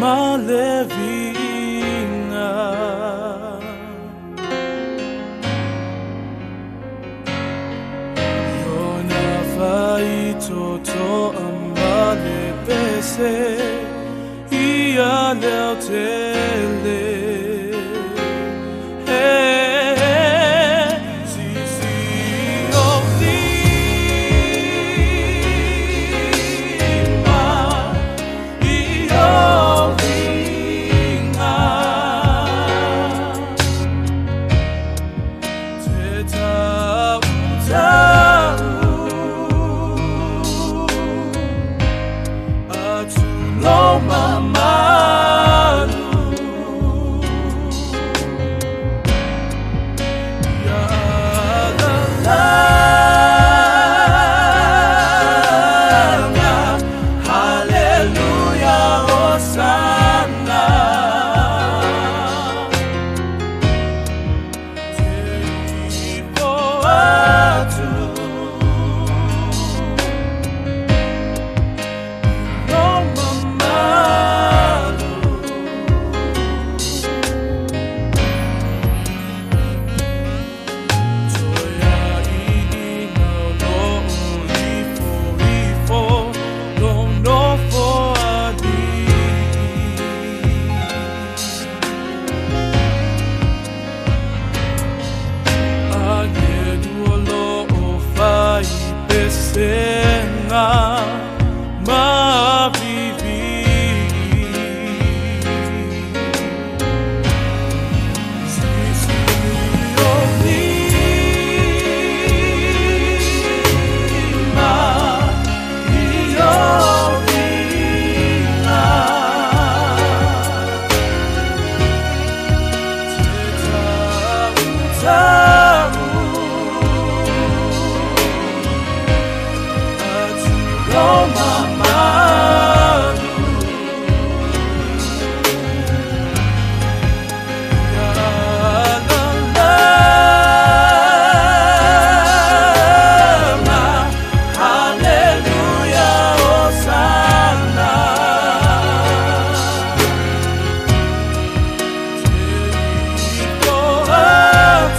malevinga Yona vai toto amale pese Ia leo tele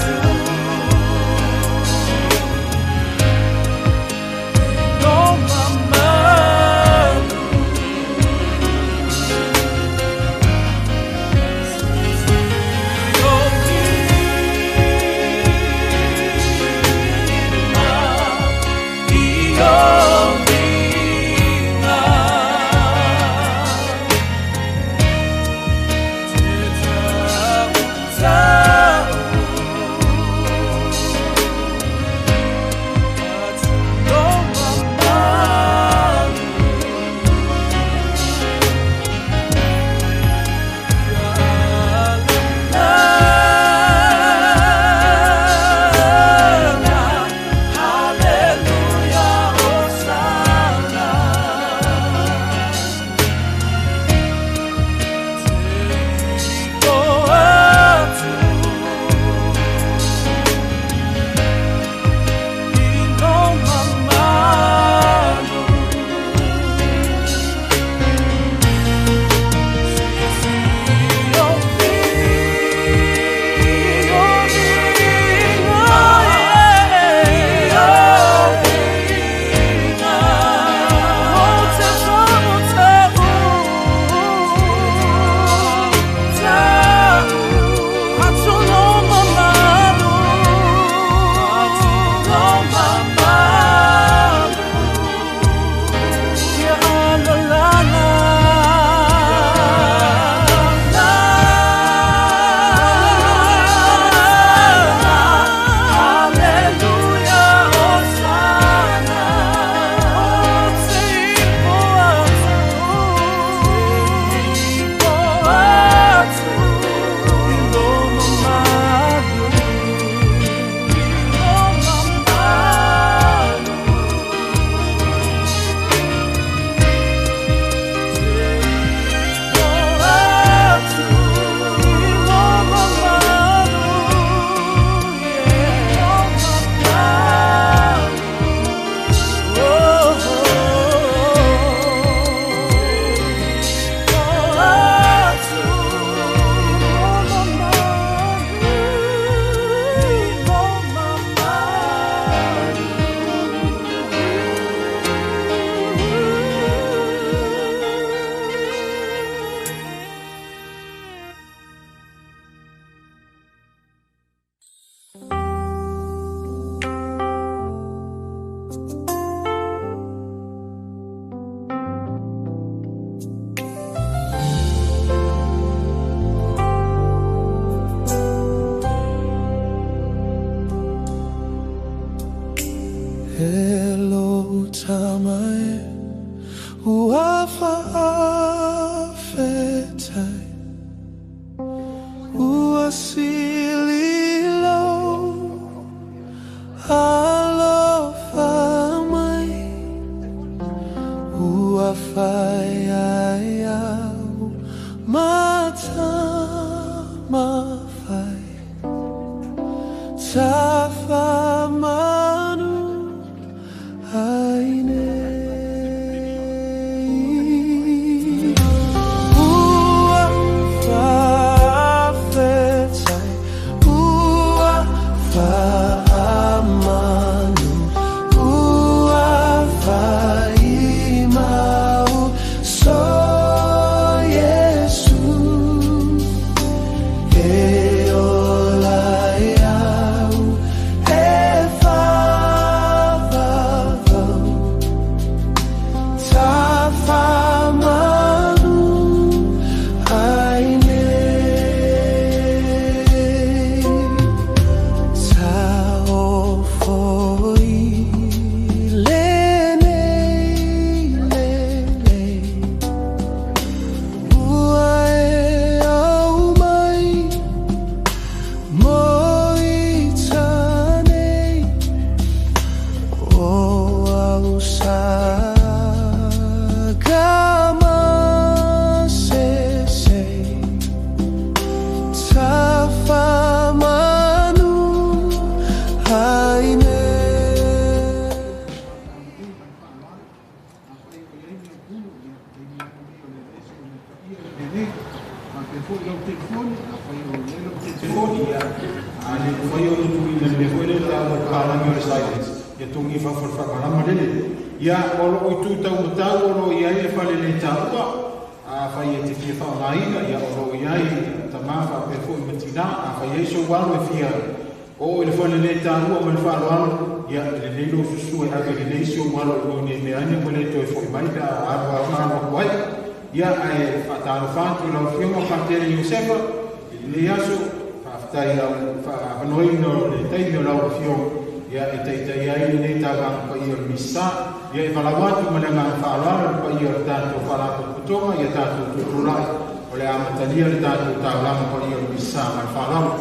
to mai ua whaafetai ua sililo alofa mai ua whaiaiau mata mawhai tafa manu haine ua whaafetai ua whaamanu ua whaimau so Yesu e olai au e whavavau ta whamanu aine ta ofoi lenei ua e au mai moitanei o au sagama sesei ta whamanu haine ia olo i tu tau tau olo ia e fale le taua a fai e te fia wha maina ia olo ia e ta mafa pe fu i matina a fai e so walo e fia o i le fale le taua ma le wha alo ia le leilo susu e ake le leisio walo o ne me ane mo le to e fu i maina a arwa wano kuai ia e whataro whantu lau fioma whantere Iosefa le aso whaftai au whanoi no le teino lau fioma ia e teitai ai nei tāwang pa i o misa, ia e whalawatu mananga whaalara pa i o tātou whalako kutonga, ia tātou tuturulai, o le amatalia le tātou tāwang pa i o misa, man whaalara.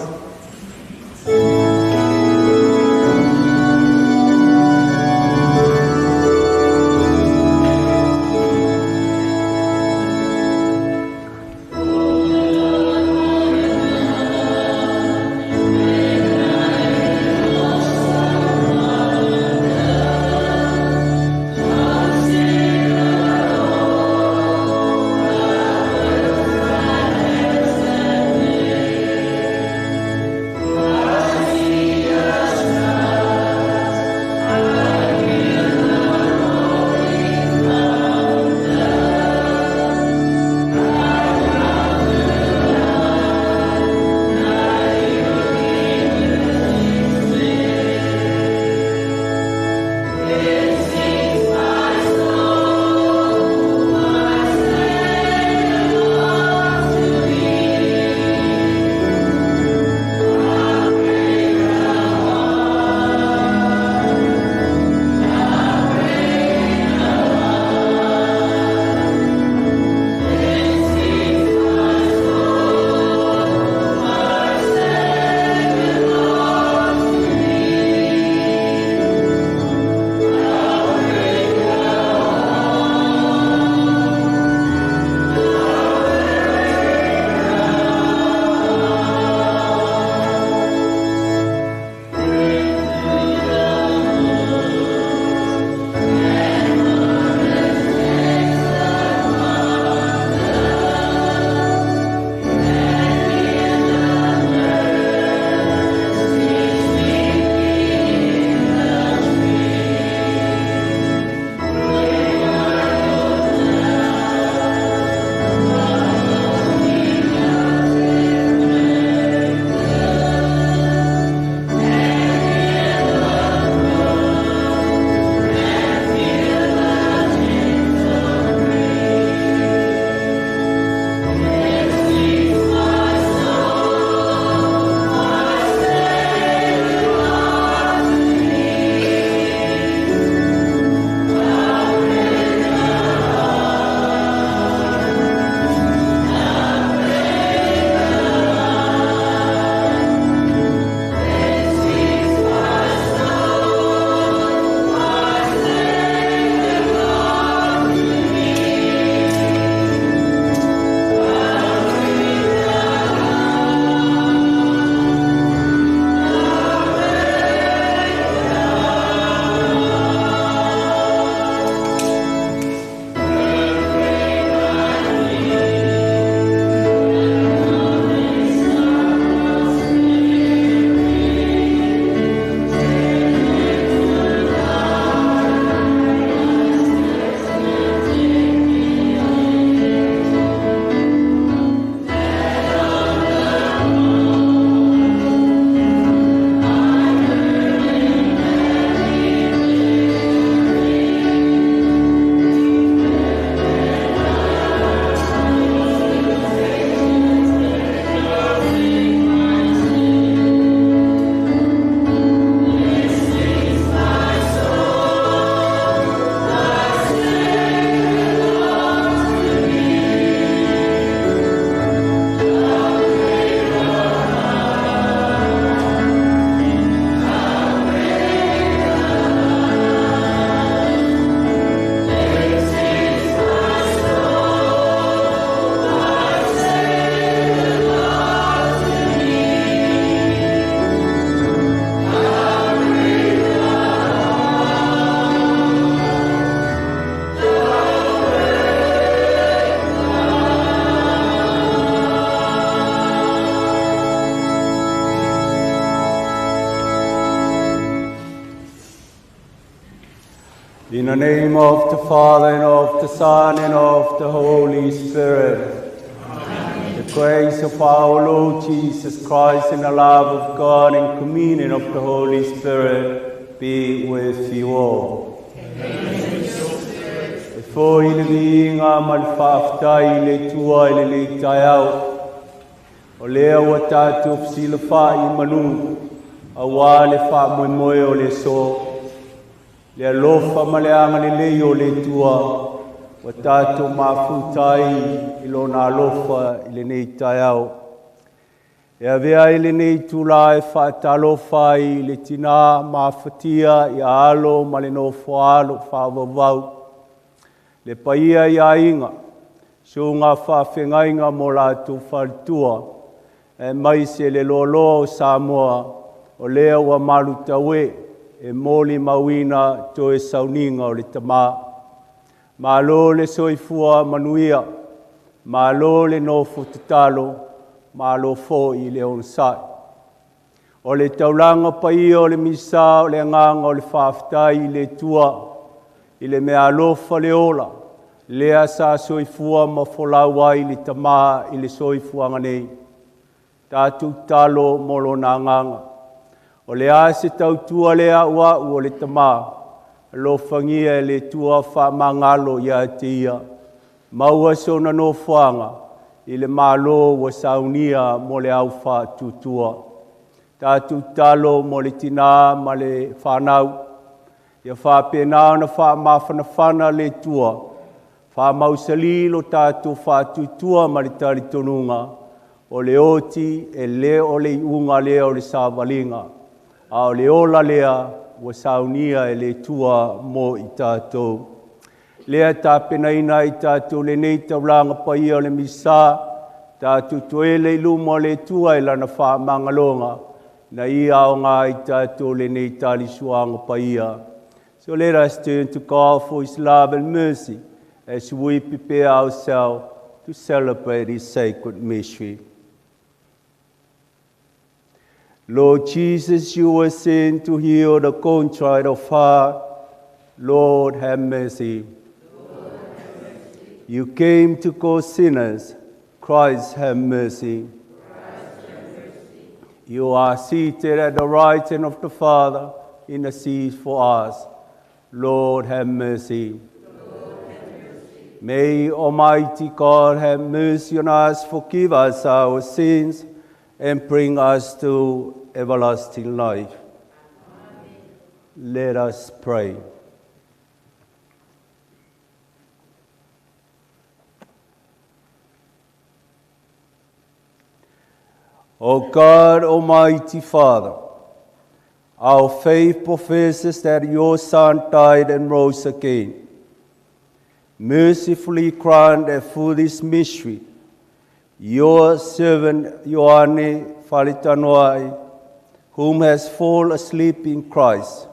In the name of the Father, and of the Son, and of the Holy Spirit. Amen. The grace of our Lord Jesus Christ, and the love of God, and communion of the Holy Spirit be with you all. Amen. Before you leave, malfaftai le tua le tai au. O lea wa tatu fsila fa I manu. Awa le fa moe o le so. Le alofa maleanga le leo le tua. Wa tatu mafutai ilona alofa ile nei tai au. E avea ile nei tula e fa talofa I le tina mafatia I alo maleno foalo fa vavau. Le paia ia inga, so ngā whawhengainga mo lātou whaltua, e mai se le lolo o Samoa, o lea wa malutawe, e moli mawina to e sauninga o le tamā. Mālo le soifua manuia, mālo le nofo tatalo, mālo fo I le onsai. O le taulanga paia o le misa o le nganga o le whawhtai I le tua, I le mea alofa le ola, lea sa soifua ma folauai I le tamā I le soifuanga nei. Tātou talo molo nā nganga. O le ase tautua lea ua o le tamā, alofangia e le tua wha mangalo ia te ia. Maua sona no fuanga, I le malo wa saunia mo le au wha tutua. Tātou talo mo le tina ma le whanau, ia whāpenao na whamawhanawhana le tua, whamausalilo tātou whātutua ma le tari tonunga, o le oti e le o le iunga lea o le sāwalinga, a o le ola lea wa saunia e le tua mo I tātou. Lea tāpenaina I tātou le nei tauranga paia o le misa, tātou toele I luma o le tua I lana whamangalonga, na ia o ngā I tātou le nei tali suanga paia. So let us turn to God for His love and mercy as we prepare ourselves to celebrate His sacred mystery. Lord Jesus, you were sent to heal the contrite of heart. Lord, have mercy. Lord, have mercy. You came to call sinners. Christ, have mercy. Christ, have mercy. You are seated at the right hand of the Father, intercede for us. Lord, have mercy. Lord, have mercy. May Almighty God have mercy on us, forgive us our sins, and bring us to everlasting life. Amen. Let us pray. O God, Almighty Father, our faith professes that your Son died and rose again. Mercifully grant that through this mystery, your servant Ioane Faletagoai, whom has fallen asleep in Christ,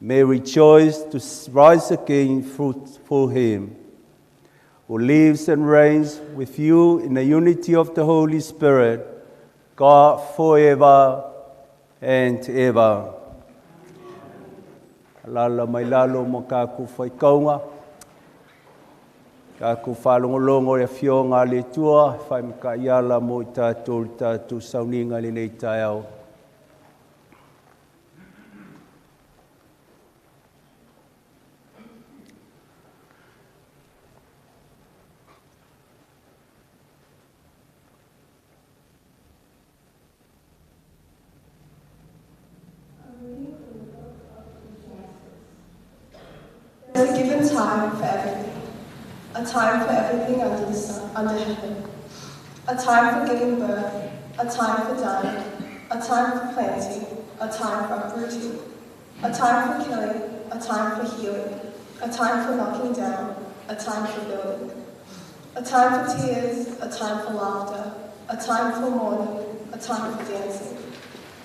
may rejoice to rise again through him, who lives and reigns with you in the unity of the Holy Spirit, God forever and ever. Lala mai lalo mo kaku whaikaunga. Kaku whalongolongo e whionga le tua, whai mka iala mo I tātou sauninga le nei tai au. There's a given time for everything, a time for everything under the sun, under heaven, a time for giving birth, a time for dying, a time for planting, a time for uprooting, a time for killing, a time for healing, a time for knocking down, a time for building, a time for tears, a time for laughter, a time for mourning, a time for dancing,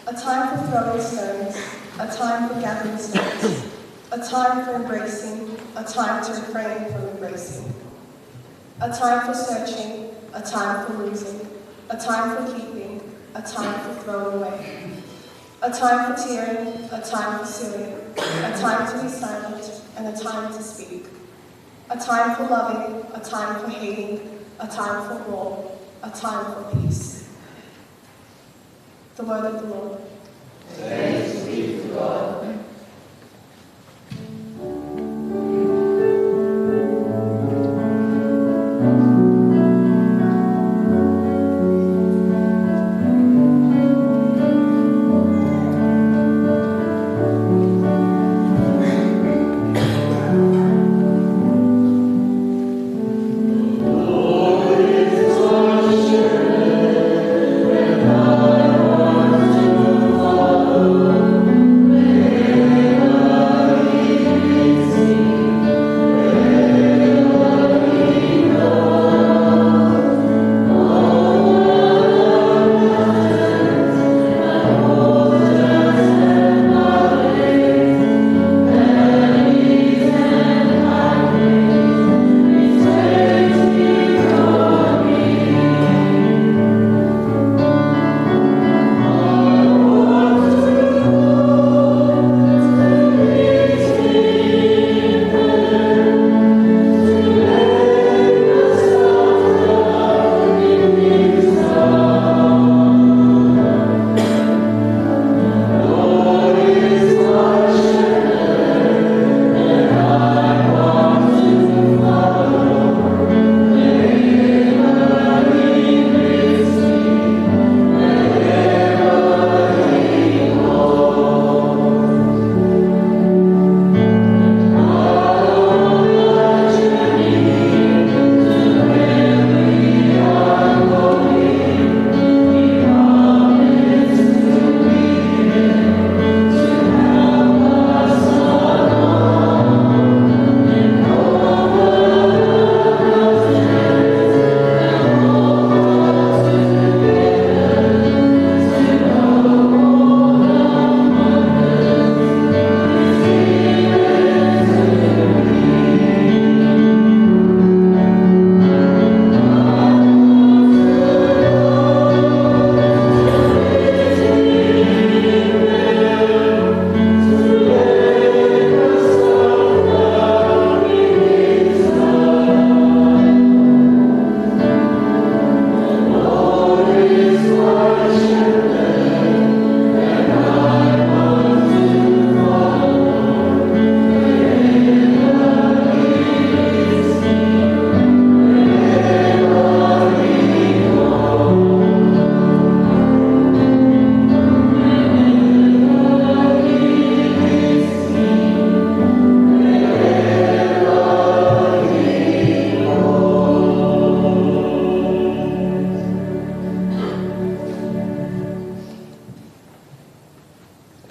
a time for throwing stones, a time for gathering stones, a time for embracing, a time to refrain from embracing, a time for searching, a time for losing, a time for keeping, a time for throwing away, a time for tearing, a time for suing, a time to be silent, and a time to speak. A time for loving, a time for hating, a time for war, a time for peace. The word of the Lord. Thanks be to God.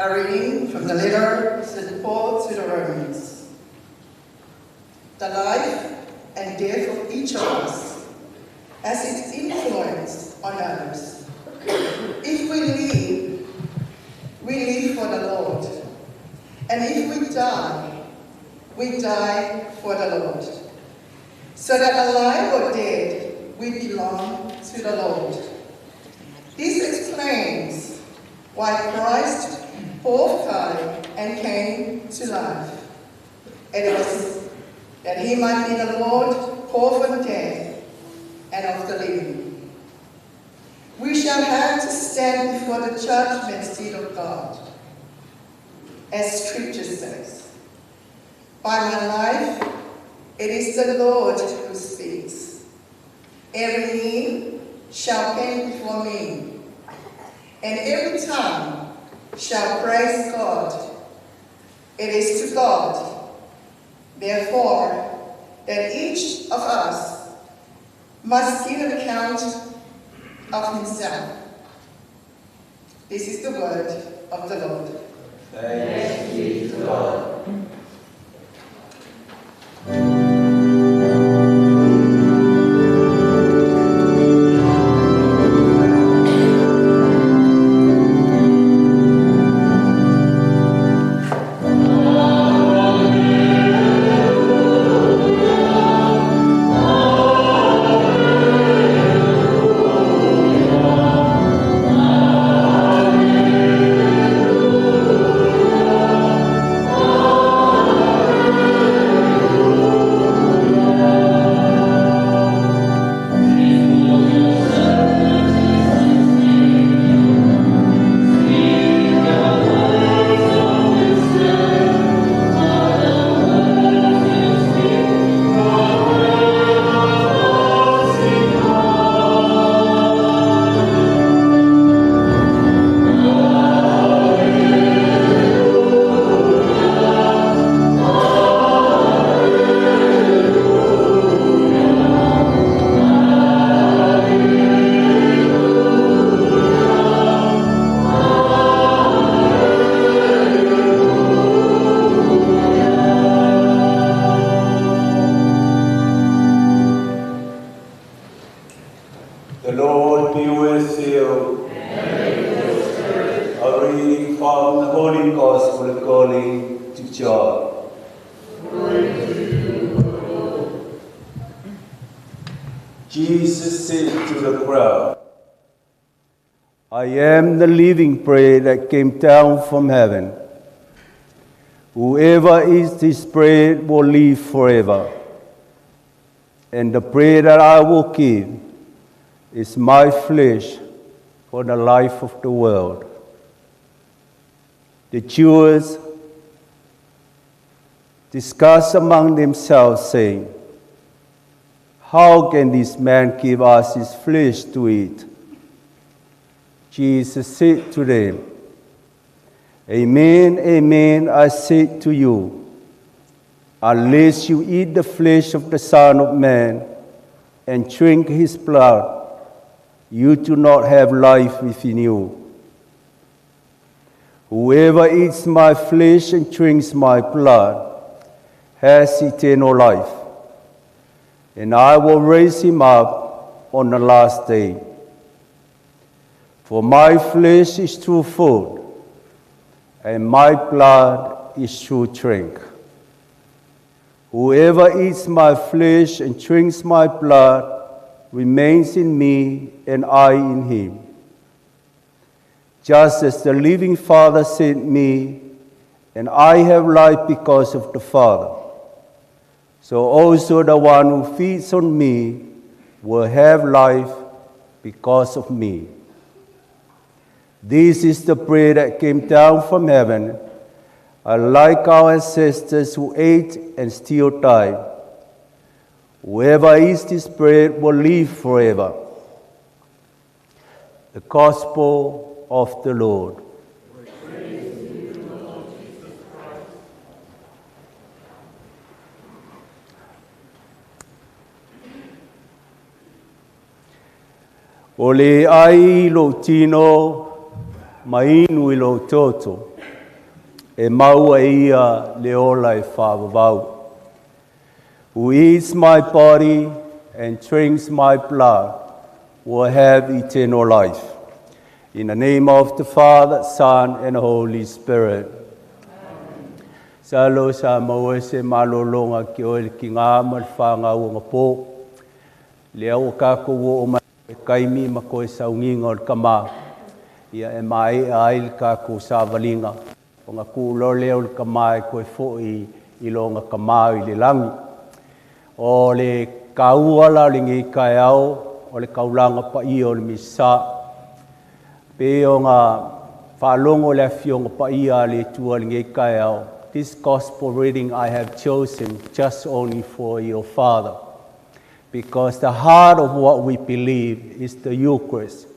A reading from the letter of St. Paul to the Romans. The life and death of each of us has its influence on others. If we live for the Lord. And if we die for the Lord. So that alive or dead, we belong to the Lord. This explains why Christ both died and came to life. It was that he might be the Lord both of death and of the living. We shall have to stand before the judgment seat of God. As Scripture says, by my life, it is the Lord who speaks. Every knee shall bend before me, and every tongue shall praise God. It is to God, therefore, that each of us must give an account of himself. This is the word of the Lord. Thanks be to God. Oh reading from the Holy Gospel according to John. Jesus said to the crowd, I am the living bread that came down from heaven. Whoever eats this bread will live forever. And the bread that I will give is my flesh for the life of the world. The Jews discussed among themselves, saying, how can this man give us his flesh to eat? Jesus said to them, Amen, amen, I say to you, unless you eat the flesh of the Son of Man and drink his blood, you do not have life within you. Whoever eats my flesh and drinks my blood has eternal life, and I will raise him up on the last day. For my flesh is true food, and my blood is true drink. Whoever eats my flesh and drinks my blood remains in me, and I in him. Just as the living Father sent me, and I have life because of the Father, so also the one who feeds on me will have life because of me. This is the bread that came down from heaven, unlike our ancestors who ate and still died. Whoever eats this bread will live forever. The Gospel of the Lord. O le ai lo tino mainu I lo toto, e maua ia le ola e whāwawau. Who eats my body and drinks my blood will have eternal life. In the name of the Father, Son, and Holy Spirit. Salo sa maua se malolonga ki oe ki ngā malwhanga unga pō. Lea o kako o mai e kaimi ma koe saunginga o kama. Ia e mai ai le kako sa valinga. O ngā kūlo leo le kama e koe fo I longa kama I le langi. O le kauala le ngi kai au, o le kaulanga pa I o le misa. Pe o ngā whalongo le fionga pa I le tua le ngi kai au. This gospel reading I have chosen just only for your Father. Because the heart of what we believe is the Eucharist.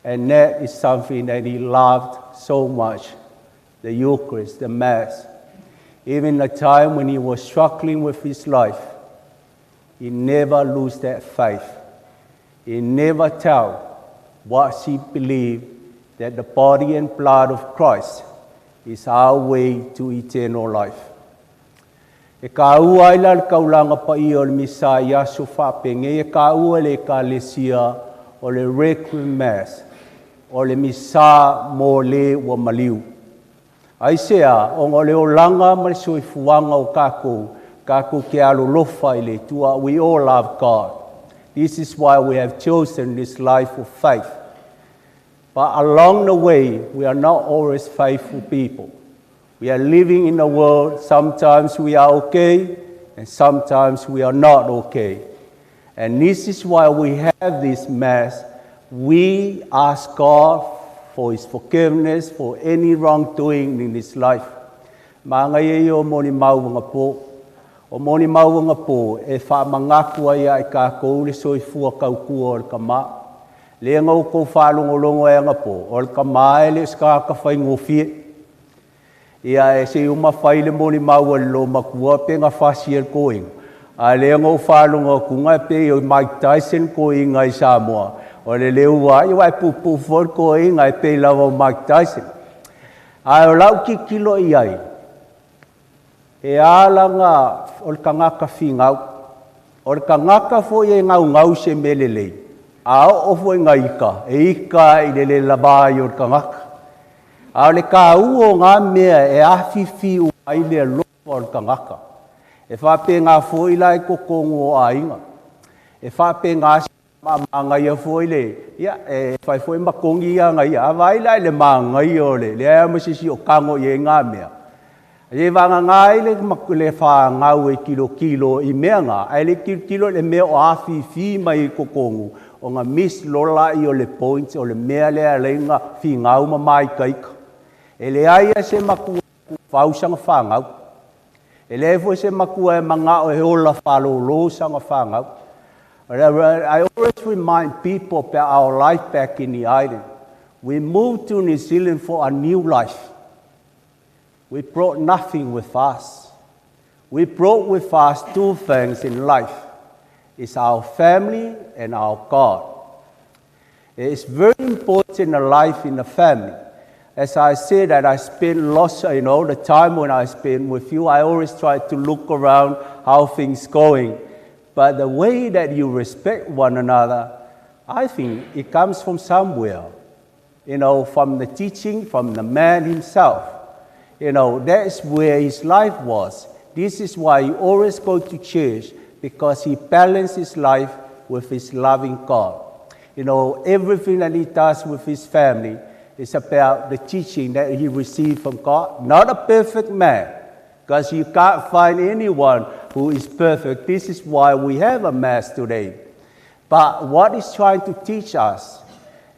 And that is something that He loved so much. The Eucharist, the Mass. Even the time when He was struggling with His life, He never lose that faith. He never tell what He believed, that the body and blood of Christ is our way to eternal life. E ka ua ila le kaulanga pa I o le misa I aso whapenge, e ka ua le ekalesia o le Requiem Mass, o le misa mo le ua maliu. Ai sea, o ngā leo langa ma le soifuanga o kako ke alo lofa I le tua, we all love God. This is why we have chosen this life of faith. But along the way, we are not always faithful people. We are living in a world, sometimes we are okay, and sometimes we are not okay. And this is why we have this Mass. We ask God for His forgiveness for any wrongdoing in this life. Mga ye o moni maunga po. O moni maunga po, e whamangakua ia e kako le soifua kaukua o le kama. Le ngau kou whalongolongo e nga po, o le kama e le skaka whaingofie. Ia e se uma whaile moni maua lo makua pe ngā whasier koing. A le ngau whalonga kunga pe o Mike Tyson koing ai Samoa. O le leua, i wai pupu for koing ai pe lawa Mike Tyson. A o lau ki kilo I ai. E ala ngā o le kangaka whingau. O le kangaka fo e ngau se melelei. A o fo e ngā ika. E ika I le labai o le kangaka. A le ka uo ngā mea e awhiwhi o ai le lofa o le kangaka. E whape ngā fōi lai kokongo o ainga. E whape ngā manga ia fōi le. Ia, e whai fōi makongi ia ngai. A vai lai le mangai o le. Le ea masisi o kango i e ngā mea. E wanga ngai le makule wha ngau e kilo i mea ngā. Ai le kilo le mea o awhiwhi mai kokongo. O ngā mis lola i o le points o le mea lea lenga whi ngau ma mai kaika. E le aia se makua whausanga whangau. E le fo se makua e manga o he ola whalolo sanga whangau. I always remind people about our life back in the island. We moved to New Zealand for a new life. We brought nothing with us. We brought with us two things in life. It's our family and our God. It's very important in the life in the family. As I said that I spent lots, the time when I spend with you, I always try to look around how things going. But the way that you respect one another, I think it comes from somewhere. From the teaching, from the man himself. That's where his life was. This is why he always goes to church, because he balanced his life with his loving God. Everything that he does with his family is about the teaching that he received from God. Not a perfect man, because you can't find anyone who is perfect. This is why we have a Mass today. But what he's trying to teach us,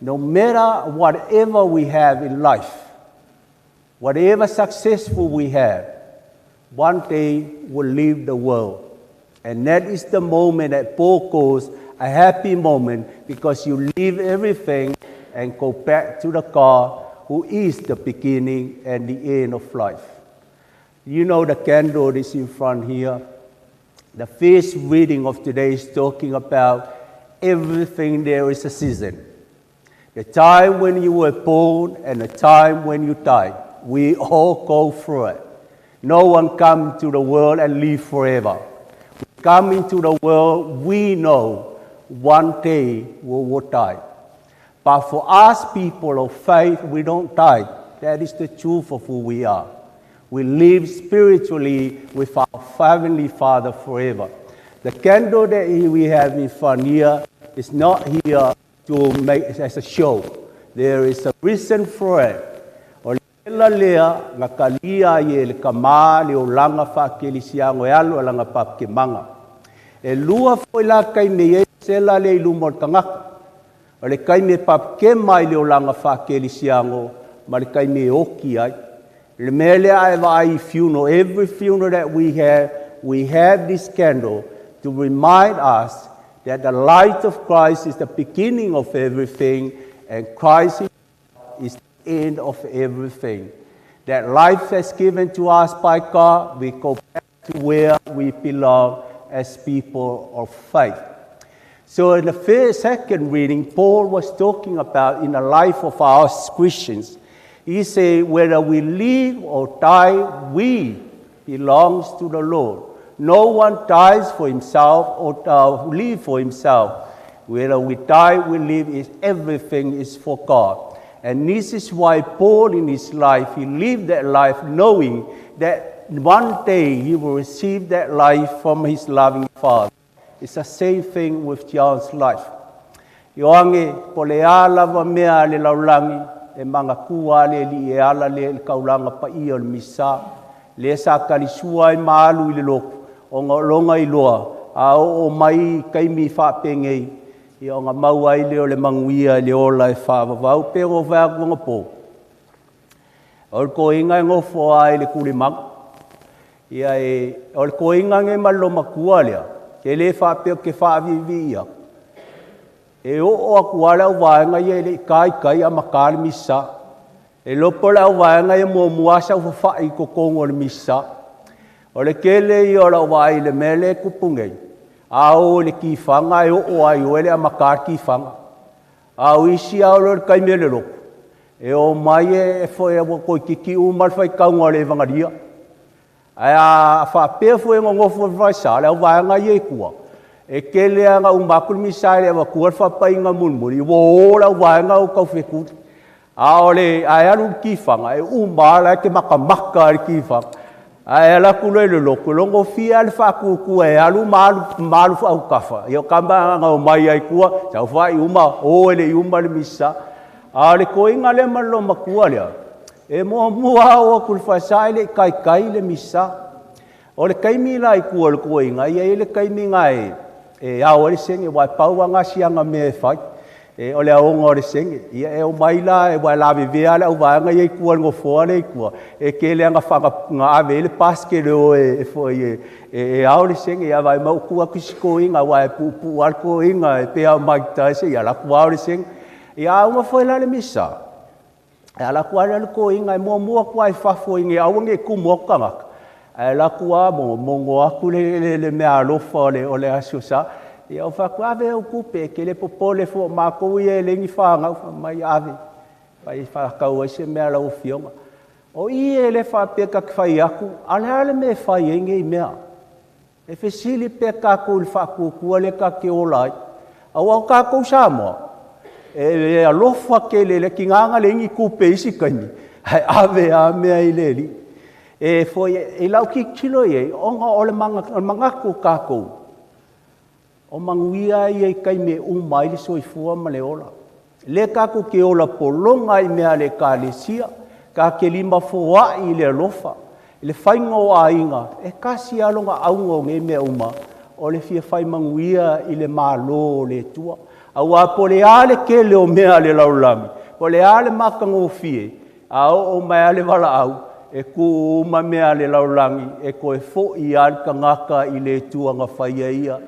no matter whatever we have in life, whatever successful we have, one day we'll leave the world. And that is the moment that Paul calls a happy moment, because you leave everything and go back to the God who is the beginning and the end of life. The candle is in front here. The first reading of today is talking about everything there is a season. The time when you were born and the time when you died. We all go through it. No one comes to the world and live forever. We come into the world, we know one day we will die. But for us people of faith, we don't die. That is the truth of who we are. We live spiritually with our Heavenly Father forever. The candle that we have in front here is not here to make as a show. There is a reason for it. Ela lea nga kalia ye le kama le o langa whakelisiango e alo langa papkemanga. E lua foi la kai me e sela le ilumo tangaka. O le kai me papkema i le o langa whakelisiango ma le kai me oki ai. Le mele ai vai funeral. Every funeral that we have this candle to remind us that the light of Christ is the beginning of everything and Christ is end of everything. That life is given to us by God, we go back to where we belong as people of faith. So in the second reading, Paul was talking about in the life of our Christians. He said, whether we live or die, we belongs to the Lord. No one dies for himself or live for himself. Whether we die, we live, everything is for God. And this is why Paul in his life, he lived that life knowing that one day he will receive that life from his loving Father. It's the same thing with John's life. Ioane, po le ala wa mea le laulangi, e manga kua le li e ala le kaulanga pa i o le misa, le sa kalisua i maalu i le loku, o ngā longa i loa, a o mai kaimi whapengei, i o ngā maua i leo le manguia le ola e whaavavau, pero vea kunga pō. O le ko inga e ngofo ai le kulimang, ia e, o le ko inga nge maloma kua lea, ke le whapeo ke whaavivi ia. E o akua leo vaenga ia le kai a makale misa, e lopo leo vaenga ia mua muasa u whai ko kongo le misa, o le kele i o leo vai le mele kupungei. Au le kifanga e o ai o ele a makar kifanga. Au isi au le kai mele loko. E o mai e foi e ko kiki u mal fai kaunga le vangaria. Ai a fa pe foi ngo fo vai sa le vai nga ye kua. E kele nga u makul misai le va kuar fa pai nga mun muri wo la vai nga u ka fe ku. A ole ai alu kifanga e umala ke makamaka al kifanga. Ai ala kule le loko longo fia al faku ku e alu malu au kafa. Yo kamba nga o mai ai kua sa fa uma o ele uma le misa. Ale ko inga le malo makua le. E mo o kul fa sai le kai le misa. Ole kai mi lai kua le ko inga ia le kai mi ngai. E a ole senge wa pau nga sianga me fai. E ole a onga ore senge ia e o maila e wa la vivea le o vanga ye kua ngo fo le kua e ke le nga fanga nga ave le paske le o e fo e a ore senge ia vai mau kua kisiko inga wa e pu al ko inga e pe a mai ta se ia la kua ore senge ia uma foi la le misa e la kua le ko inga e mo kua e fa fo inga a nge ku mo kanga e la kua mo ngo aku le me a lo fo le ole asusa ia o fa ave o kupe ke le popole fo ma ko ie le ngi fa nga mai ave vai fa ka o se me ala o fioma o ie le fa pe ka fai aku ala me fa ngi me e fe sili pe ka ko le fa ku le ka ke o lai au ka ko sa mo e a lo fa ke le kinga le ngi kupe isi kani ave a me ai le li e fo e lau ki kilo ye onga ole manga ko ka ko o manguia i kai me umai le soifua ma le ola. Le kako ke ola polonga i mea le ka le sia, ka ke lima foa i le lofa, le whainga o ainga, e kasi alonga aunga o nge mea uma, o le fia whai manguia i le malo le tua. Awa po le ale ke le o mea le laulami, po le ale makanga o fie, a o mea le wala au, e ku uma mea le laulangi, e ko e fo i al ka ngaka i le tua nga whaia ia.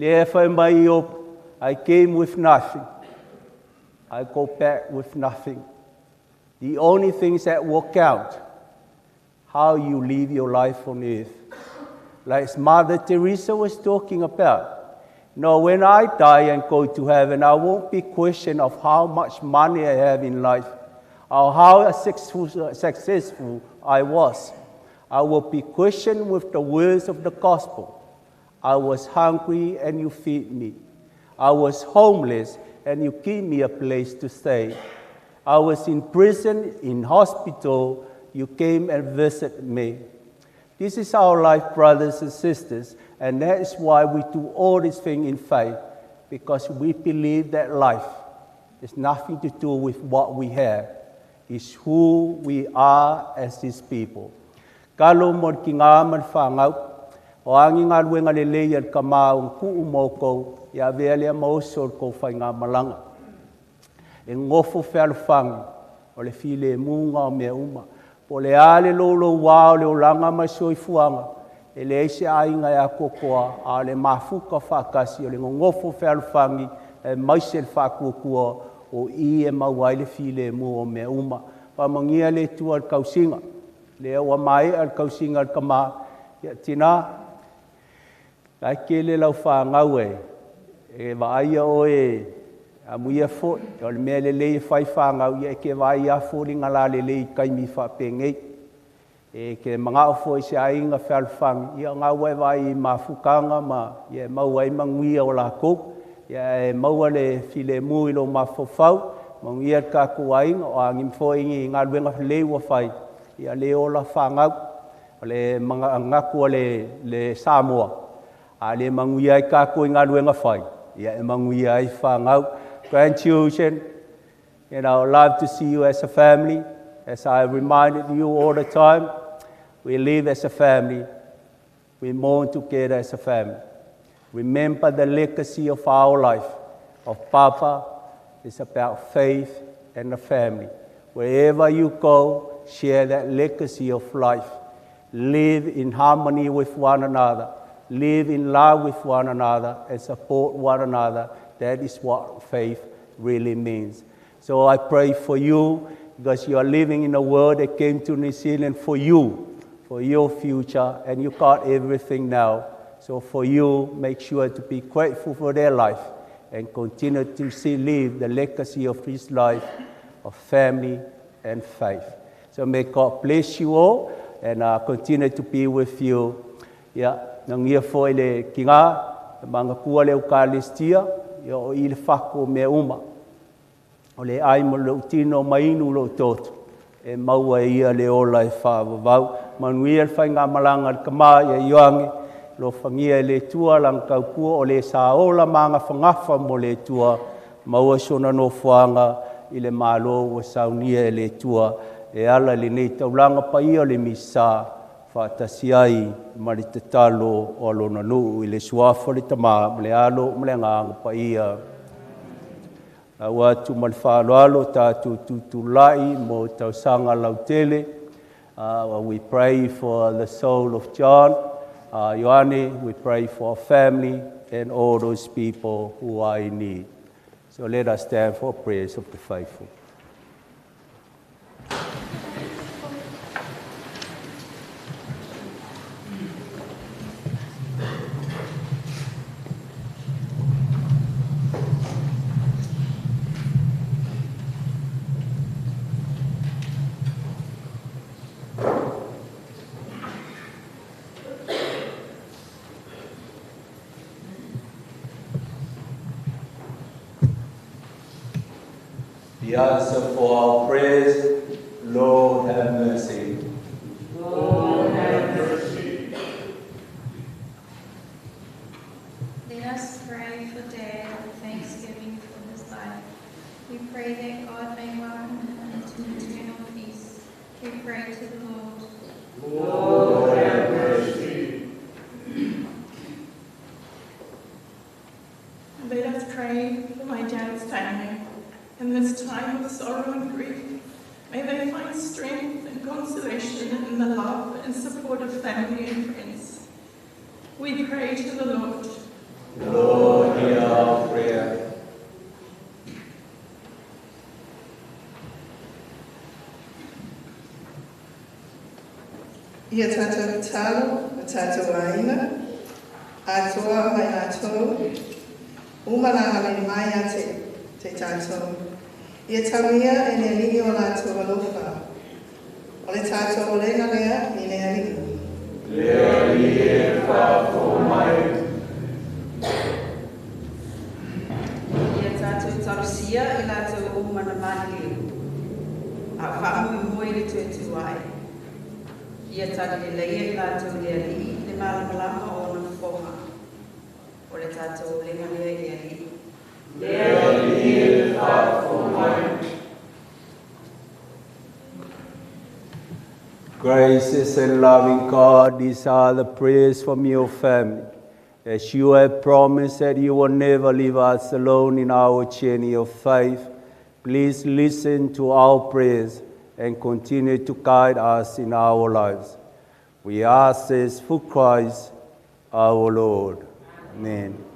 I came with nothing. I go back with nothing. The only things that will count, how you live your life on earth. Like Mother Teresa was talking about. No, when I die and go to heaven, I won't be questioned of how much money I have in life or how successful I was. I will be questioned with the words of the gospel. I was hungry and you feed me. I was homeless and you give me a place to stay. I was in prison, in hospital, you came and visited me. This is our life, brothers and sisters, and that is why we do all these things in faith, because we believe that life is nothing to do with what we have. It's who we are as His people. Kalo mo ki ngā man whangau, o angi ngā ruenga le leia ka māu ku umoko ia vea lea mausol ko whai ngā malanga. E ngofo whangi o le file munga o mea uma. Po le ale lolo wao le o langa mai soi fuanga. E le eise ainga e a kokoa a le mafuka whakasi o le ngofo whangi e maise le whakukua o i e mawai le file mu o mea uma. Pamangia le tua al kausinga. Le o mai al kausinga al kama. Ia tina kai kele lau whangau e waia o a muia fo, o le mea le lei whai whangau ia ke waia fo li ngala le lei kai mi whapengei. E ke mga o fo i se ainga whalwhangi, ia ngā wai i mawhukanga ma ia maua i manguia o la kou, ia e maua le file mui lo mawhawhau, manguia ka kuainga o angim fo ingi ngā luenga lewa whai, ia le o la whangau, o le mga ngaku o le Samoa. Ale manguia I ka ko ngā ruenga whai. Ia e manguia I whangau. Grandchildren, love to see you as a family. As I reminded you all the time, we live as a family. We mourn together as a family. Remember the legacy of our life, of Papa. It's about faith and the family. Wherever you go, share that legacy of life. Live in harmony with one another. Live in love with one another and support one another. That is what faith really means. So I pray for you, because you are living in a world that came to New Zealand for you, for your future, and you got everything now. So for you, make sure to be grateful for their life and continue to live the legacy of his life, of family and faith. So may God bless you all and continue to be with you. Yeah. Nang ia foi le kinga, manga kua le Eucharistia, ia o i le whako mea uma. o le ai mo lo tino mainu lo toto e maua ia le ola e whaavavau manuia le whainga malanga le kama ia Ioane lo whangia le tua lang kaupua o le saola manga whangafa mo le tua maua sona no whanga i le malo o saunia le tua e ala le nei taulanga pa ia le misa whaatasi ai ma le tatalo o alona nuu i le suafa le tama le alo ma le nganga pa ia watu ma le whaaloalo tātou tutulai mo tausanga lautele. We pray for the soul of John, Ioane, we pray for our family and all those people who are in need. So let us stand for prayers of the faithful. The answer for our prayers, Lord have mercy. Lord have mercy. Let us pray for Dad with thanksgiving for his life. We pray that God may welcome him to eternal peace. We pray to the Lord. Lord have mercy. Let us pray for my dad's family. In this time of sorrow and grief, may they find strength and consolation in the love and support of family and friends. We pray to the Lord. Lord, hear our prayer. Ia tātou talo, a tātou aina, atoa mai atou, umalanga me mai a te tātou. Ia tauia e ne lini o lātou alofa. O le tātou o lenga lea i ne alini. Lea li e whāko mai. Ia tātou tarusia i lātou umana mani liu. A whaamu moi le tuetuai. Ia tātou le leia i lātou le ali, le malamalama o na whonga. O le tātou o lenga lea i ali. Lea li e whāko mai. Gracious and loving God, these are the prayers from your family. As you have promised that you will never leave us alone in our journey of faith, please listen to our prayers and continue to guide us in our lives. We ask this through Christ our Lord. Amen.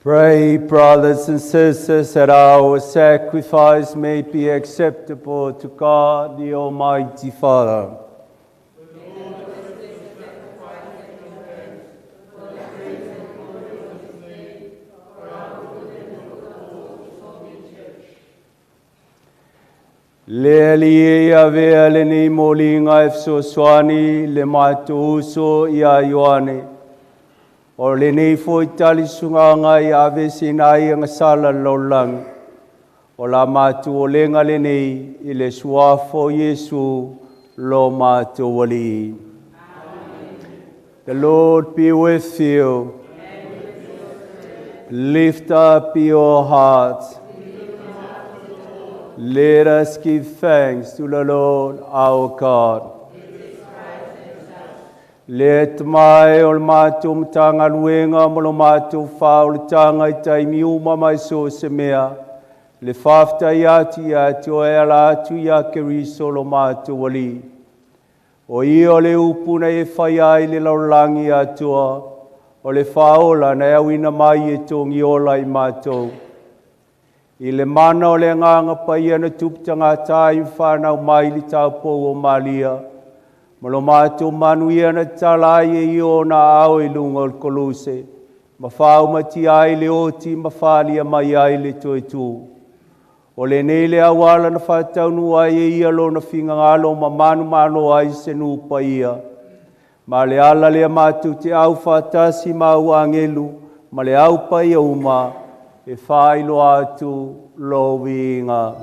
Pray, brothers and sisters, that our sacrifice may be acceptable to God, the Almighty Father. Le alia vea le ni molinga efsoswani le matu uso ia Ioane. O le nei foi tali sunganga i ave sinai ngasala laulang. O la matu o lenga le nei i le suafo Yesu lo matu wali. The Lord be with you. Lift up your hearts. Let us give thanks to the Lord our God. Let mai ol matum tanga luenga molo matu faul tanga I taimi uma mai so semea. Le fafta yati o ela atu ya keriso lo matu wali. O io le upuna e faiai le laulangi atua. O le faola na awina mai e tongi ola I matou. I le mana o le nganga paia na tuptanga tai whanau mai li taupo o malia. Malo mātou manuia na talai e io na ao I lunga o koluse. Ma whao mati ai le oti ma whalia mai ai le toi tū. O le nele awala na whataunu ai e ia lo na whinga ngalo ma manu ai se nu paia. Ma le ala le mātou te au whatasi mau angelu, ma le au paia uma. E whailo atu lo winga.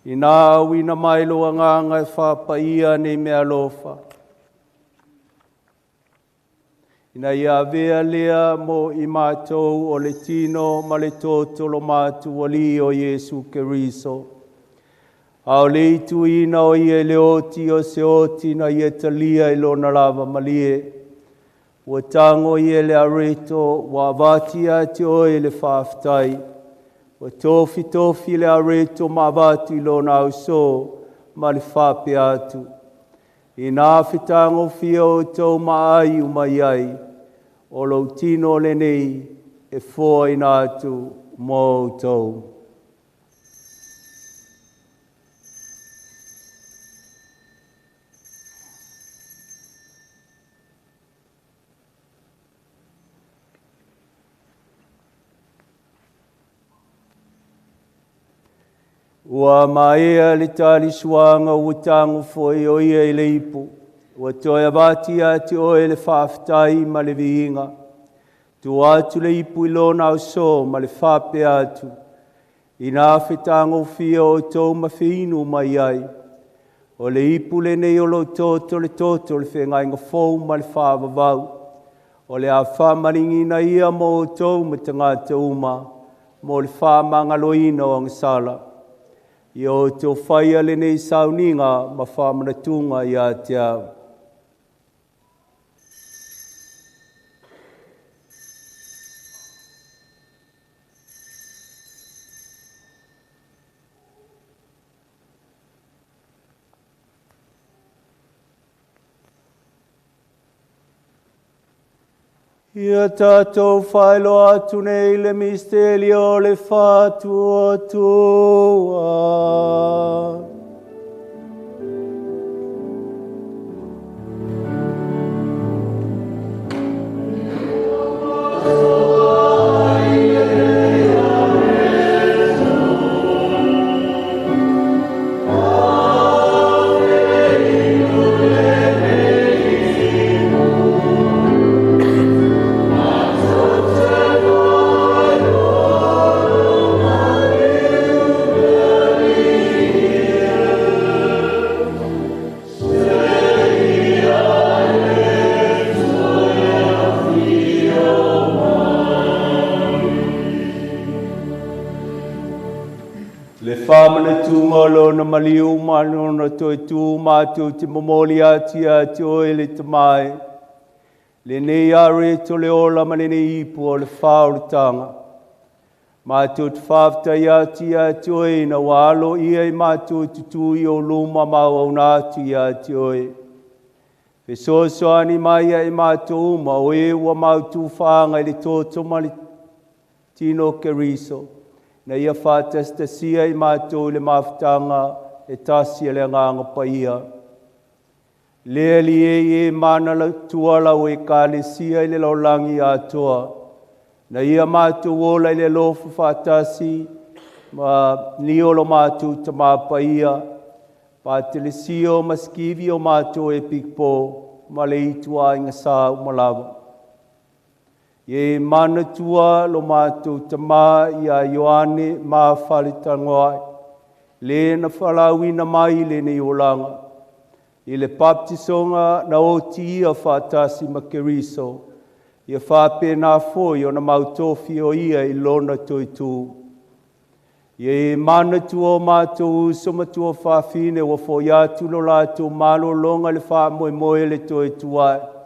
Ina wina mai loa nganga e whapaia ne mea lofa. Ina ia vea lea mo I mātou o le tino ma le tōtolo mātu wali o Yesu Keriso. Ao le itu ina o ie le oti o se oti na ie talia I lona lava malie. Ua tango ie le areto wa vatia te oe le whaftai. O tofi le areto mawati lo na uso ma le whape atu. I nā whitango whia o tau maai umaiai, o lo tino le nei e fōi nā atu mō tau. Ua maea le tali suanga ua tango foi o ia I le ipu. Ua toia vati ati oe le whaftai ma le viinga. Tu atu le ipu I lona au so ma le whape atu. I nā whetango whia o tau ma whinu mai ai. O le ipu le nei o lo toto le whengai ngā fōu ma le whāwawau. O le a whamaringi na ia mo o tau ma tangata uma. Mo le whamangaloina o ngasala. I o tō whaia le nei sauninga ma whamanatunga I a te au. Ia tātou whaelo atu nei le misteri o le whātua tua. mātu ngolo na maliu mano na toi tu mātu te momoli ati ati o ele te mai. Le nei are to le ola ma le nei ipu o le whaoritanga. Mātu te whafta ati ati o e na walo ia i mātu tutui o luma mau au nātu ati o e. Pe soani mai ai mātu uma o e ua mautu whaanga i le tōto ma le tino keriso. Na ia whātastasia i mātou le mawhtanga e tasi le nganga paia. Lea li e mana la tuala o e kālesia i le laulangi atoa. Na ia mātou ola i le lofu whātasi ma niolo mātou ta māpaia. Pātelesio ma skivi o mātou e pikpo ma le itua inga sā umalawa. Ye mana tua lo mātou tamā ia Ioane mā Faletagoai. Le na whalauina mai le nei olanga. I le baptisonga na o ia whātasi ma keriso. Ia whāpe nā fōi o na mautofi o ia i lona toitu. Ye mana tua o mātou usoma tua whāwhine wa fōi atu lo lātou malo longa le whā moe moe le toituai.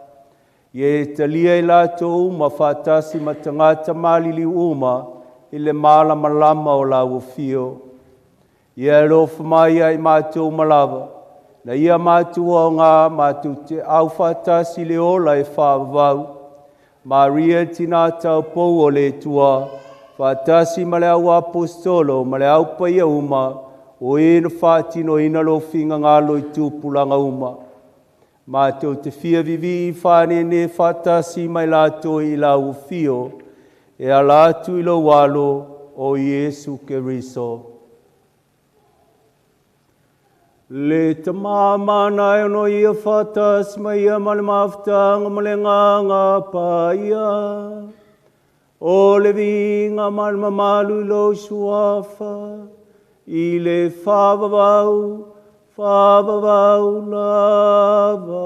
Ye talia i lato uma whātasi ma tangata malili uma i le mala malama o la ufio. Ye rofa mai ai mātou malawa. Na ia mātou o ngā mātou te au whātasi le ola e whāwau. Maria tina tau pou o le tua. Whātasi ma le au apostolo ma le au paia uma. O e na whātino ina lo whinga ngalo i tūpulanga uma. Mātou te whia vivi i whāne ne whātasi mai lātou i la ufio, e a lātou i lo walo o Iesu Keriso. Le ta māmana e ono ia whātasi mai ia ma le mawhtanga ma le nganga paia. O le vinga ma le mamalu i lo suafa, i le whāwawau, Whāwawau lava.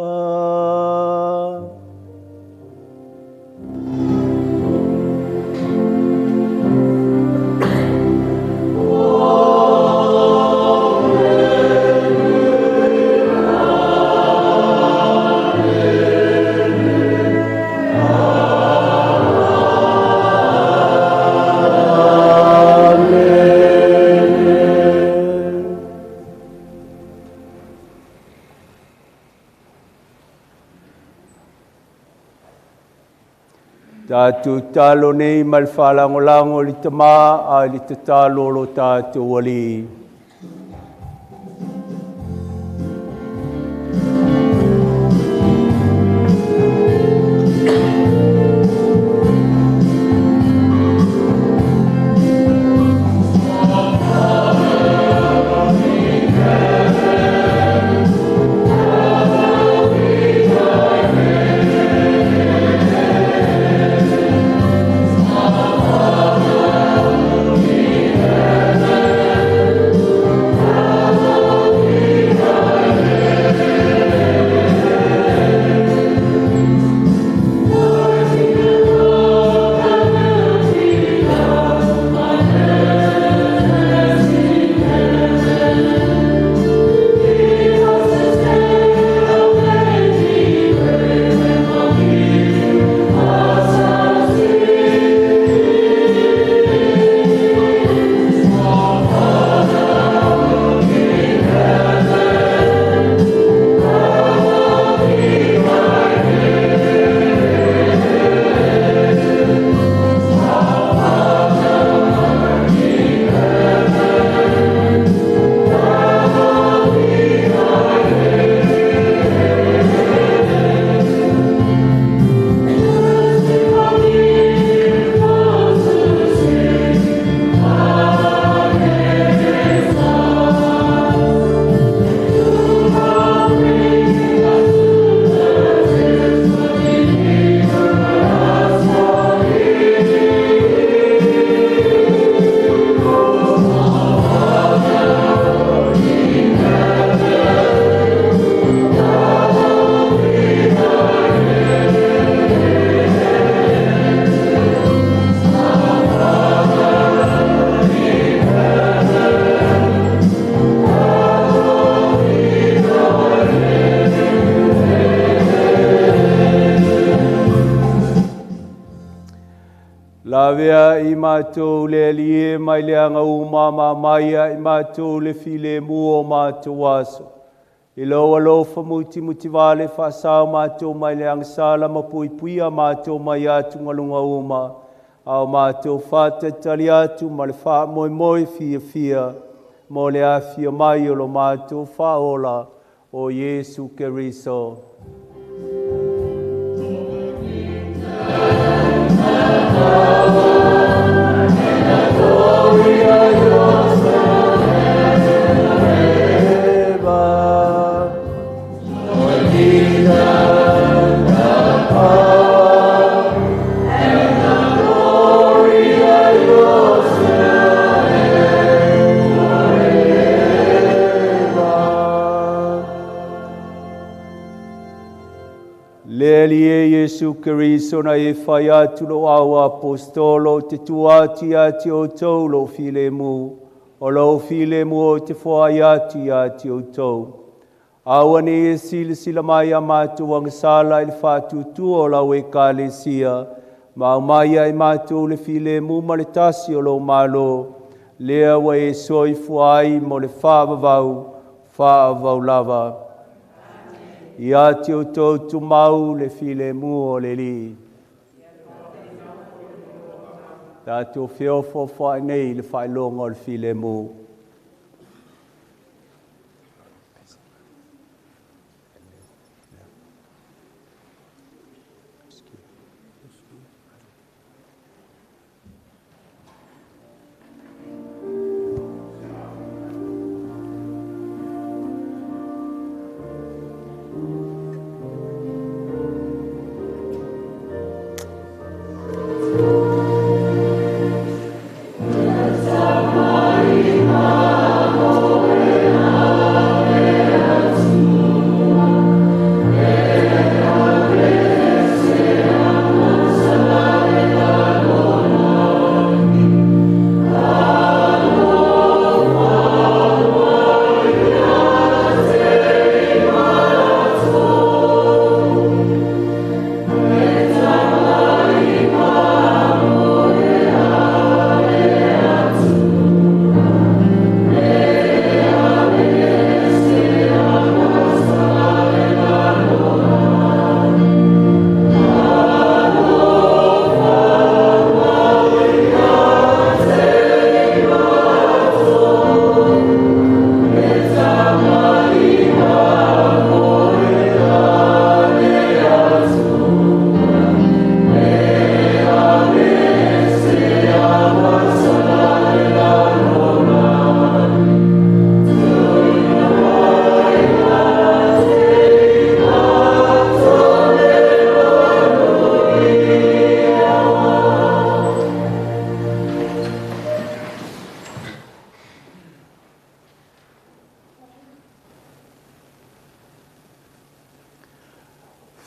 Tātou talo nei mal whalangolango li tamā a li te talo lo tātou wali. Tawea I mātou le lie mai le anga umama maia I mātou le file muo mātou aso. I loa lofa muti vale whasao mātou mai le anga sala mapui puia mātou mai atu ngalunga uma. Au mātou whata tali atu ma le wha moi fia mo le afia mai o lo mātou whaola o Yesu Keriso. Lelie Yesu Keriso na e whai atu lo au apostolo te tuati ati o tau lo file mu, o lo file mu o te whai ati o tau. Ioane e sila mai a mātou angasala il whātu tu o lau e kālesia, ma mai ai mātou le file mu ma le tasi o lo malo, lea wa e soi fuai mo le whaavavau lava. Ia te o tau tu mau le file mu o le li. Tātou whiofo whai nei le whai longa o le file mu.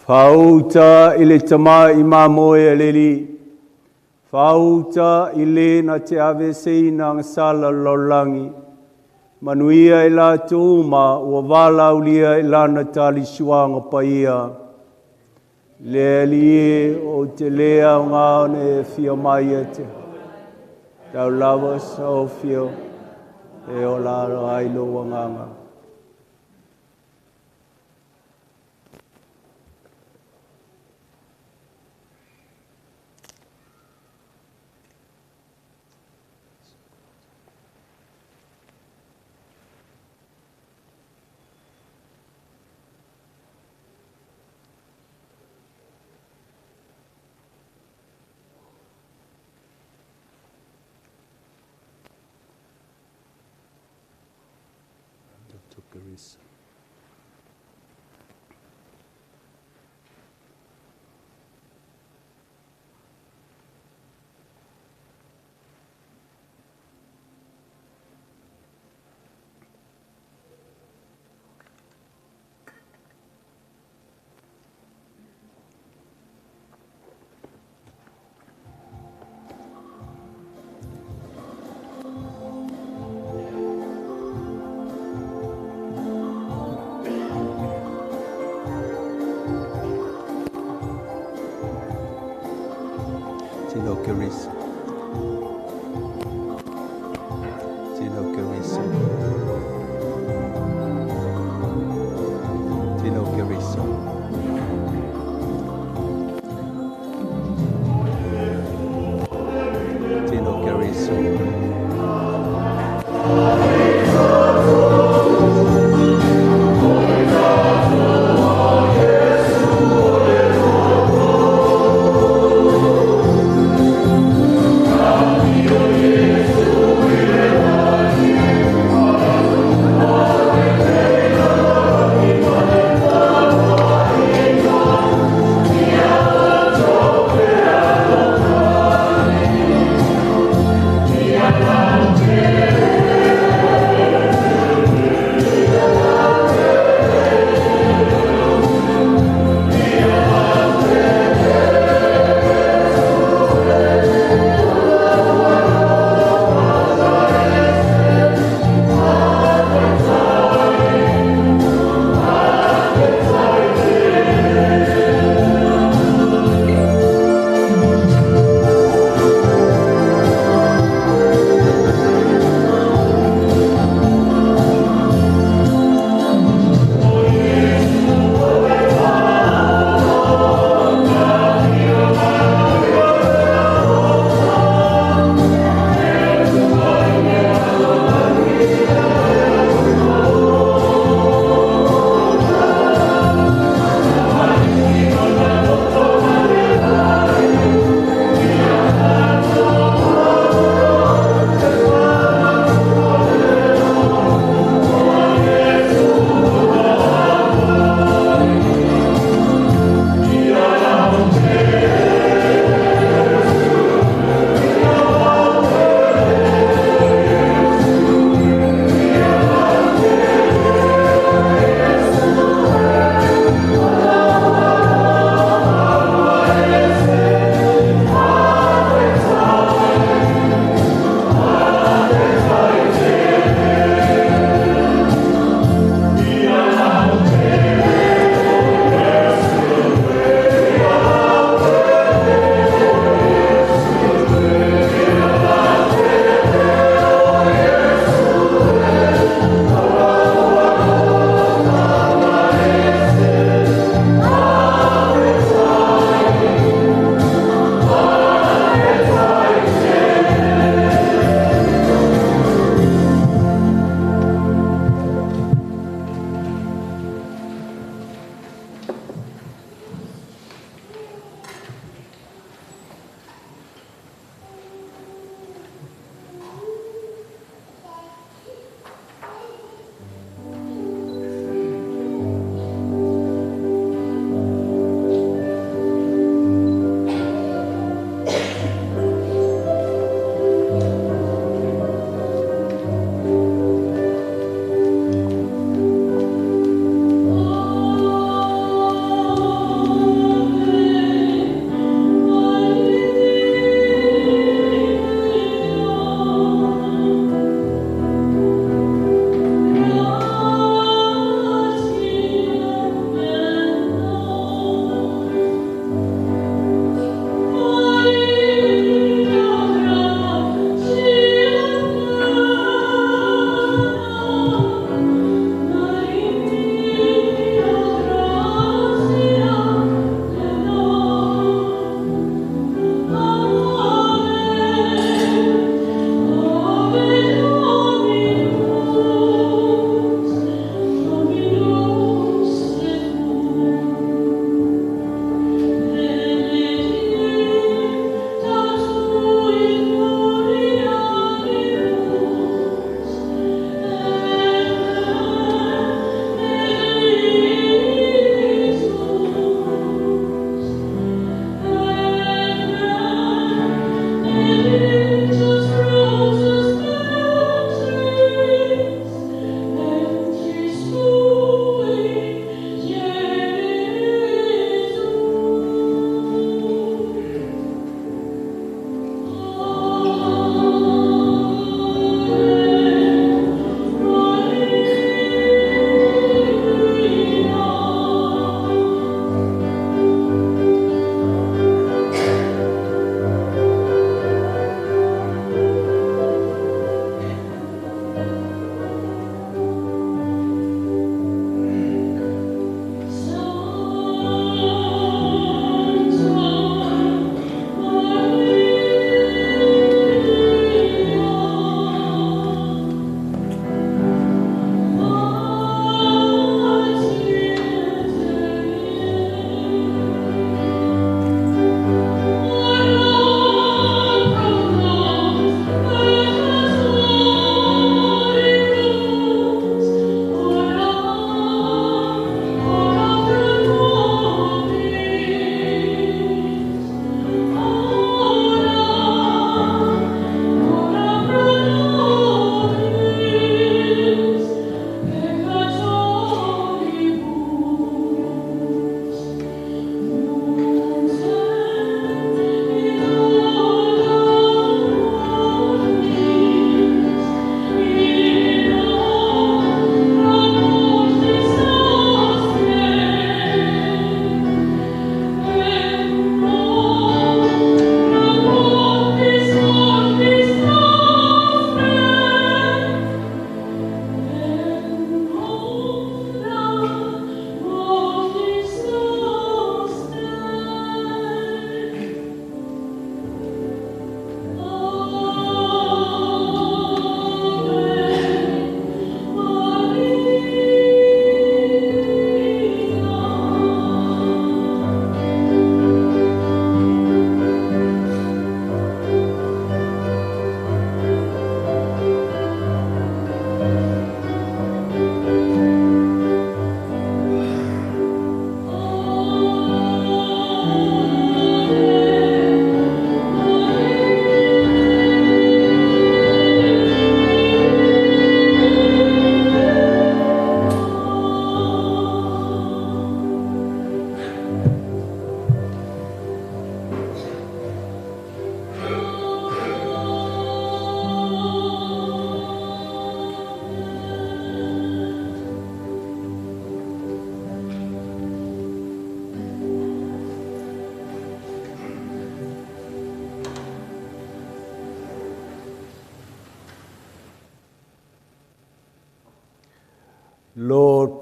Whauta I le tama I mamoe a leli. Whauta I le na te ave seina ngasala lolangi. Manuia I la tuuma ua wala ulia I lana tali suanga paia. Le lie o te lea o ngāone e fia mai e te. Tau lawa sa fio e o lara ailo wanganga. Grace. Grace.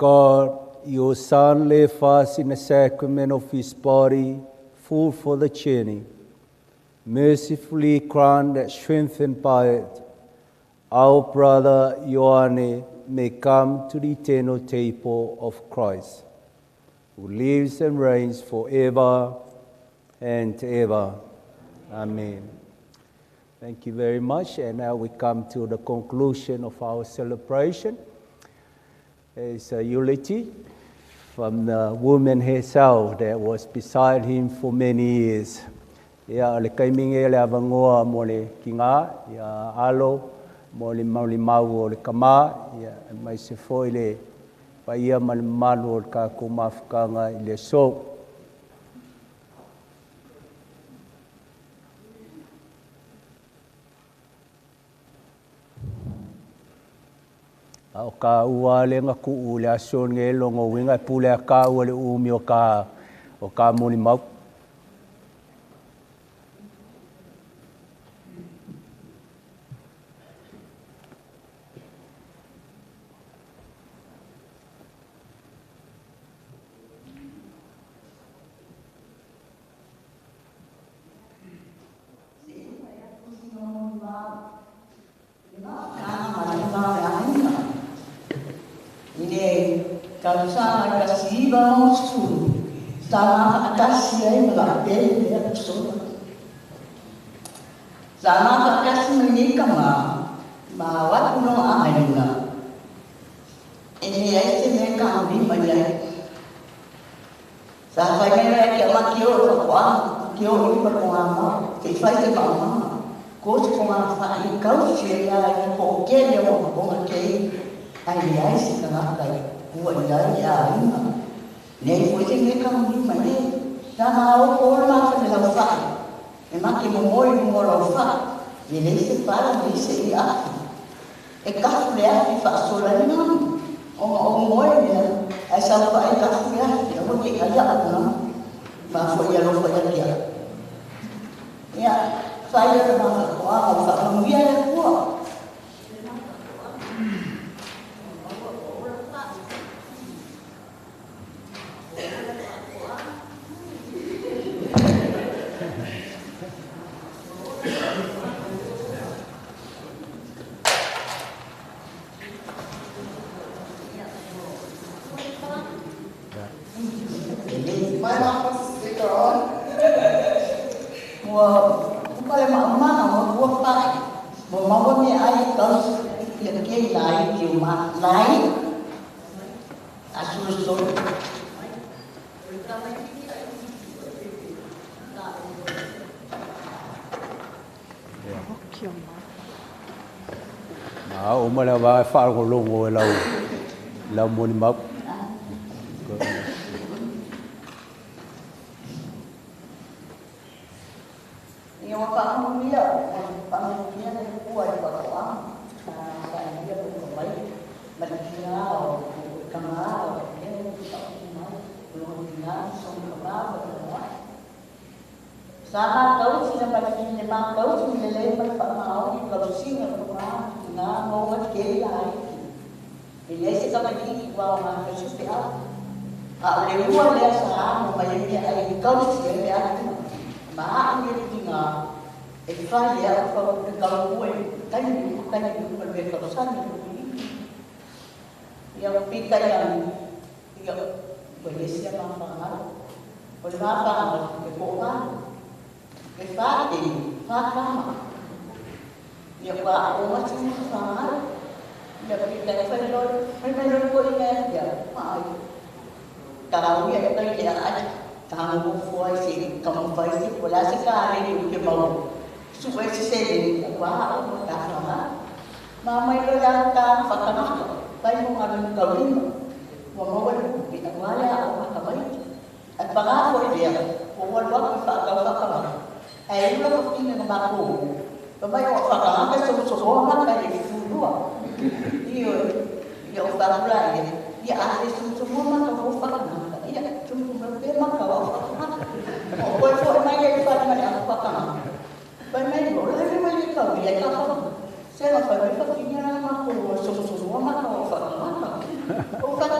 God, your Son left us in the sacrament of his body, full for the journey. Mercifully grant that, strengthened by it, our brother Ioane may come to the eternal table of Christ, who lives and reigns forever and ever. Amen. Thank you very much. And now we come to the conclusion of our celebration. It's a eulogy from the woman herself that was beside him for many years. Ia le kaiminge le avangoa mo le kinga, ia alo, mo le mau o le kama, ia mai se foi le paia ma le malu o le kako mafukanga i le so. O ka ua le ngaku le ason nge longo winga pule a ka ua le umi o ka moni mau. Kalsana kasiba mosu, sana kasia ila dele ya kusoma. Sana kasi menika ma watu no aina. Ini aise meka ambi maya. Sa kaya ya makio kwa kio ni kwa mama, kifai kwa mama. Kosi kwa fa ikausi ya ko kele mo ko ke. Ai aise kana kai. Buat dari aina, ni boleh mereka mandi, sama orang macam lawak, memang kita mau lawak, jadi sekarang ni saya, ekas dia di fasolan ni, orang mau dia, asal apa ekas dia, dia boleh kerja apa, masuk dia lawak dia, ya saya memang orang tak mungkin kuat. Umala va far ko longo la moni map. Ia waka mumia, pamumia na kuai waka. Saya dia berbaik, berkira, kamar, belum tinggal, kamar, Sana kau sih dapat ini memang kau sih meleleh berpamau kau sih berpamau na mau ke lai. Bila sih kau pergi bawa mana sesuatu, le luar dia sana mau dia ai kau sih dia mak dia tinggal. Ekor dia kau buat kan berbeza sana. Yang pika yang boleh siapa faham, boleh faham, berbuat. Fati, faham. Dia buat orang macam faham. Dia pergi fellow, fellow boleh dia. Kalau dia pergi ada, kamu voice, kamu voice, bola sekali dia mau. Supaya sesedi, wah, tak faham. Mama itu datang, faham. Baik mau ngambil kau ini, mau kita wala, apa baik. Apakah dia? Buat waktu faham. Ai lu ko tinga na bako. Babay ko fa ka so ma ka ni fuwa. Iyo fa bla ya ate so ma ka ko fa ka. Ya tum ma pe ma ka wa fa. Ko fo ma ye fa ma ya fa ka. Bay mai lo le mai ka ya ka fa. Se la fa fa tinga na ma ko so ma ka wa fa ka. O fa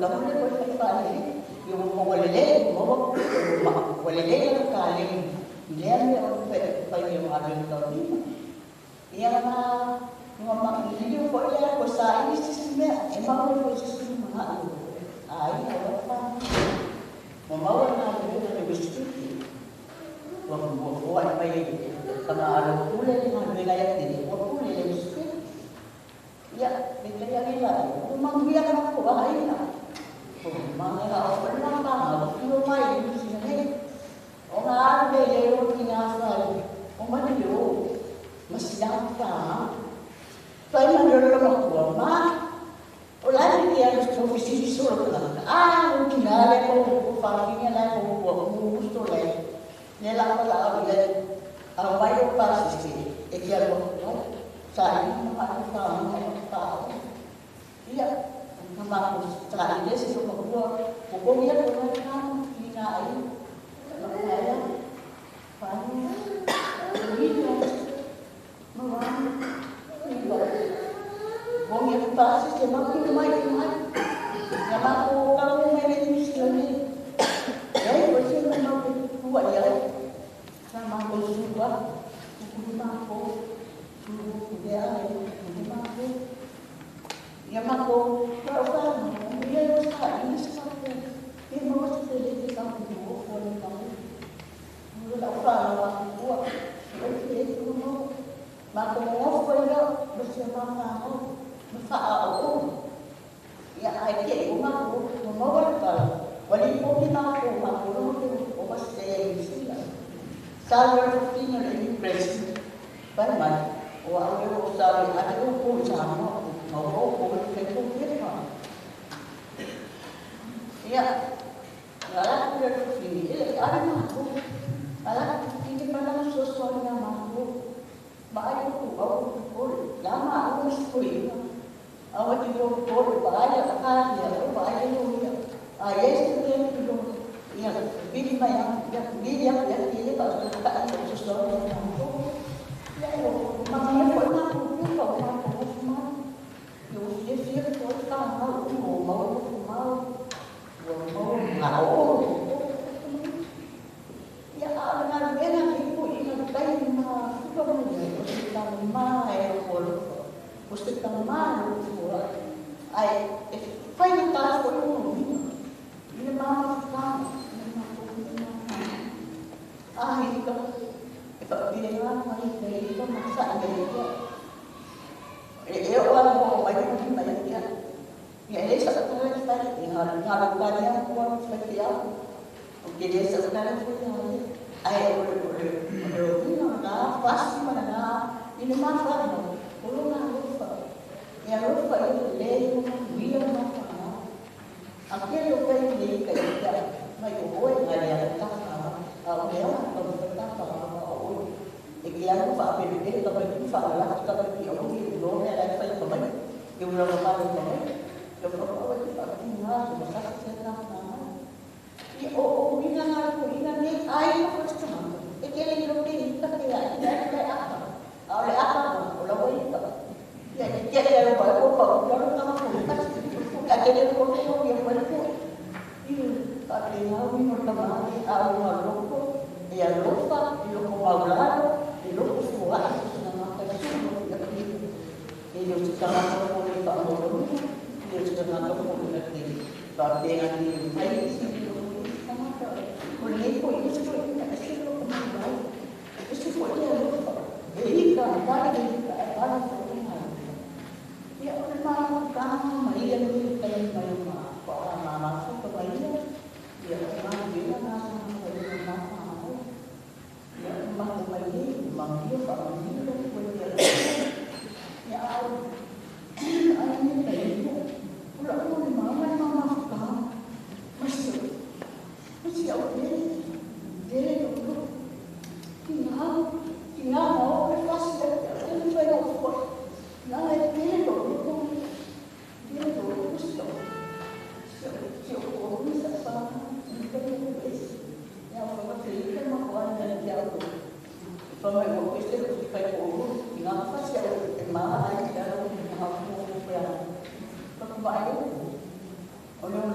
tamu le ko fa le yo mo walele mo walele ka le le me o fa yo ma le to ni ia ma ngoma ni yo ko ya ko sa ini sistem e ma ko sistem ma ai o fa mo ma na le bistu wa mai kama ada pule dengan wilayah ini pule le bistu ya wilayah ila memang dia kan ko ai na memang ela o pernah ka o mai ni sini o na de le o tinga sa o ma ni yo masih apa? Saya menurut orang ma, orang dia harus profesi suruh lah. Mungkin ada yang fakirnya lah, musuh lah. Nelah kalau dia awal itu pasti, dia saya mahu tahu. Iya, mahu cari dia sesuatu. Pokoknya orang kan kita ini, saya, Bom yang pasti cuma mai. Yang aku kamu mai ni sini. Ya, boleh memang buat ya. Sama aku suka, aku dia aku. Yang aku kalau dia ini sesuatu. Dia mau sekali kamu kamu. Kalau aku buat, itu mau. Maka mengoffer bersama kamu, berfa'au. Ya, ayat rumah aku membawakan. Walaupun kita aku rumah saya di sini. Saya berpikir ini presiden. Bagaimana? Orang saya ada pun sama. Orang berpikir ya, kalau aku berpikir ada aku. Kalau ini pada sesuatu yang aku. Baik tu, lama aku sekali. Awak juga banyak kan ya, banyak tu. Ayah sekali tu, ya, bini bayang, dia kalau tak sesuatu yang aku, ya, macam mana aku semua. Dia kalau mau. Ya, dengan enak ibu ingat bayi mah, Usted está mal, ai, faz no caso por um ele mal ficar, então, ele lá mais daí, então massa daí, eu amo mais um mais dia, e ele só está faz, e na lugaria quando foi criado, o que ele só está fazendo, aí eu não dá, fácil para dar, ele mais faz não. Yang lupa itu leh, dia mana? Akhirnya lupa ini kerja, macam boleh ngaya tak kalau dia tak tahu. Ikhlas lupa apa dia kalau lupa lah, kalau dia orang itu loh, dia ada apa kemana? Dia orang apa kemana? Dia orang apa kita tinggal, kita tak tahu. Ini ini nak ni air apa macam? Ikhlas lupa ini kerja, dia apa? Oleh apa? Oleh apa itu? Ya, dia baru baru nama pun. Ada pun yang baru. Ini tak tahu ni pertama ni awal lupa. Ya lupa, lupa maulana, lupa semua. Nama kerja dia sekarang pun tak mahu. Dia sekarang pun nanti tak dengan dia. Saya sini sama tak. Boleh pun itu tak sih lupa maulana. Itu pun dia lupa. Dia kan ada ya memang kamu Maria itu kayak mama, orang mama itu kebanyakan dia memang dia nasa dari mama, ya memang Maria memang dia kalau dia ya ini kayak itu, pulang mama kamu masih awal dia itu tinggal mau kasih dia bayar apa. Nah, dia tu mesti siapa bisa sama kita besi. Yang orang kita mahu dan jauh. Kalau yang kita supaya orang tinggal pas jauh, mana ada dalam hal yang berapa. Kalau baik, orang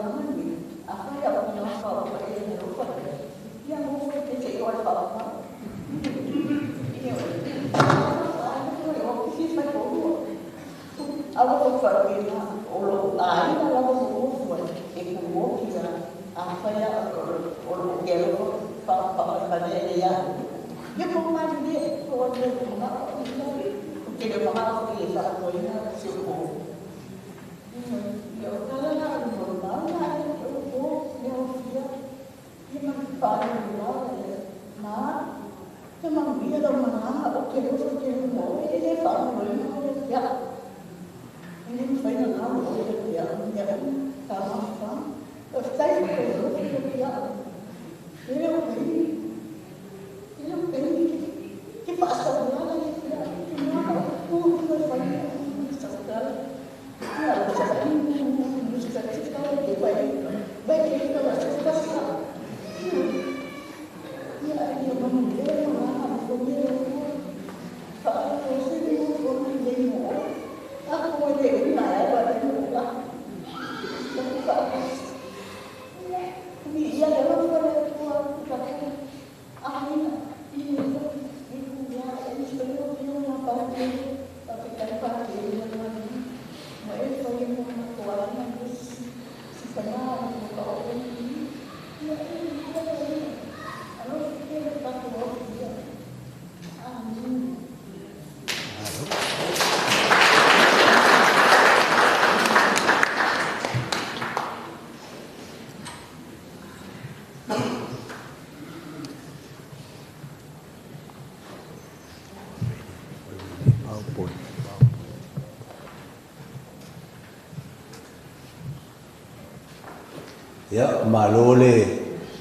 Ya, malole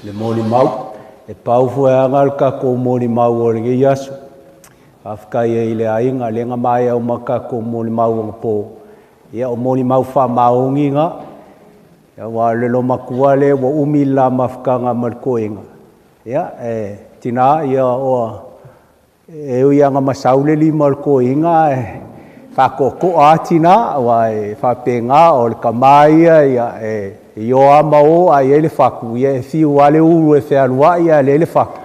le moni mau e pau fu angal ka ko moni mau o le yasu afka ye ile ainga lenga mai o maka ko moni mau po ya o moni mau fa maunginga ya wa le lo makua le wa umila mafka nga malkoinga ya tina ya o e o yanga masaule li malkoinga fa ko atina wa fa penga o le kamai ya yo amao a ele faku ye fi wale u e fe alwa ya le faku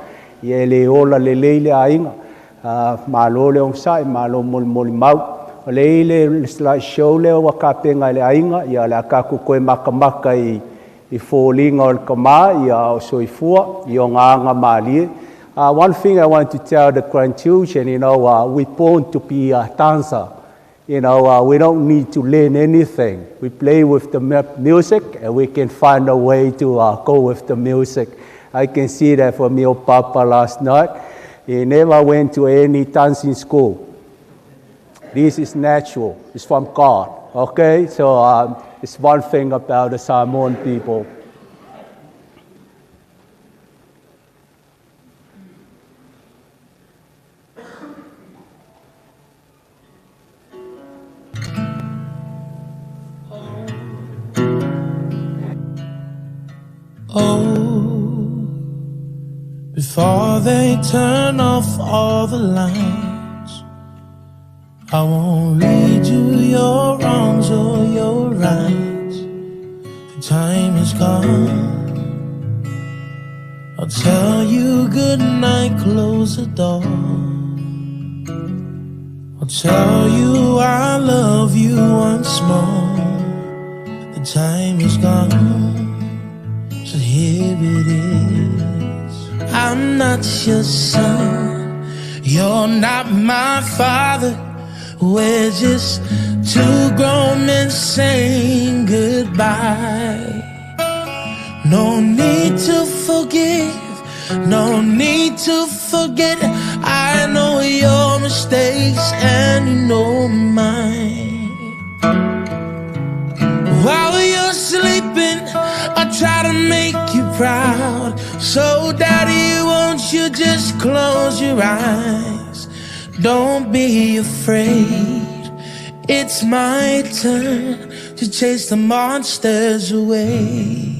ye le ola le le ainga malo le on sai malo mol mau le slide show le wa ka penga le ainga ya la ka ku ko makamaka I falling on kama ya so ifua yo nga mali one thing I want to tell the grandchildren, we born to be a dancer. We don't need to learn anything. We play with the music, and we can find a way to go with the music. I can see that from your papa last night. He never went to any dancing school. This is natural. It's from God. Okay? So it's one thing about the Samoan people. Oh, before they turn off all the lights, I won't read you your wrongs or your rights. The time is gone. I'll tell you good night, close the door. I'll tell you I love you once more. The time is gone. So here it is. I'm not your son. You're not my father. We're just two grown men saying goodbye. No need to forgive. No need to forget. I know your mistakes and you know mine. While you're sleeping, I try to make you proud. So daddy, won't you just close your eyes? Don't be afraid. It's my turn to chase the monsters away.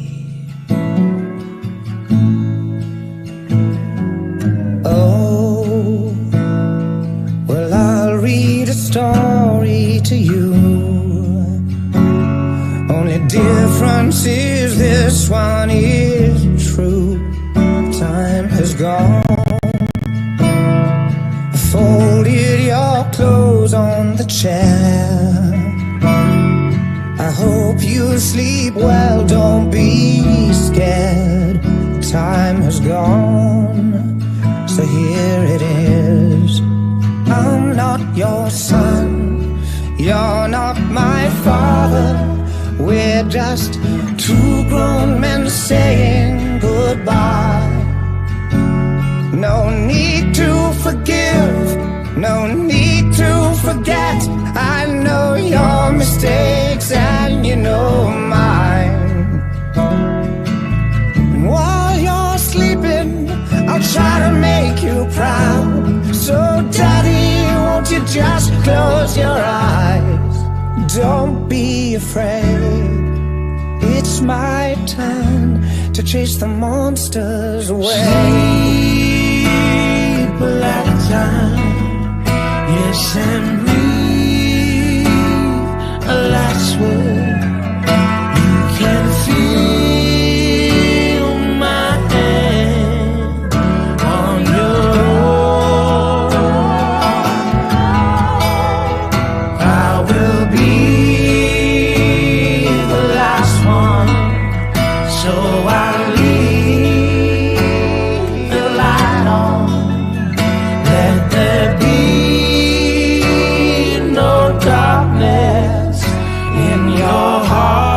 Oh, well, I'll read a story to you. Only difference is this one is true. Time has gone. Folded your clothes on the chair. I hope you sleep well, don't be scared. just two grown men saying goodbye. No need to forgive, no need to forget. I know your mistakes and you know mine. And while you're sleeping, I'll try to make you proud. So daddy, won't you just close your eyes? Don't be afraid, it's my turn to chase the monsters away. Sleep like time, yes, and breathe a last word. You can feel my hand on yours. I will be the last one, so I leave the light on. Let there be no darkness in your heart.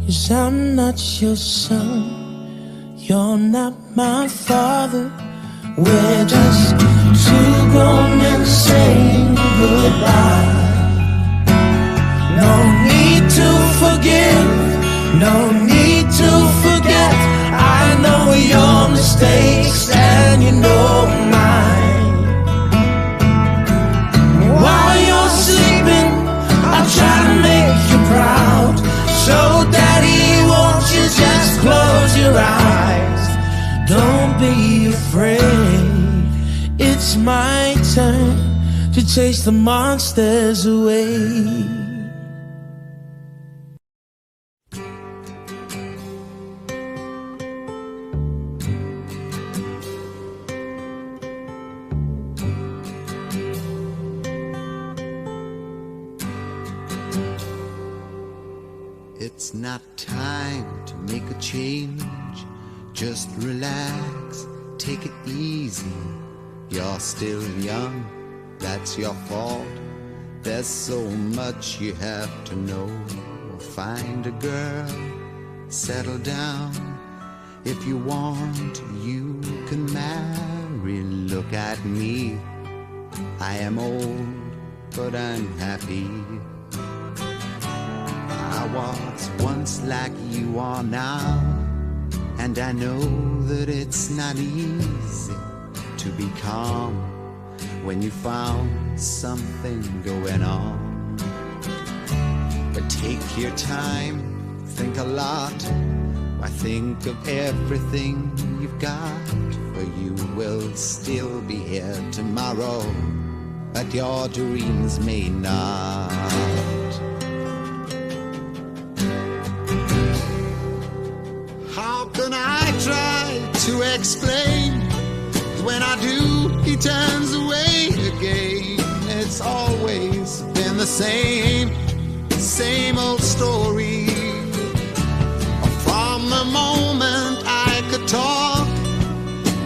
'Cause I'm not your son, you're not my father. We're just two grown men saying goodbye. No need to forgive, no need to forget. I know your mistakes and you know mine. While you're sleeping, I'll try to make you proud. So daddy, won't you just close your eyes? Don't be afraid, it's my turn to chase the monsters away. It's not time to make a change. Just relax, take it easy. You're still young, that's your fault. There's so much you have to know. Find a girl, settle down. If you want, you can marry. Look at me, I am old, but I'm happy. I was once like you are now, and I know that it's not easy to be calm when you found something going on. But take your time, think a lot. Why, think of everything you've got, for you will still be here tomorrow, but your dreams may not. How can I try to explain? When I do, he turns away again. It's always been the same old story. From the moment I could talk,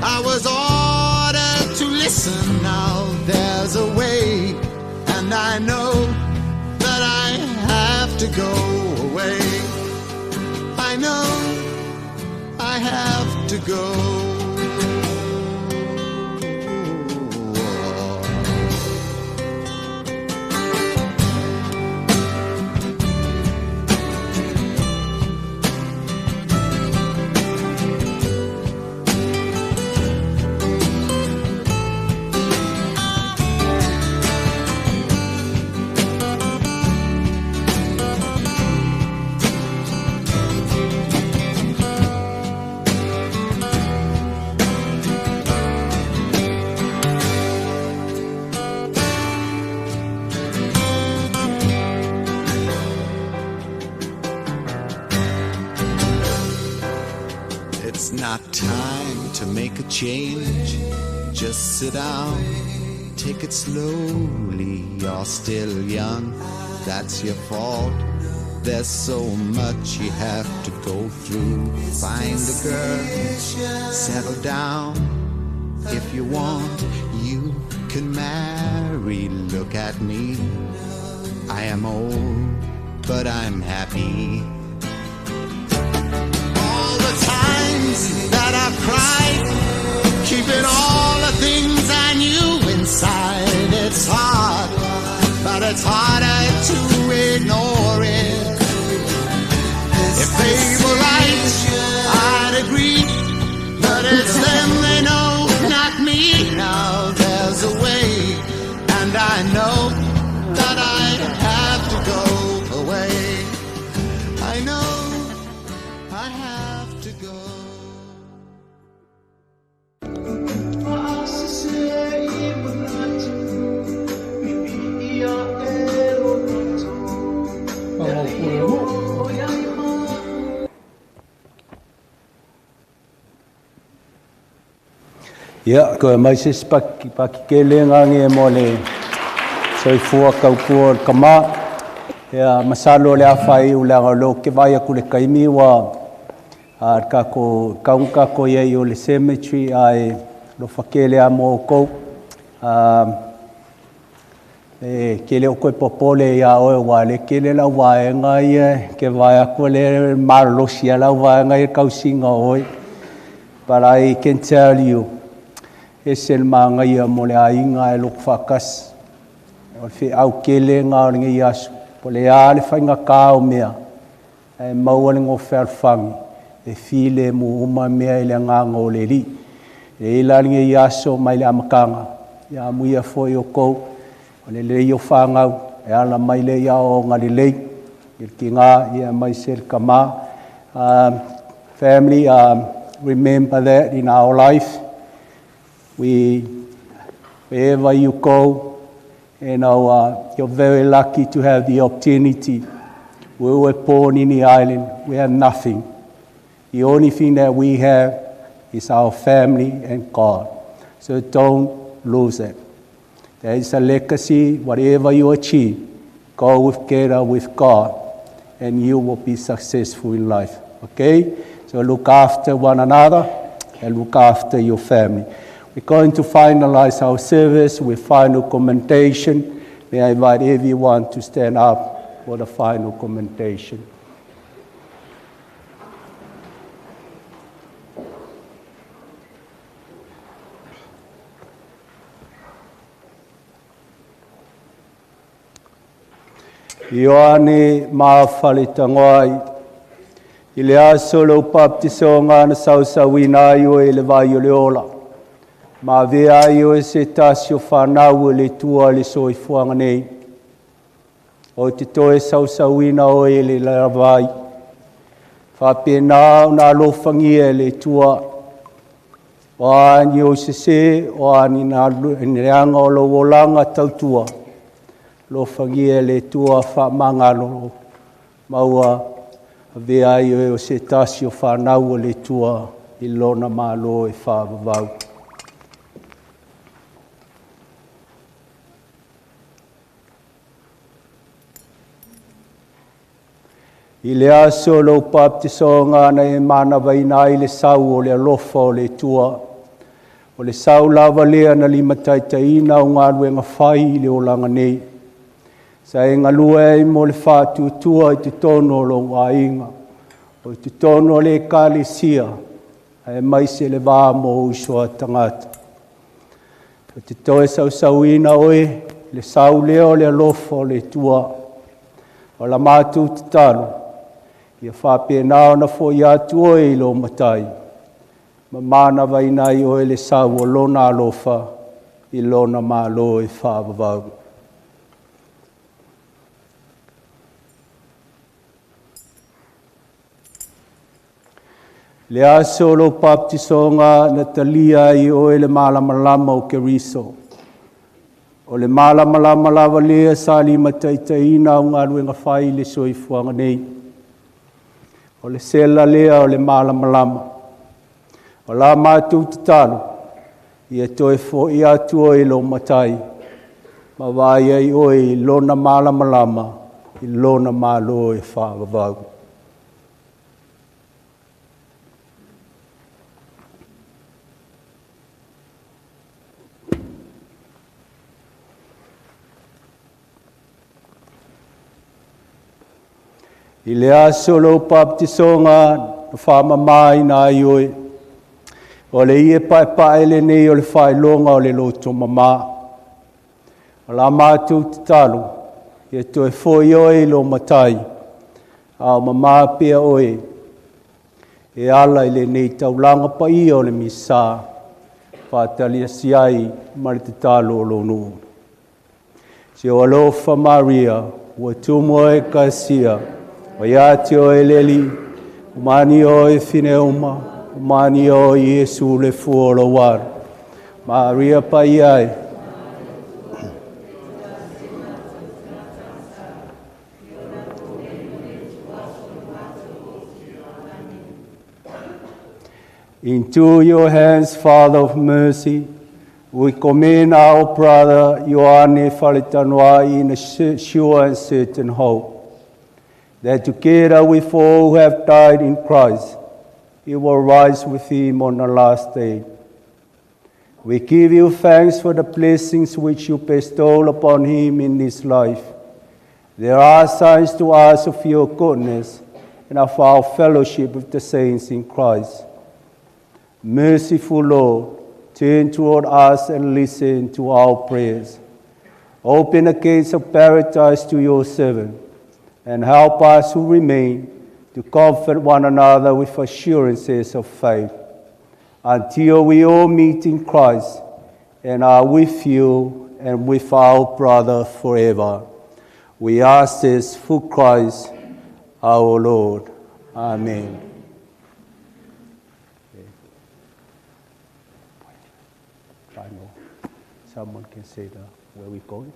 I was ordered to listen. Now there's a way, and I know that I have to go away. I know I have to go. It's not time to make a change. Just sit down, take it slowly. You're still young, that's your fault. There's so much you have to go through. Find a girl, settle down. If you want, you can marry. Look at me, I am old, but I'm happy. All the times that I've cried, keeping all the things I knew inside. It's hard, but it's harder to ignore it. If they were right, I'd agree, but it's them they know, not me. Now there's a way, and I know that I have to go away. I know I have to go. Ya, ko mai se paki kelenga nge mole. So fua kau por kama ya masalo le afai ula lo ke vai ku le kaimi wa ka ko kaunka ko ye yo le cemetery ai lo fakele amo ko kele ko popole ya o wale kele la wa ngai ke vai ku le marlo sia la wa ngai kausinga oi. But I can tell you esel manga ia mo le ainga e luk fakas o fe au kele nga o ngi yasu po le ale fainga kao mea e maua le ngo ferfangi e file mu uma mea ile nganga o le li e ila ngi yasu mai le amakanga ya mu ia foi o kou o le le yo fangau e ala mai le ia o ngali le il kinga ia mai sel kama family remember that in our life. Wherever you go, you know, you're very lucky to have the opportunity. We were born in the island. We have nothing. The only thing that we have is our family and God. So don't lose it. There is a legacy. Whatever you achieve, go together with God, and you will be successful in life. Okay? So look after one another and look after your family. We're going to finalize our service with final commendation. May I invite everyone to stand up for the final commendation. Ioane ma Faletagoai. I le aso lo baptiso ngā na sausawina io e le vai o le ola. Ma vea io e se tasio whanau le tua le soifuanga nei. O te toe sausawina o e le lavai. Whapena na lofangia le tua. O ani o se o ani na reanga o lo wolanga tautua. Lofangia le tua whamangalo. Maua vea io e se tasio whanau le tua i lona malo e whavavau. I le aso lo baptiso ngana e mana vaina i le sau o le alofa o le tua. O le sau lava lea na lima taitaina o ngā luenga whai i le olanga nei. Sa e ngalua e mo le whātu tua i te tono lo ngā inga. O te tono le kāle sia. E mai se le vā mo usoa tangata. O te toe sau sauina oe, le sau leo le alofa o le tua. O la mātu te talo. Ia whāpenao na fo i atu oe i lo matai. Ma mana vainai oe le sau o lona alofa i lona malo e whāvavau. Le aso lo baptisonga na talia i oe le malamalama o Keriso. O le malamalama lava lea sa li mataitaina o ngā ruenga whai le soifuanga nei. O le sela lea o le malamalama. O la mātou te talo, ia toe fo i atu oe lo matai. Ma vai ai oe i lona malamalama, i lona malo e whaavavau. I le aso lo baptisonga na whamamai na ioi. O le ie pae le nei o le whaelonga o le loto mama. O la mātou te talo, e to e foi oi lo matai. A o mama pia oi. E ala i le nei taulanga pa i o le misa. Whātalia siai ma le te talo o lo nu. Se o alofa Maria, ua tumo e kasia, o iati o e leli, umani o e fineuma, umani o Iesu le fuolo war. Maria pa iai. Into your hands, Father of mercy, we commend our brother Ioane Faletagoai in a sure and certain hope that together with all who have died in Christ, he will rise with him on the last day. We give you thanks for the blessings which you bestow upon him in this life. There are signs to us of your goodness and of our fellowship with the saints in Christ. Merciful Lord, turn toward us and listen to our prayers. Open the gates of paradise to your servant, and help us who remain to comfort one another with assurances of faith, until we all meet in Christ and are with you and with our brother forever. We ask this through Christ our Lord. Amen. Someone can say where we're going.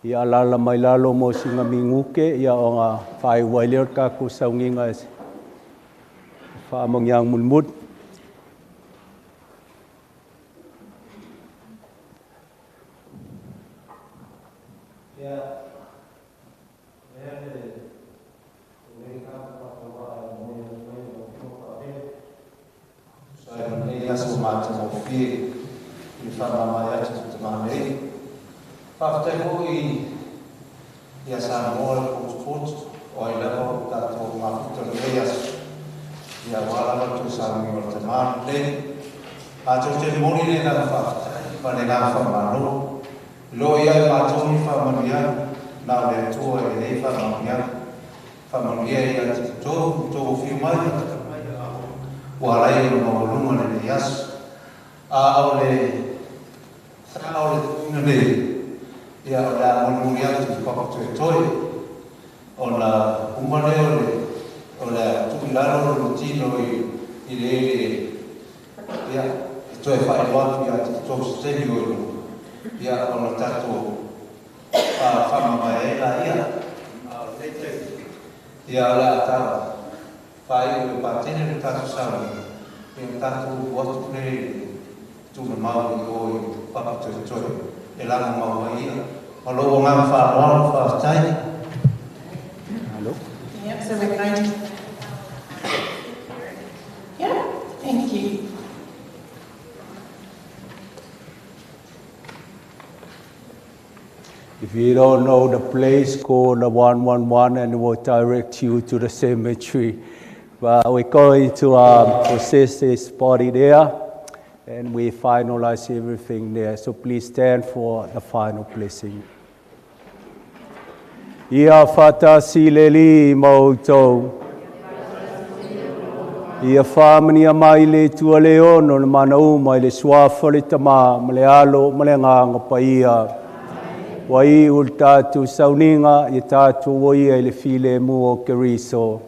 Ia lala mai lalo mo singa minguke ia o ngā whai wailer ka ku saunginga whaamong yang mulmud. Yeah, so we're going to... Yeah, thank you. If you don't know the place, call the 111 and we'll direct you to the cemetery. But we're going to process this body there and we finalize everything there. So please stand for the final blessing. Ia whata sileli mautou. Ia whamani a mai le tua leono le mana uma i le suafa le tama, ma le alo, ma le nganga pa ia. Wai ul tātu sauninga i tātu woia i le file mua o Keriso. Oh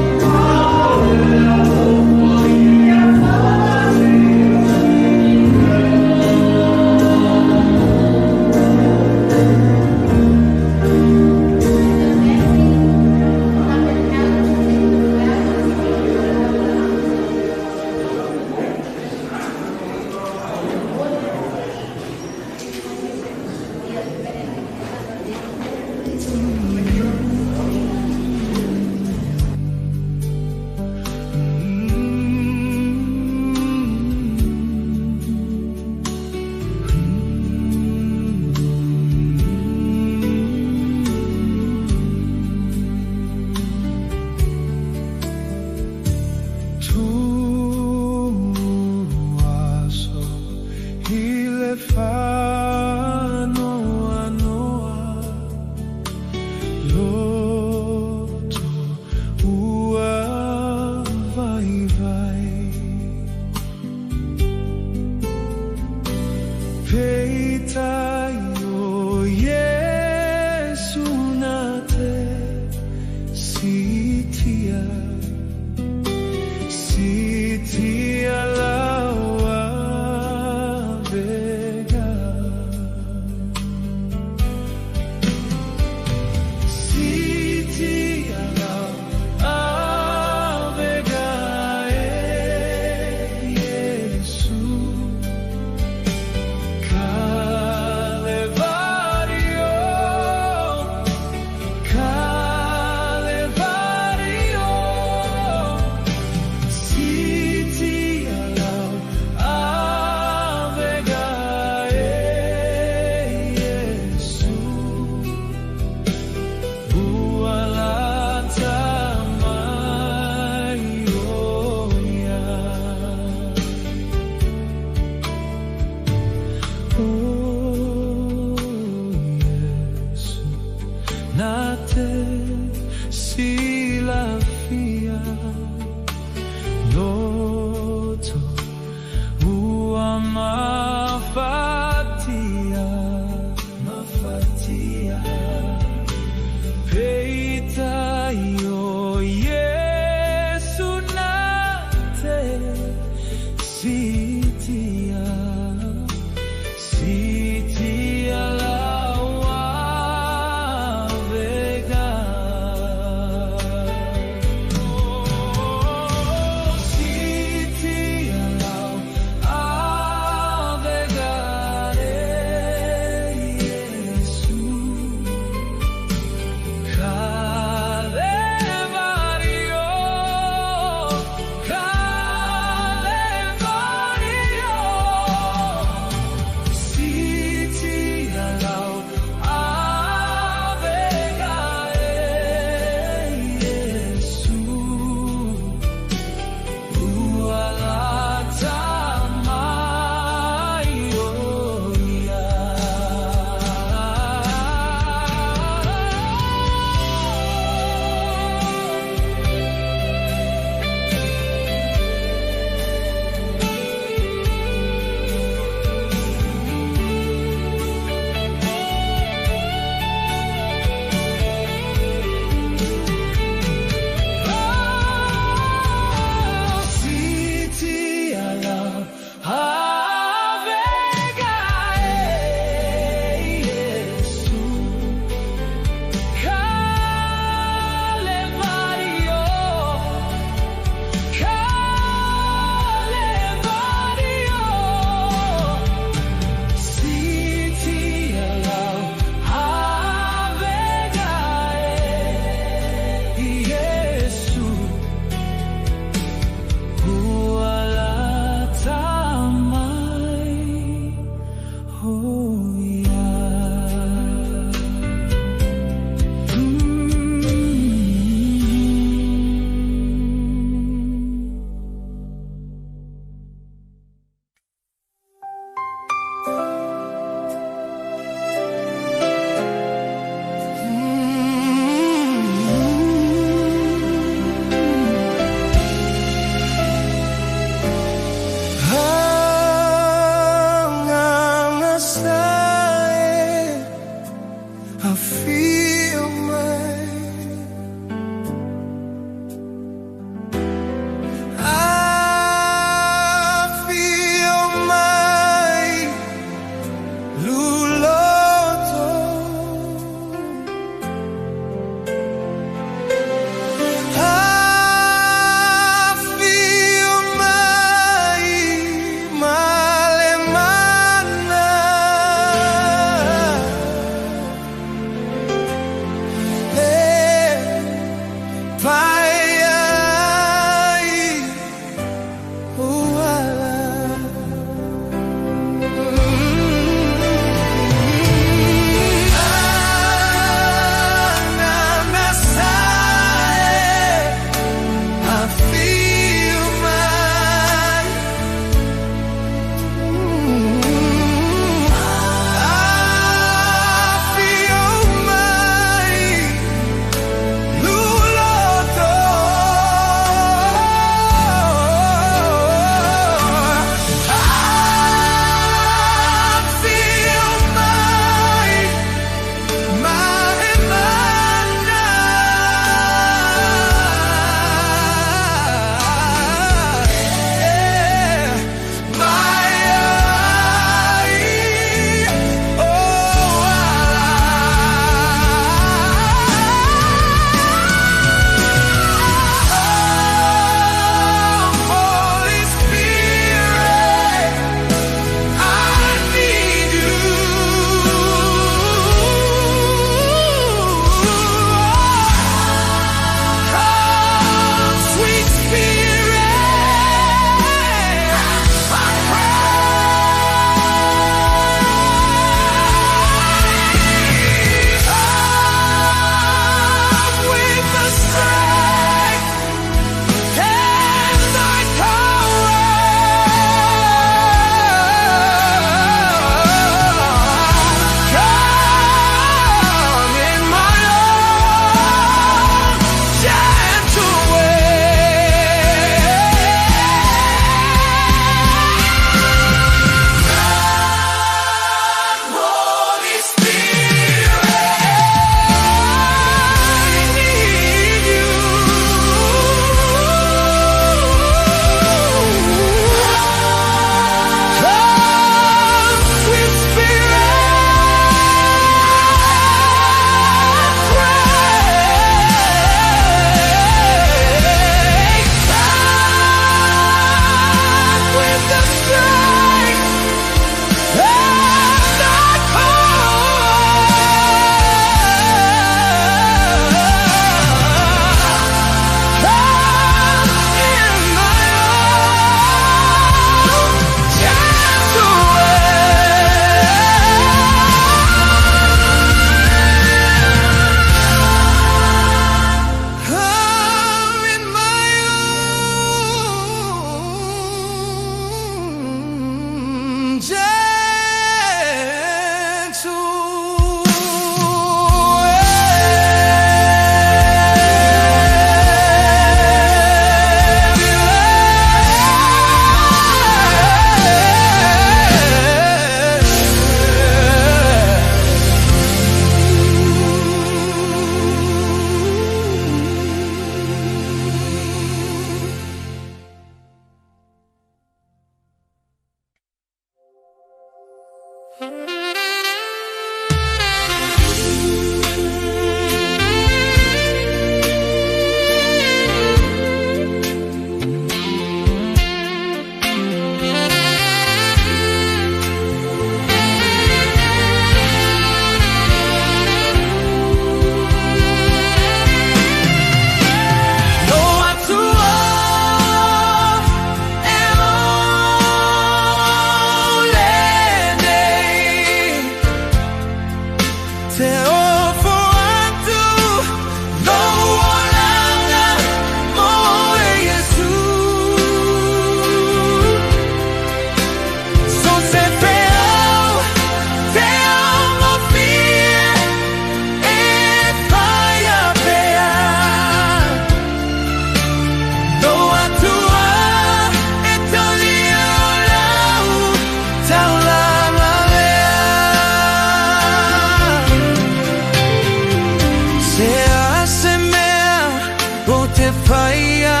whaia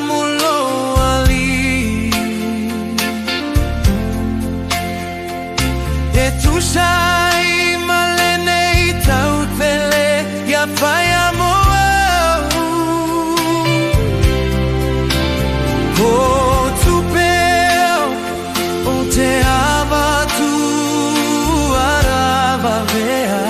mulo ali e tu sai malene tau tele ya whaia mo o tu peo o te ava tu arava vea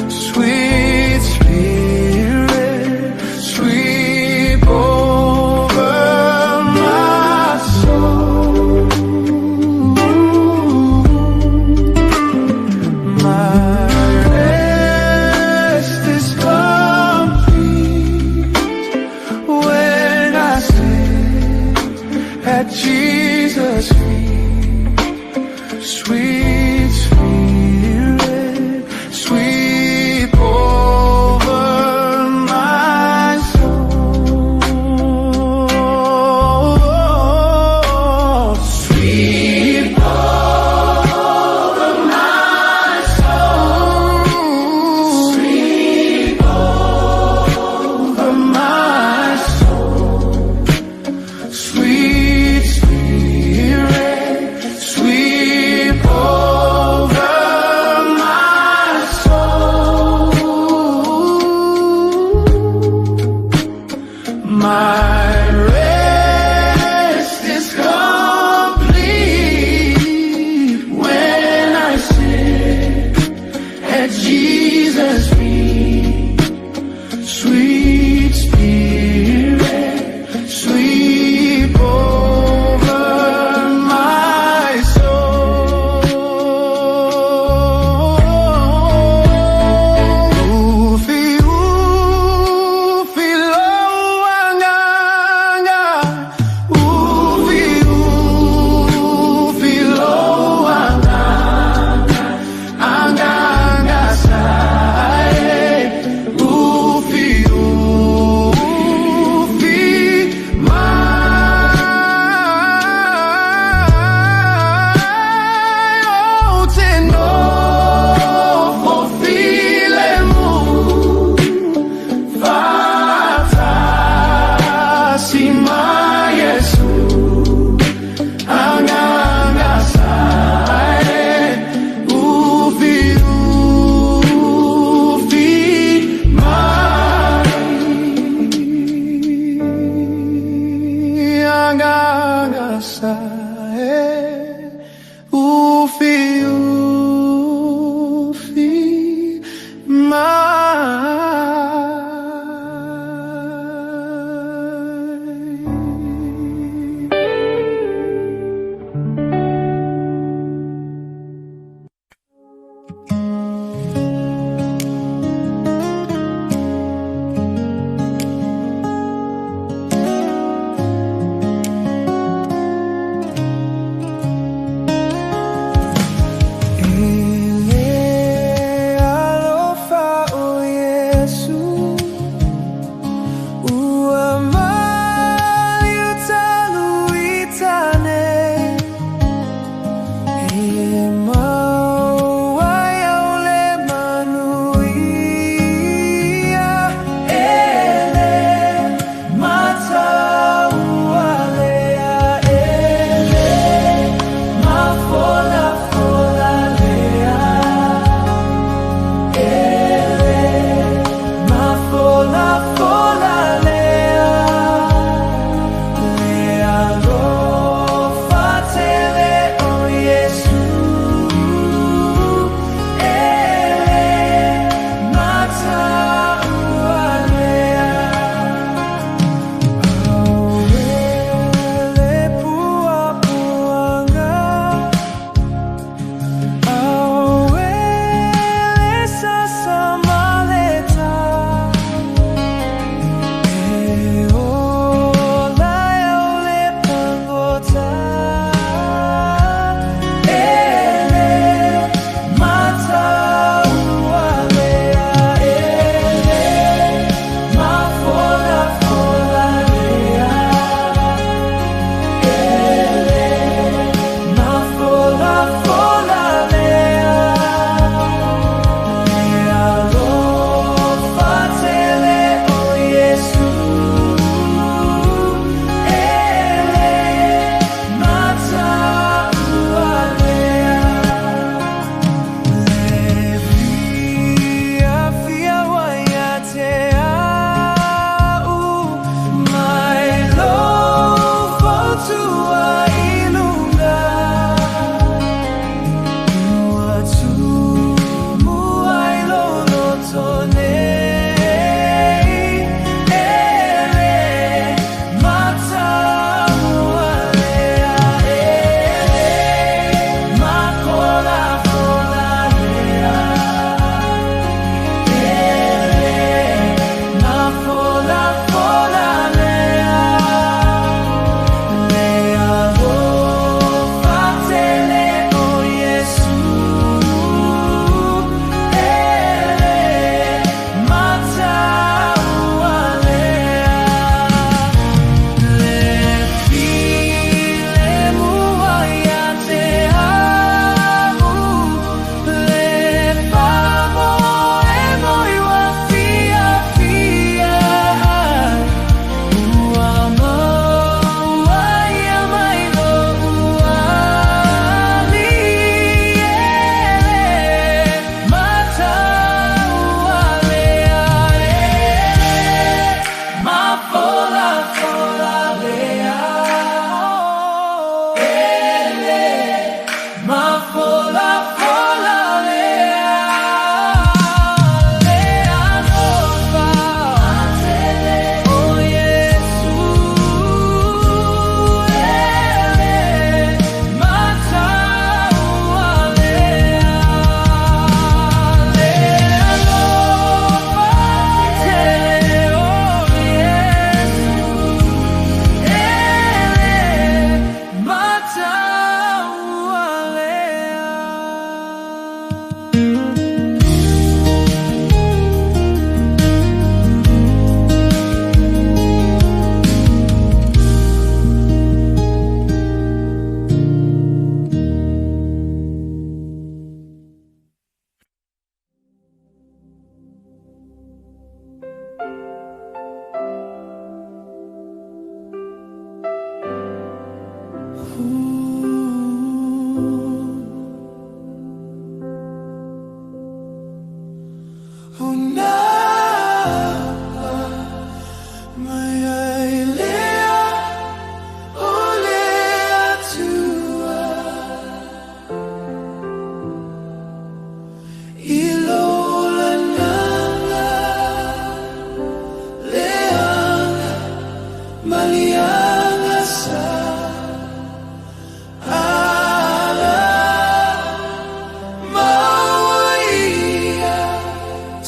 Sweet Spirit, sweep over Jesus, sweet Spirit, sweep over my soul. Ufi, ufi, loanganga. Ufi, ufi, loanganga. Anganga, sai.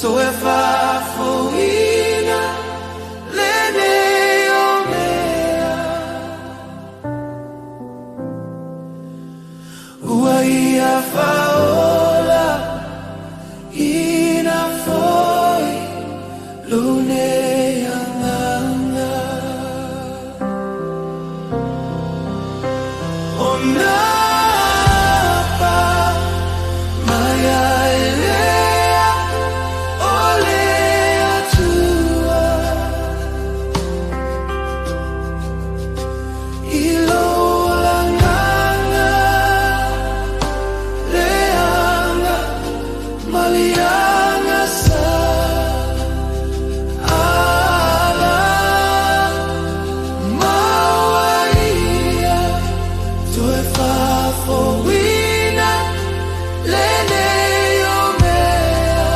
So if I foina lene o mea ua ia faola ina foi lune anganga o napa maya elea olea tua ilola nganga leanga malianga sa ala mawaia toe fafoina lene o mea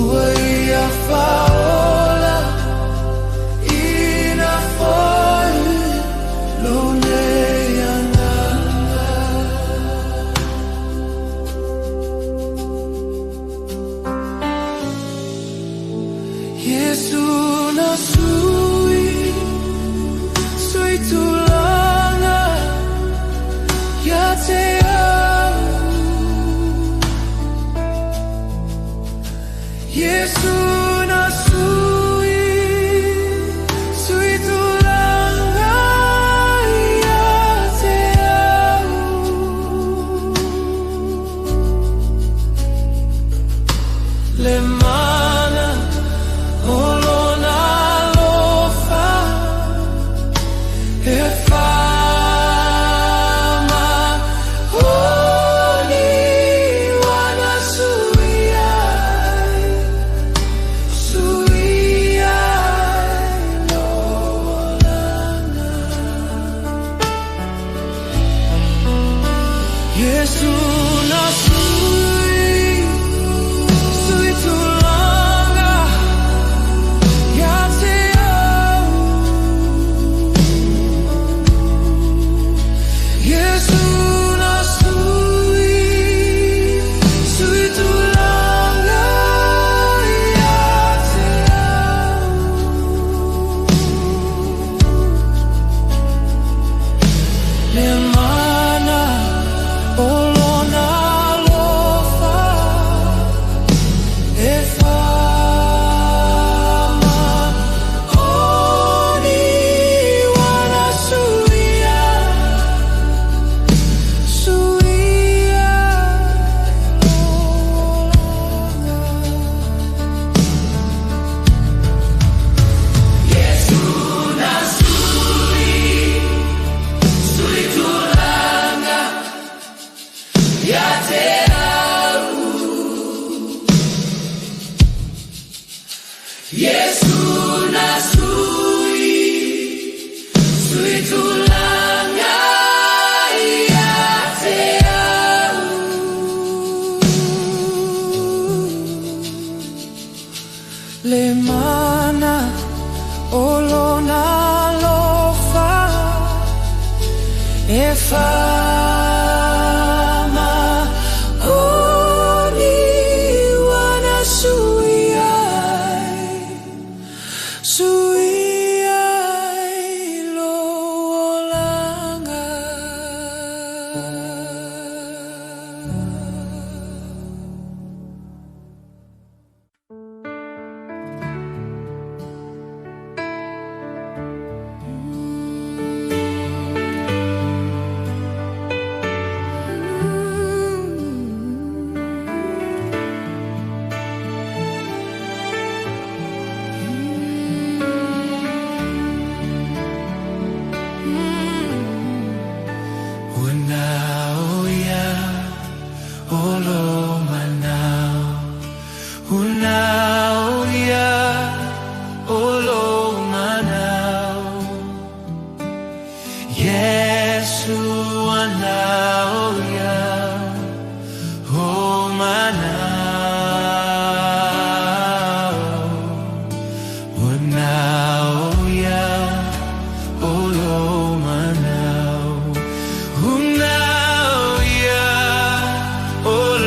uia faola ina foi lone anganga Yesu na sui tulanga ya te au Yesu na sui tulanga ya te au le mana olona lofa e fama oni wana suiai lolana Yesu na sui tulanga ya te au Yesu na sui tulanga ya te au le mana olona lofa e fama oni wana suia Yesu na sui tulanga ya te au Yesu na sui tulanga ya te au le mana olona lofa e fama oni wana suiai lolanga Oh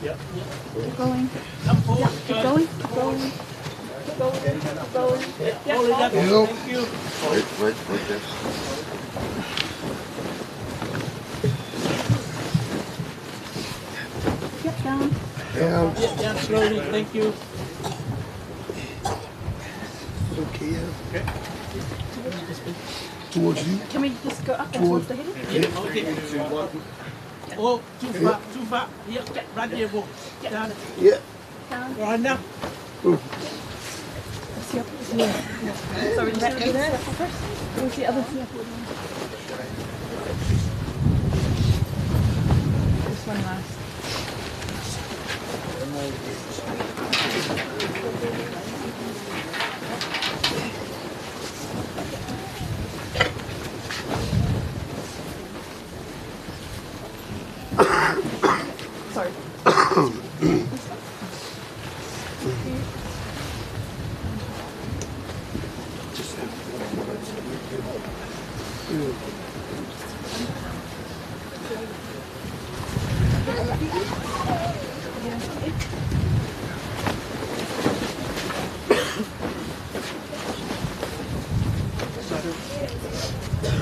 Yeah. Keep going. Yeah, keep going. Keep going. Keep going. Keep going. Yeah. Thank you. Wait there. Yep, down. Yeah, slowly. Thank you. Okay. Okay. Towards you. Can we just go up and towards the head? Yeah, okay. Oh, too far, too far. Yeah, right there, go. Down. Yeah. Down. Right now. Yeah. Sorry, let me there first. Where's the other one? This one last. Sorry.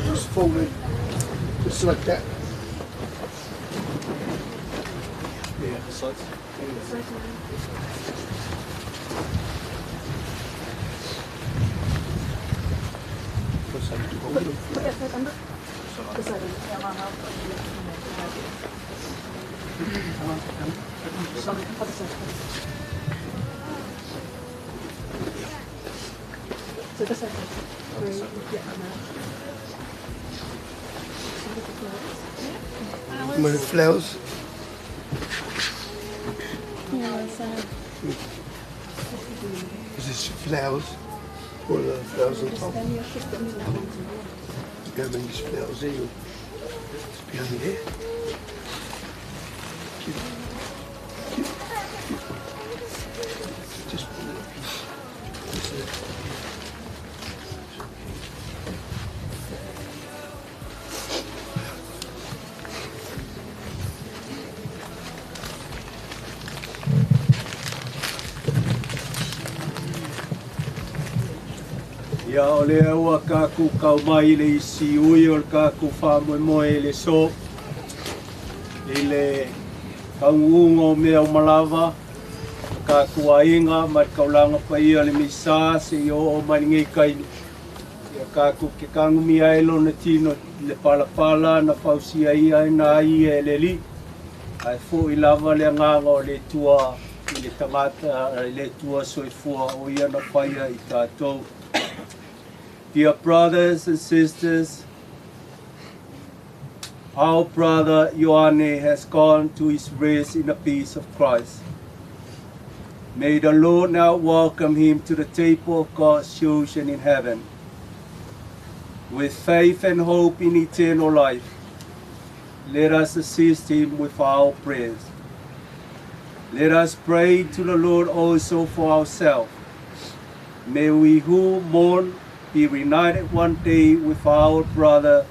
Just fold it, just like that. Yeah, sides. Put your side under. This side. Other side. So this side. With the flowers. Yeah, side. Is this flowers? Or the flowers on top? You gotta make these flowers in. It's behind there. Just pull it up. That's it. Ia o le aua kāku kau mai le isi ui o le kāku whāmoe moe le so. I le kaungunga o mea o malawa. Kāku a inga mai kaulanga pa ia le misa se i o maringi kaini. Ia kāku ke kangumi aelo na tino le palapala na pausia ia na ia e le li. Ai fo I lava le nganga o le tua I le tangata le tua soifua o ia na whaia I tātou. Dear brothers and sisters, our brother Ioane has gone to his rest in the peace of Christ. May the Lord now welcome him to the table of God's children in heaven. With faith and hope in eternal life, let us assist him with our prayers. Let us pray to the Lord also for ourselves. May we who mourn be reunited one day with our brother.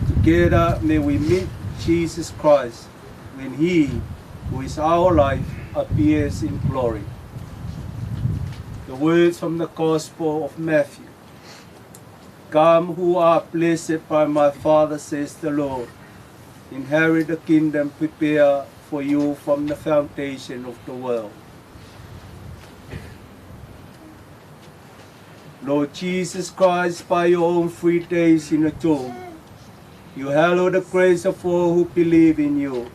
Together may we meet Jesus Christ when he, who is our life, appears in glory. The words from the Gospel of Matthew. Come who are blessed by my Father, says the Lord. Inherit the kingdom prepared for you from the foundation of the world. Lord Jesus Christ, by your own 3 days in the tomb, you hallowed the grace of all who believe in you,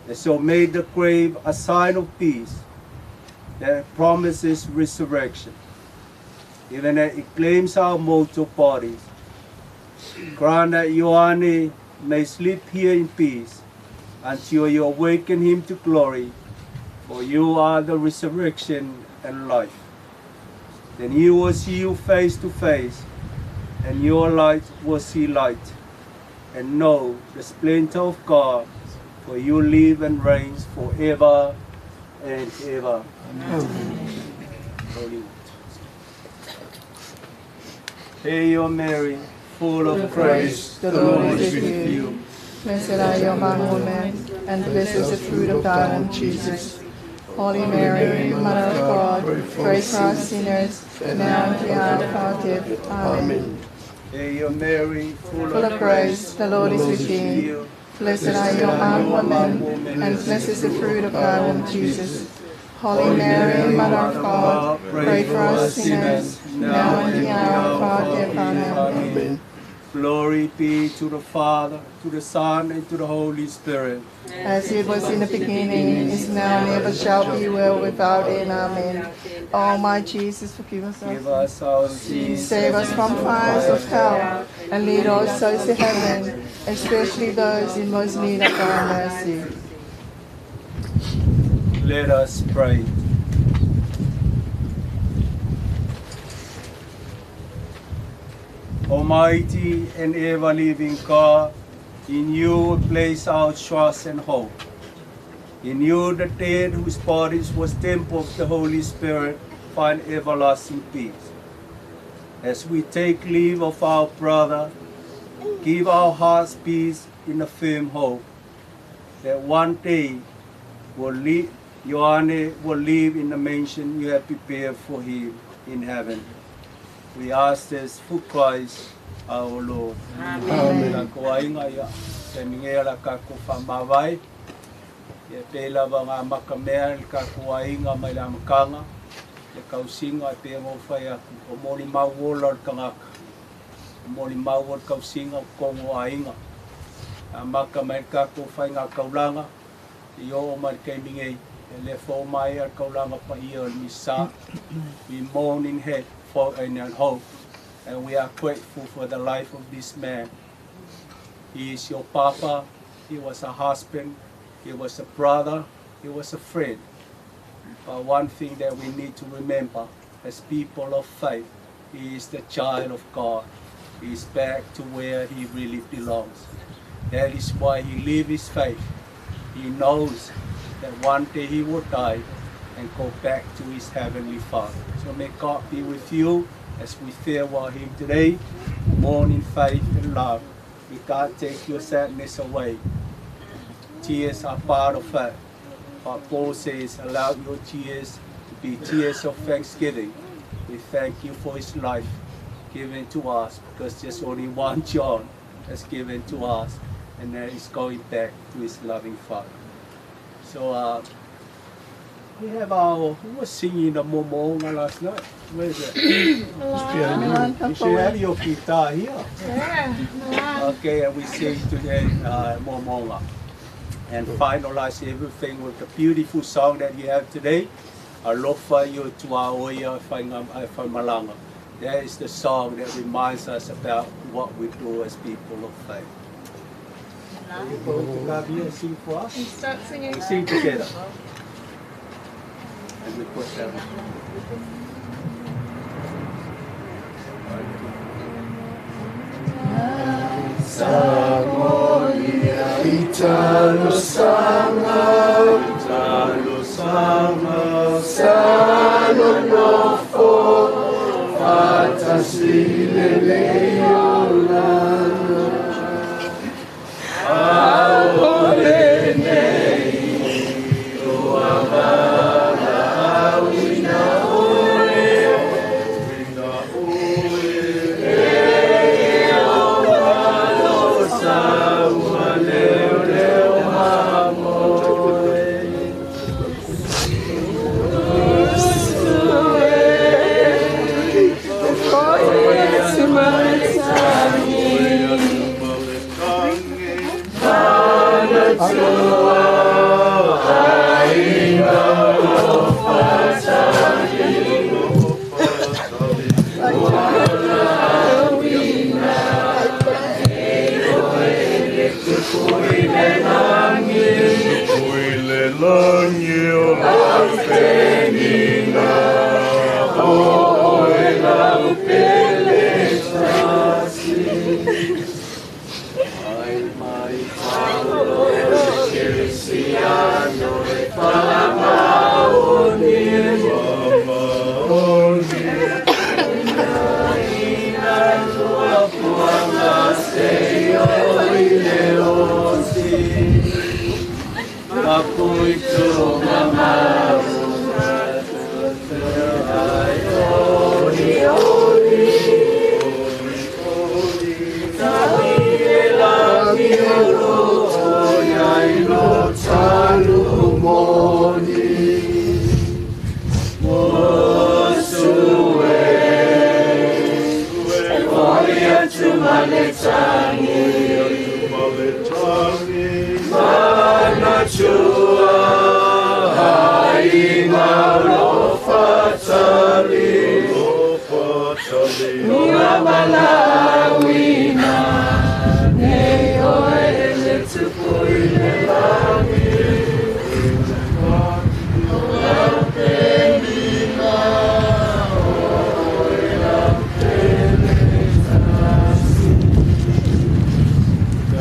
and so made the grave a sign of peace that promises resurrection, even as it claims our mortal bodies. Grant that Ioane may sleep here in peace until you awaken him to glory, for you are the resurrection and life. Then he will see you face to face, and your light will see light, and know the splendor of God, for you live and reign forever and ever. Amen. Holy Hail Mary, full of grace, the Lord is with you. Blessed are you among women, and blessed is the fruit of thy womb, Jesus. Holy Mary, Mother of God, pray for us sinners, now and at the hour of our death. Amen. Hail Mary, Full of grace, the Lord is with thee. Blessed are you among women, and blessed is the fruit of thy womb, Jesus. Holy Mary, Mother of God, pray for us sinners, now and at the hour of our death. Amen. Glory be to the Father, to the Son, and to the Holy Spirit. As it was in the beginning, is now, and ever shall be, world without end. Amen. O my Jesus, forgive us our sins, save us from fires of hell, and lead all souls to heaven, especially those in most need of thy mercy. Let us pray. Almighty and ever-living God, in you we place our trust and hope. In you the dead whose bodies was temple of the Holy Spirit find everlasting peace. As we take leave of our brother, give our hearts peace in a firm hope that one day Ioane will live in the mansion you have prepared for him in heaven. We ask this through Christ our Lord. Amen. Ia pela wanga makamea il kakuainga mai la makanga ia kausinga te ngofai aku o moli mauola kangaka o moli mauola kausinga kongo ainga a makamea kaku fai nga kaulanga i o mai kaimingei e le fo mai al kaulanga pa ia al misa we mourn in head for and hope, and we are grateful for the life of this man. He is your papa, he was a husband, he was a brother, he was a friend. But one thing that we need to remember as people of faith, he is the child of God. He is back to where he really belongs. That is why he lives his faith. He knows that one day he will die and go back to his heavenly Father. So may God be with you as we farewell him today, born in faith and love. May God take your sadness away. Tears are part of it. But Paul says, allow your tears to be tears of thanksgiving. We thank you for his life given to us, because there's only one John that's given to us, and that is going back to his loving Father. So we have who was singing the Momonga last night? Where is it? You should have your guitar here. Yeah. Okay, and we sing today Momonga. And finalize everything with the beautiful song that you have today. Alofa you to our oia malanga. That is the song that reminds us about what we do as people of faith. Are you going to come here and sing for us? Start singing. We sing together. And we put that Sagolia Italo Sama Sano Nofo Fatasile Leolana Aolene Uamana Awina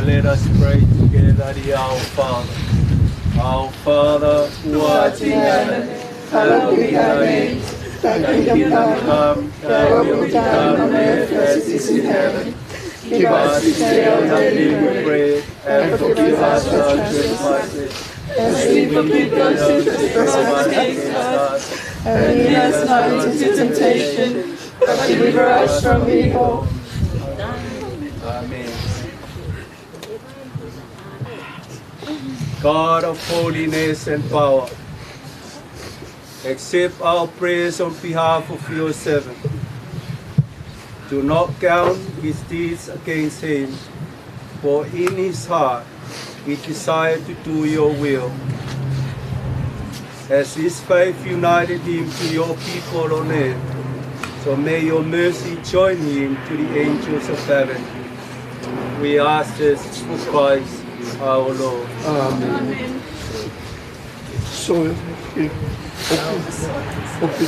Let us pray together the Our Father. Our Father, who art in heaven, hallowed be thy name. Thy kingdom come, thy will be done on earth as it is in heaven. Give us this day our daily bread, and forgive us our trespasses, as we forgive those who trespass against us. And lead us not into temptation, but deliver us from evil. Amen. God of holiness and power, accept our prayers on behalf of your servant. Do not count his deeds against him, for in his heart he desired to do your will. As his faith united him to your people on earth, so may your mercy join him to the angels of heaven. We ask this through Christ our Lord. Amen. So, open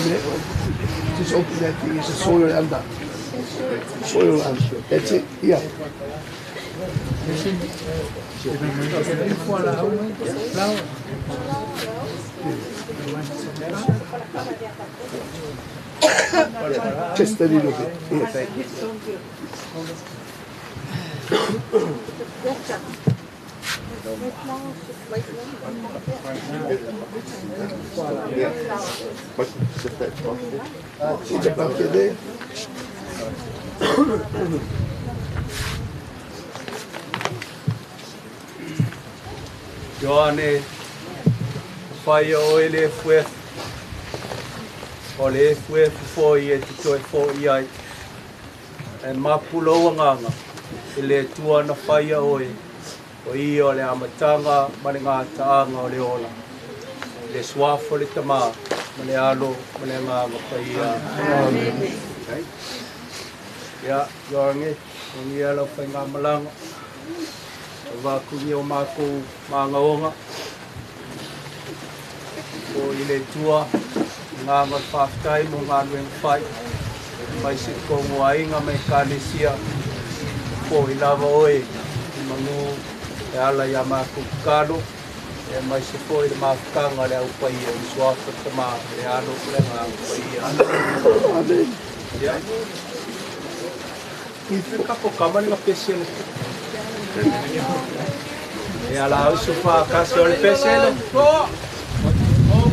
it. Just open that thing. It's a soil under. Soil under. That's it. Yeah. Just a little bit. Yeah. Thank you. Ioane, whai o ele fue, o le fue foi e te toi foi ai, e mapulo nganga, ele tua na whai o e, o i o le amatanga, mani ngā taanga o le ola, le swafo le tama, mani alo, mani nganga whai a. Ia, Ioane, ngi ala whai ngā malanga, wakungi o mākou māngaonga o i le tua ngā ngal whaftai mo ngā nueng whai mai se kongo ainga mai kānesia po i lava oe i mangu e ala i a mākou kano e mai se po i le mākanga le au pai e i suafa tama le alo le ngā pai e ia i kako kamani ngā pesele e ala au se whakasi o le pesele.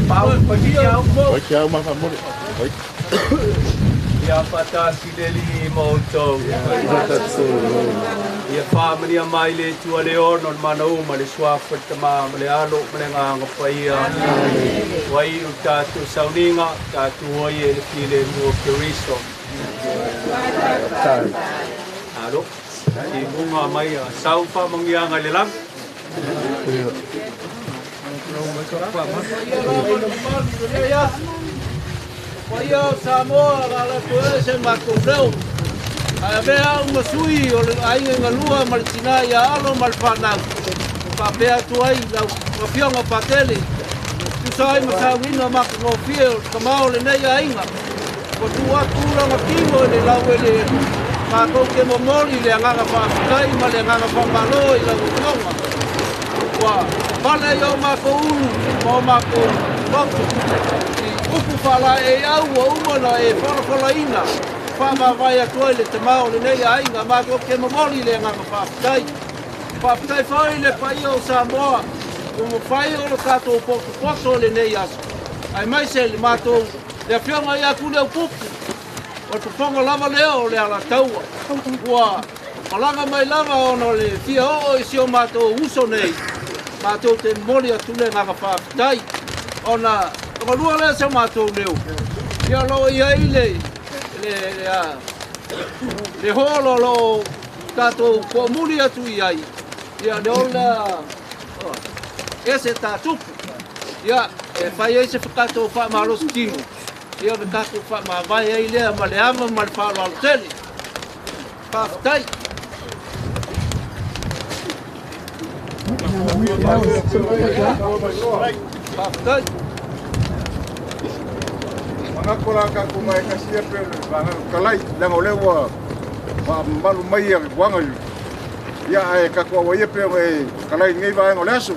Pau, pagi au. Pagi au maka mure. Ia patasi le li moutou. Ia whamani a mai le tua le ono mana uma le swafa tama le alo le nganga whaia. Wai u tātou sauninga, tātou hoi e le file mua Kiristo. Alo. I bunga mai a saupa mangianga le lang. Whaia o Samoa la koe se makoureu. A mea uma sui o le ainga ngalua maritina i a alo malwhanau. Pa pea tuai lau mawhionga patele. Tusai masawina maka ngofia o kamao le nei ainga. Ko tua tūranga kimo le lau e le mākou ke momori le anganga whaafikai ma le anganga whamalo i lau utonga. Wa mana i au mākou unu, mō mākou motu. I upu whala e au o umana e whalawhala ina. Whamawai atoa le te mao le nei ainga mākou ke momori le anganga whaafikai. Whaafikai whai le pai o Samoa. Mo fai o lo kato poso le nei aso. Ai mai se le mato le fionga ia ku le pupu. O tu pongo lava leo le ala taua. Ua malanga mai lava ono le fia o isi o mato uso nei. Mato te mori atu le ngaka whaafitai. Ona lua le se mato leo. Ia lo ia ile le holo lo kato ko muri atu iai. Ia le ola ese tatupu. Ia fai ese whakato wha malos kingo. Ia whakato wha ma vai ei lea ma le ama ma le whaalo alo tele. Whaafitai. Whaafitai. Mga kora ka kumai kasia pe kalai lango lewa malu mai ya wanga ya ai ka ko ye pe kalai ngai va ngo leso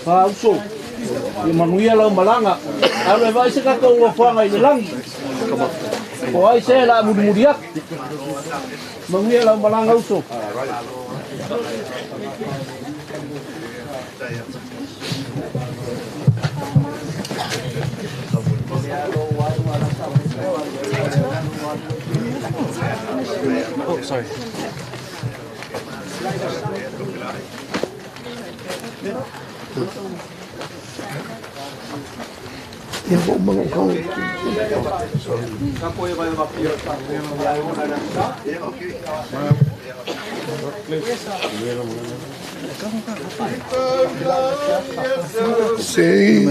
Pauso. Yung manguya lang malanga. Ano ba isa ka to wafanga ilang? O ay se la mudmuriak. Manguya lang malanga uso. Oh, sorry. Yan po mga kong. Sei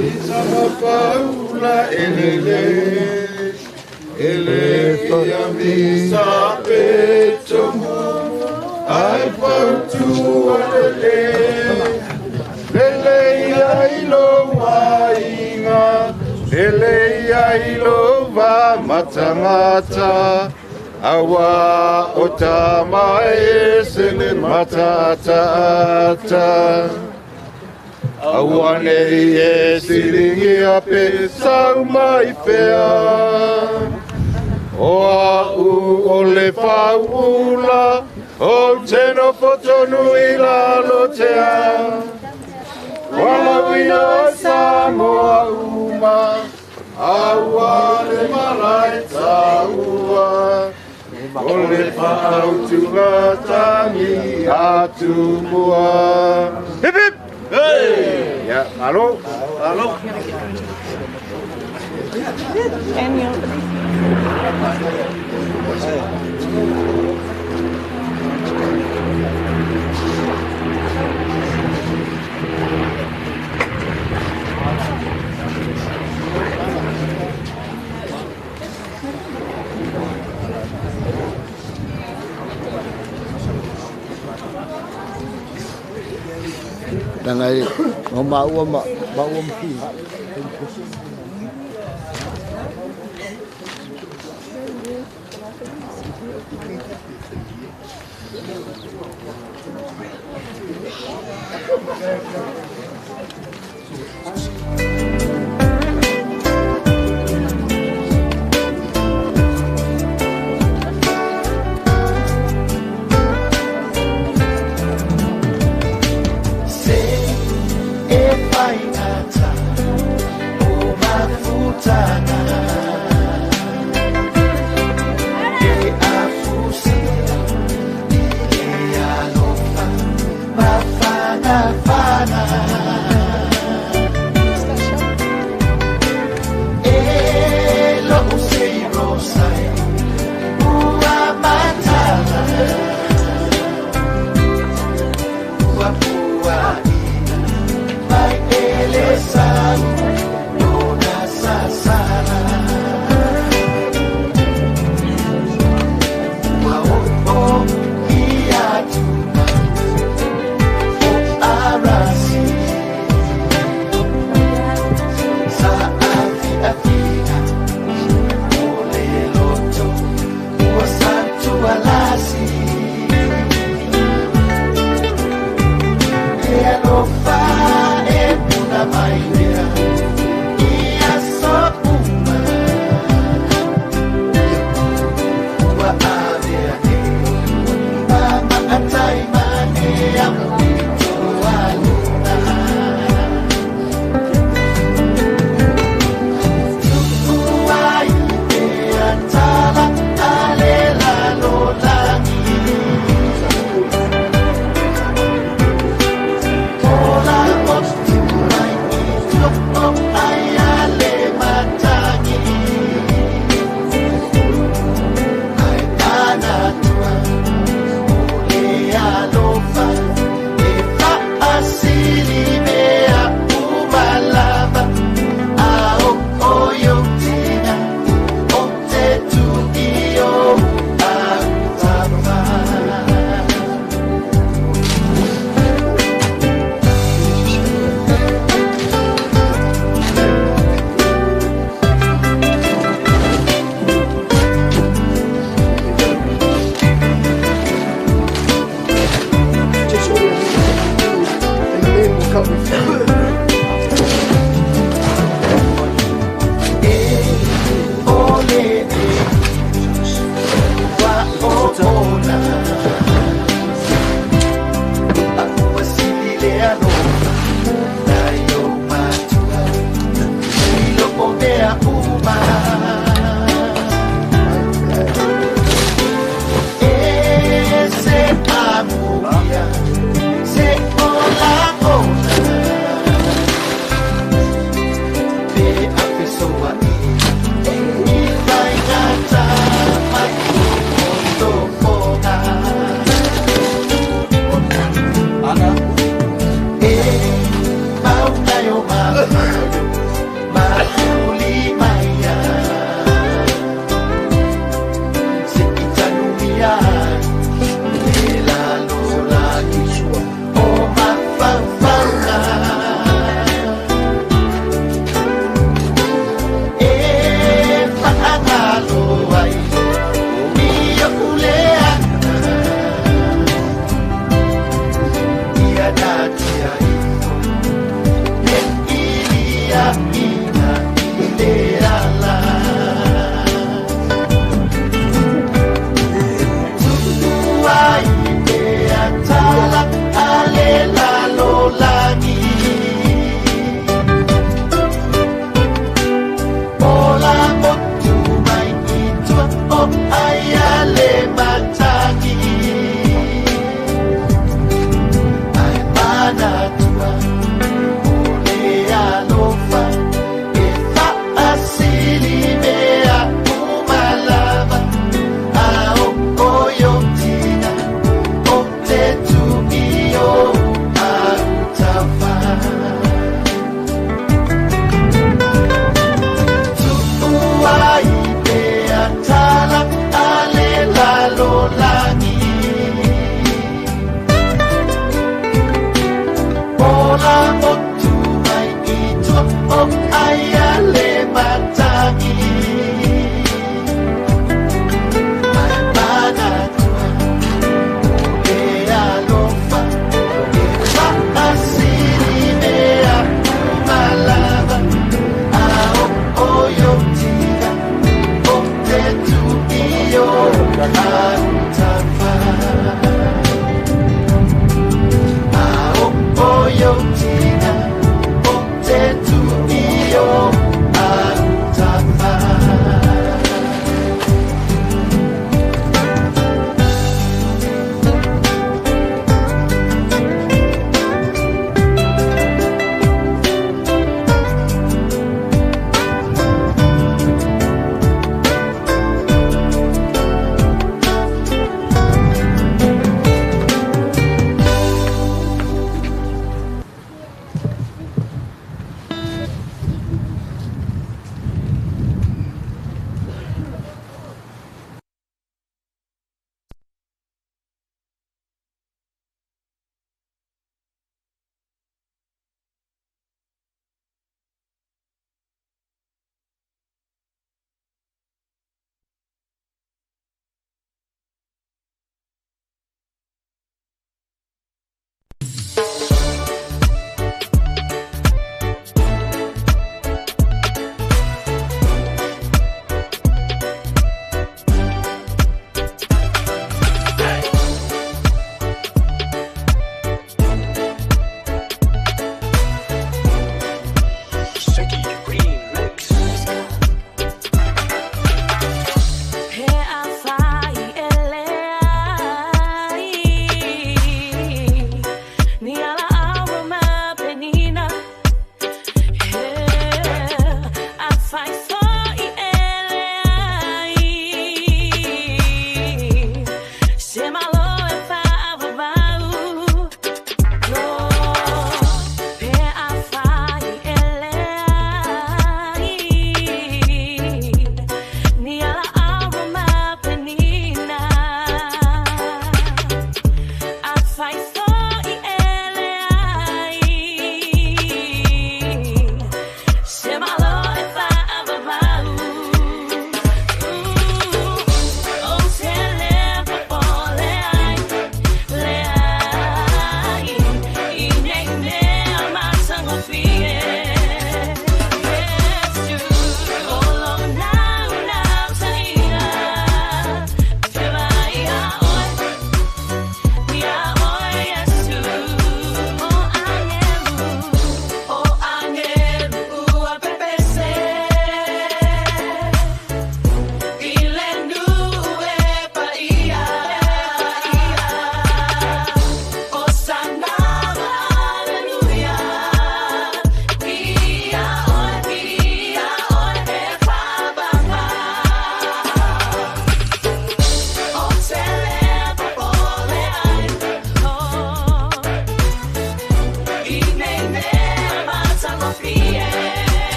Sama paula ele ya misa petomo ai pautu ele ya ilo wainga ele ya ilo va matamata awa otama esele matata Ioane e siringi ape sau mai pea O au o le faula O teno fotonu i la lotea Wala wina Samoa uma Aua le malai taua O le fau tunga tangi atu mua Hip hip! Hey! Ya, halo. Halo. Dangai mau mpi.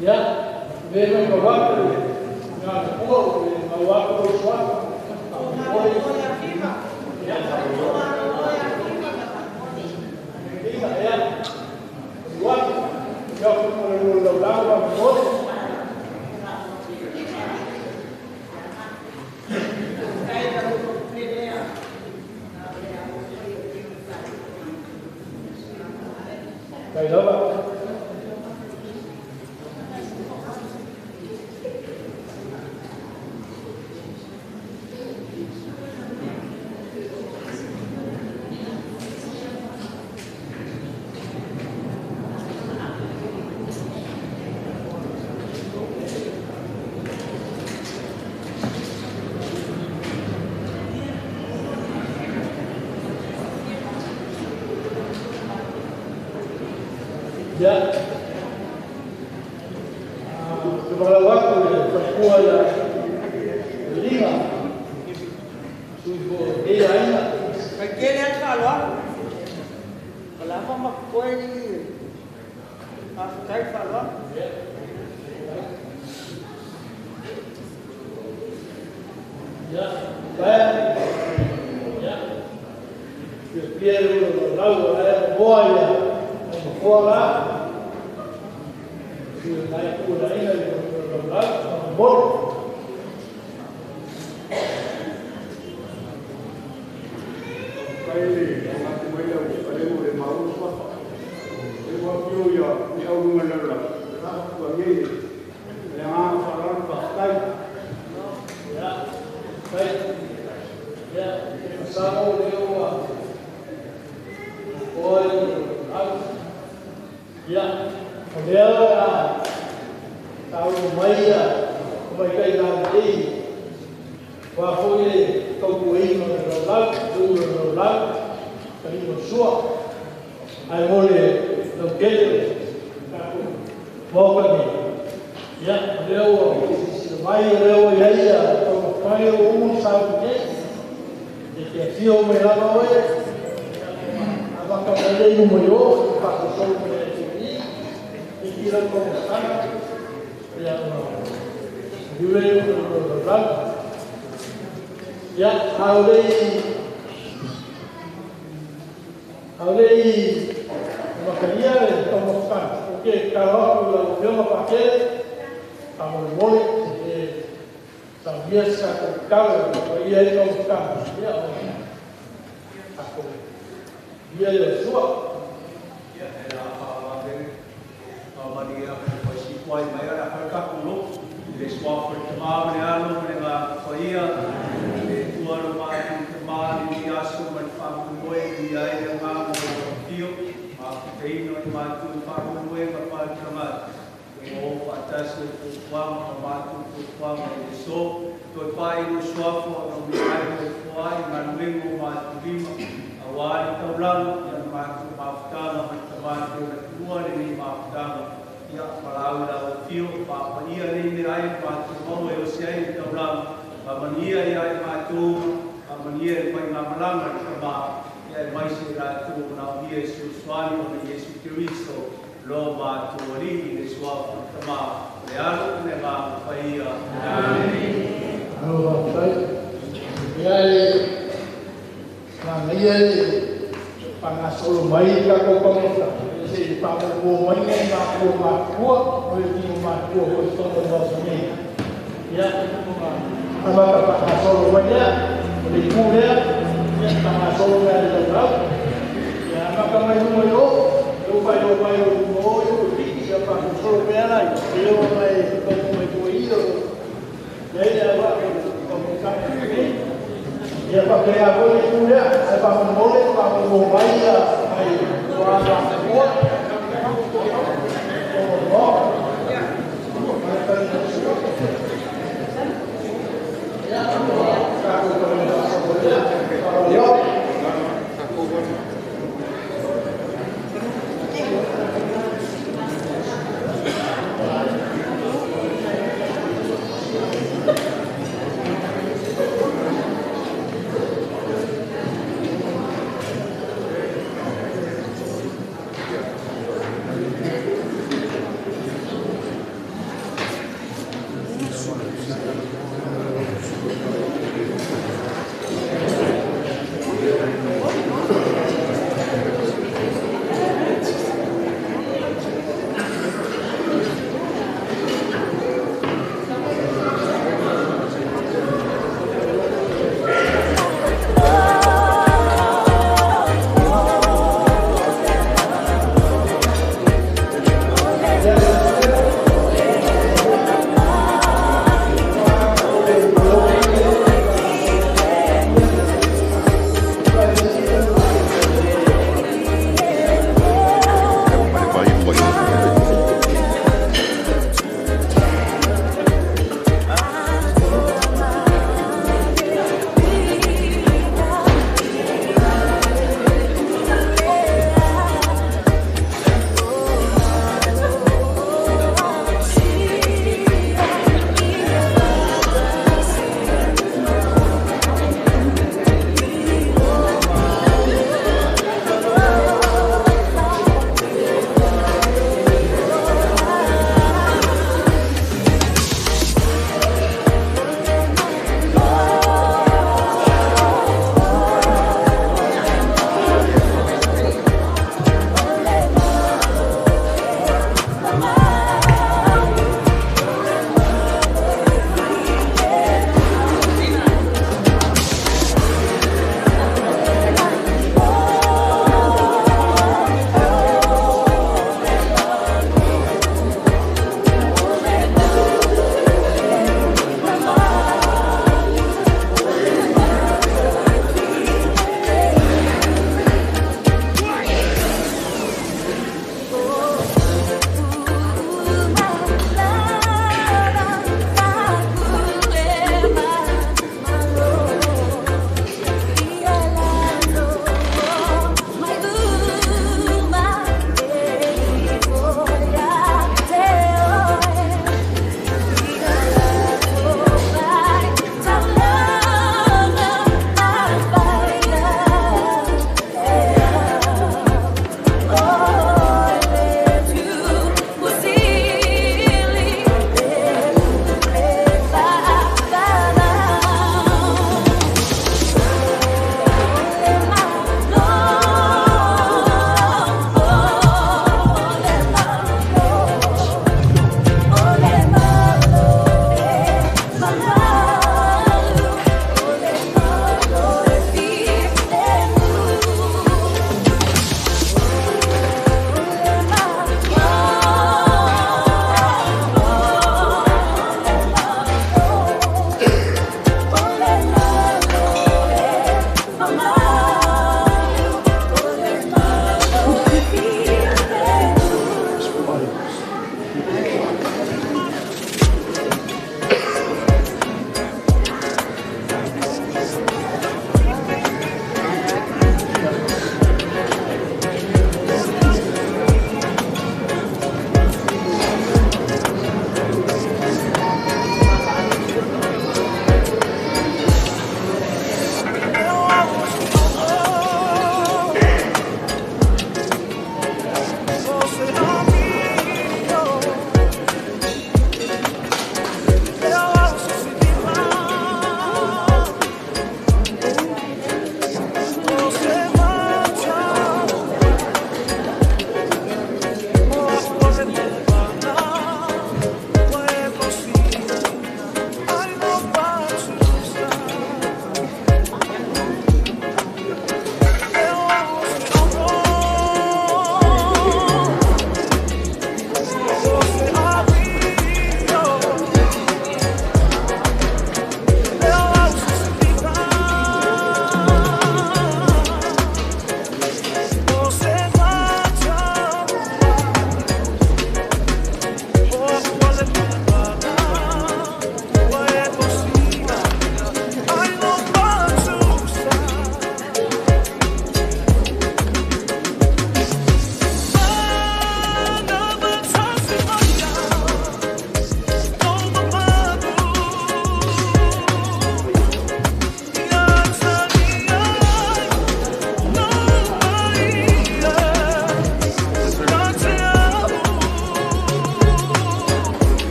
Ya, vem com a na rua, o água do suave. Vậy đó bạn. Ya, beberapa waktu perempuan lima, subuh dia ini. Kekele yang kalau, kalau apa mak kue ni, apa kait kalau? Ya, baik. Ya, biar lalu ada buaya. Kuala, naik kuda ini dari berat, bor. Kali, orang tu boleh ada boleh mahu apa? Dia buat ya, dia orang mana? Dah bagi, yang orang pakai. Ya, baik. Ya, sama dia buat. Ya, dia tahu Maya, mereka yang ini, wahai kau kuih menolak, menolak, kami bersuap, I boleh terkejut, mau pergi. Ya, dia Maya dia ya, kalau Maya umur sampai, dia siapa mereka awak, apakah ada yang mahu, apakah semua Ikiran komunikasi yang juga berperan ya hari makanya komunikasi oke kalau dia pakai kamu boleh biasa kalau dia komunikasi ya aku dia suap Maria pasti kuai maior a ficar com louco eles sofrem tomar ano para faia e tua no mar tomar e acho que faz um boi e aí é uma fio a tem no mar tu faz um boi para tomar o atas o quam tomar tu quam e so tu pai no sofro no mar do kuai manuengo mar tu awal taulang yang mar tu afkana tomar tu tua ni afkana ya palau lau fio pa ia ni ai pa tu mo e o sei to lam pa mania ia pa tu pa mania pa na malanga ba ya mai se ra tu na Yesu swali o Yesu Cristo lo ma tu ri ni swa ma le alo ne ma pa ia amen alo ba ya na ia pa na solo mai ka ko se para o mãe na rua o dia uma rua o todo nosso meio ya ama para solo banyak boleh kuda ya para solo ada dalam ya maka mai yo pai yo ya para solo banyak yo mai como cuido ya va como cambio ya para crear boleh kuda para boleh para banyak ai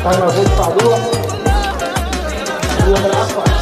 Tanga ko padua. Dua apa?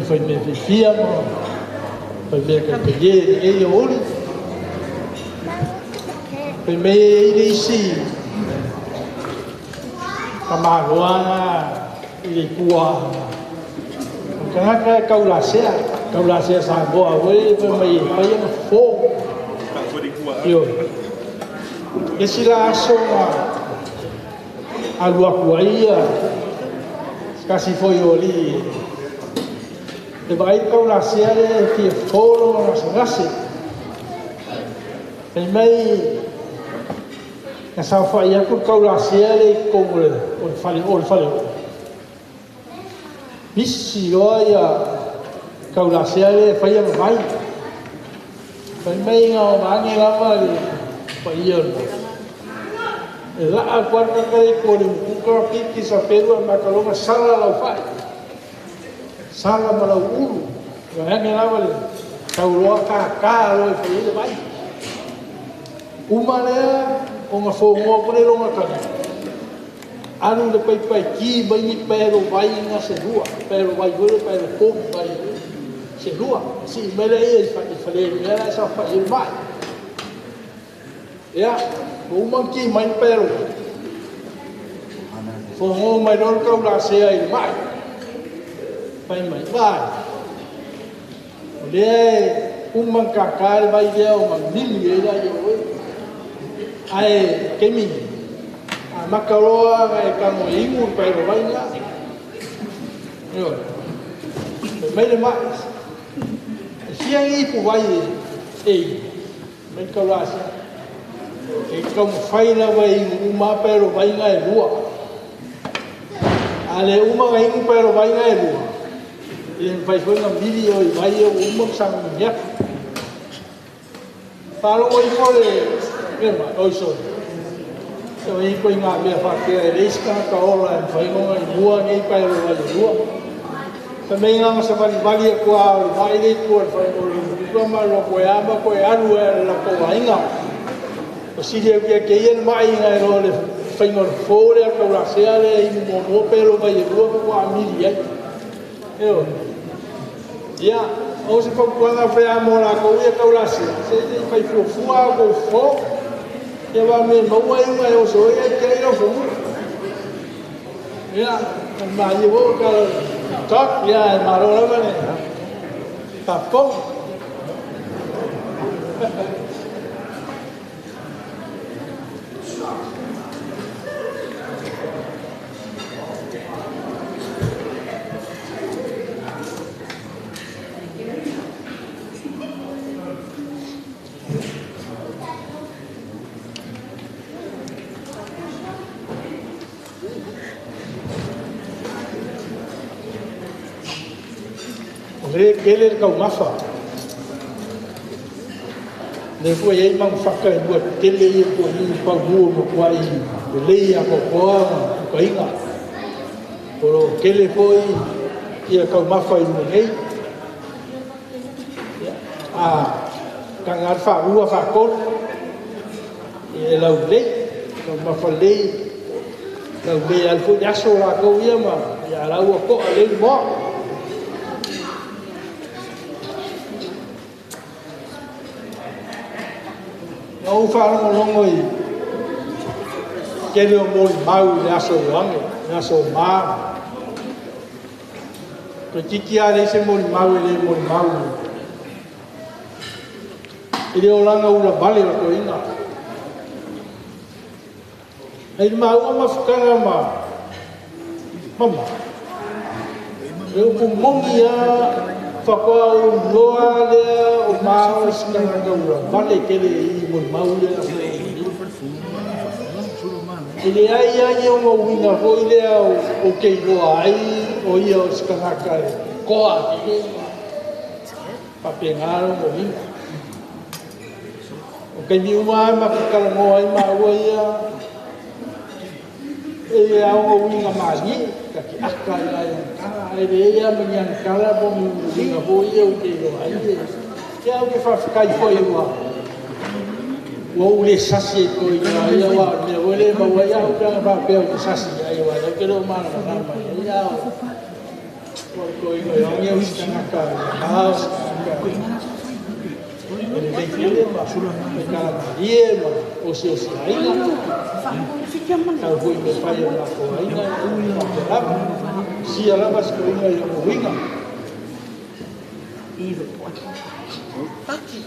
Fai me fia mo fai me ka peye e ori fai me i si kamagoa i kua kana ka kaula se sa boa we fai me fai na fo yo esse lá só a lua kuaia kasi foi ali e vai kaula se ale que foro na sagase Pei mai na sa fa ia ko kaula le ko o fale bisi loa ia kaula le fa ia mai pei mai nga o mangi lava le fa ia la a guarda kai ko le ko ki sa peru ma kalonga sala la fa sala ma la ulu ya ngi lava le kauloa ka lo fa ia mai uma lea o nga whongoa kore ronga kanga. Anu le pai ki mai ni pero vai nga se rua. Pero vai gore, pero pom vai se rua. Si mele e whale mea sa whae mai. Ea, o uma ki mai pero. Whongoa mai ron kau la sea i mai. Pai mai vai. Lea, uma kakare vai lea o mamili e la i oe. Ai kemi a makaroa ai kamo ingu pero vai nga yo me le mais si ai pu vai ei me kalas e como fai la vai uma pero vai nga e lua ale uma vai ingu pero vai nga e lua e vai foi na video e vai uma sang nya falo oi fole Mema, oiso. So i ko nga me fa ke riska ka ola fa ngo i bua ngai pa ro wa lua. Sa me nga sa vali vali ko a vai le ko fa ngo ko ma lo ko ya ma ko ya ru la ko wa inga. O si de ke yen mai nga ro le fa ngo fo le ko la se ale i mo pero vai ro ko a mi ye. Yo. Ya, o se ko nga fa mo la ko ya ko la se. Se fa fu a ko fo e va me mau ai mai o so e ke ro fu ya ma ye wo ka tak ya ma ro la ne ta po Ele kau mafa. Le foi ei mang faka e buat tele e ko ni pa bu mo kwai. Le ia ko ko ko inga. Poro kele foi ia kau mafa i nei. Kangar fa rua fa ko. E lau le kau mafa le. Lau le al fu ya so la ko ia ma. Ya lau ko le mo. O wharongo longo i kere o mōi mau le aso wange, le aso maa. Ko kiki a le se mōi mau e le mōi mau. I le o langa ula bale o ko inga. Hei mau a mawhukanga ma mama. E o kumongi a whakua o loa lea o maa o sikanga ula bale kere i mōi mau lea. I le ai ai o ngā winga hoi lea o kei loa ai o ia o sikanaka e koa ki pape ngāro mo winga. O kei mi uma ai makakala ngoa ai maua ia e au o winga maani ka ki aka i ai ankara e le ea mani ankara po mi winga hoi ia o kei loa ai ke au ke whawhikai hoi ua o le sasi e koi nga ia wa me wele ma wa ia ka ba pe o sasi ai wa ke ro ma na ma ia o koi nga ia ngi usi na ka ha le le kile ma sula na ka ia ma o si ai ka hui me fa ia na ko ai na ka si ala ba ko nga ia ko winga ive paki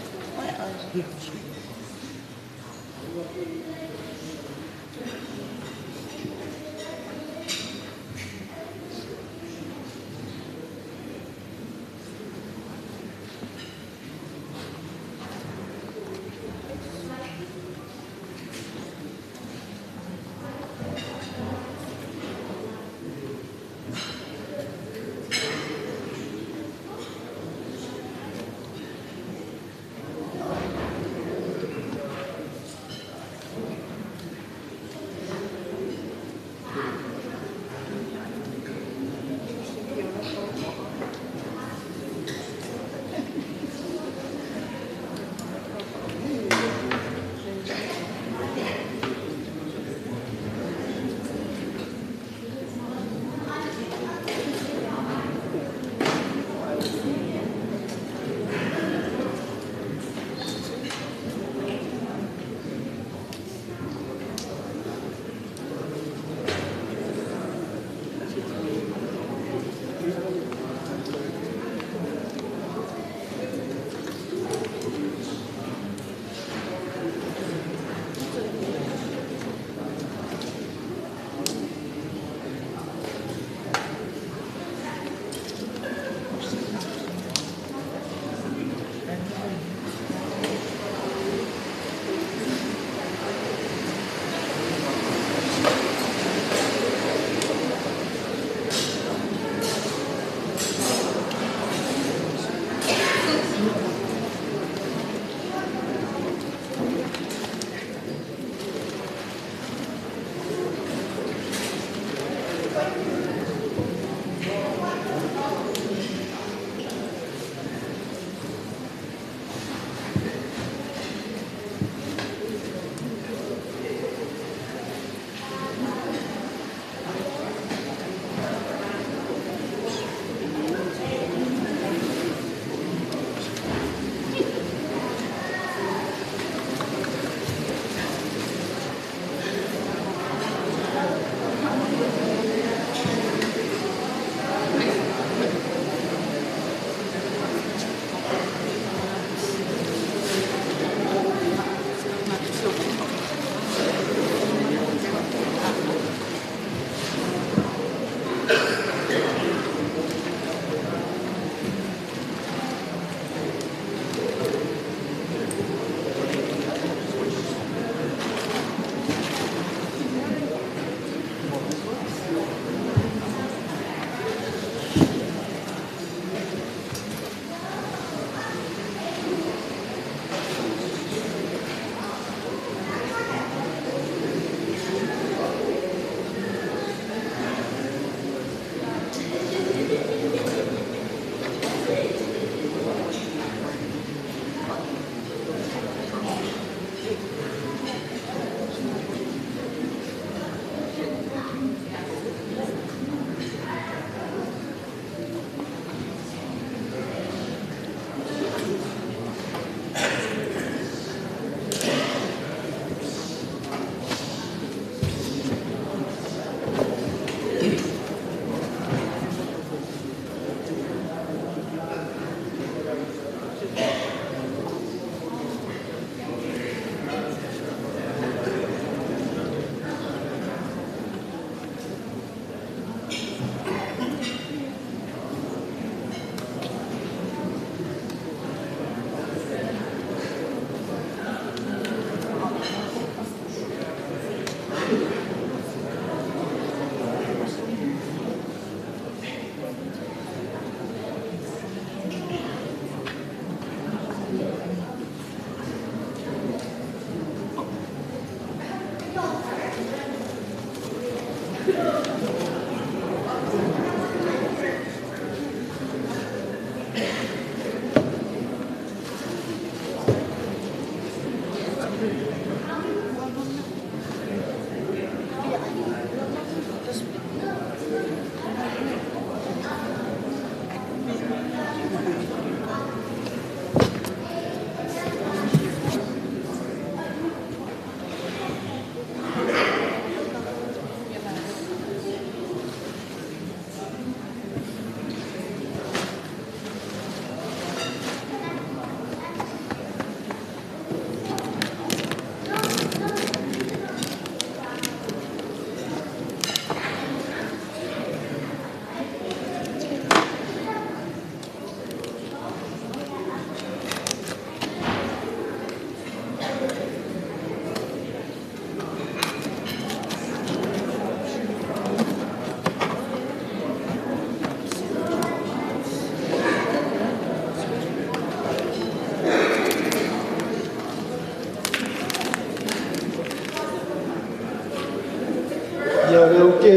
Ia leo ke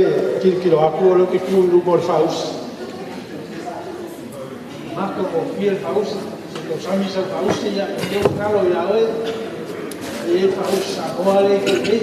kilo aku leo ke kulu bol faus. Maka ko fiel faus, ko sami sa faus ya ke kalo ya oi. E faus agora ke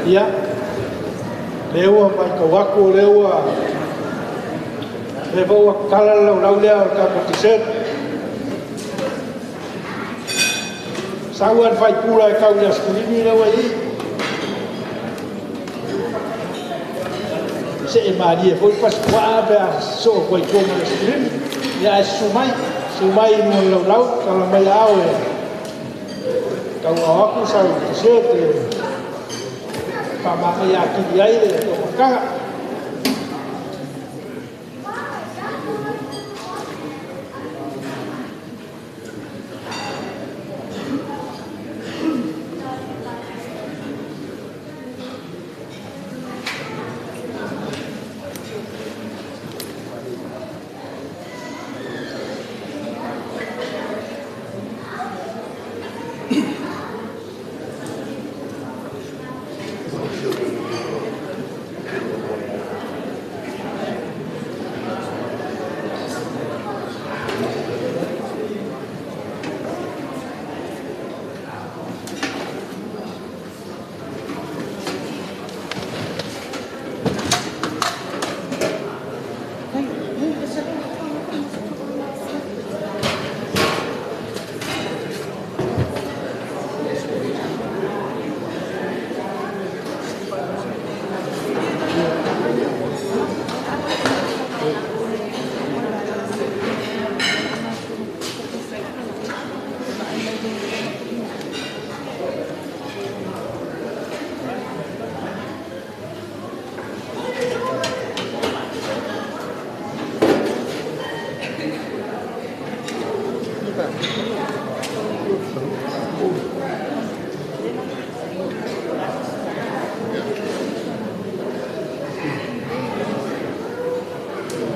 ia leo mai ka wako leo le vo kala lau lea ka potiset sauan fai pula ka ulia skulini leo ai se e maria foi pas qua ba so ko ko ma skulini ya sumai no lau kala mai awe ka wa sa potiset Pamaka yaki dia ile to kanga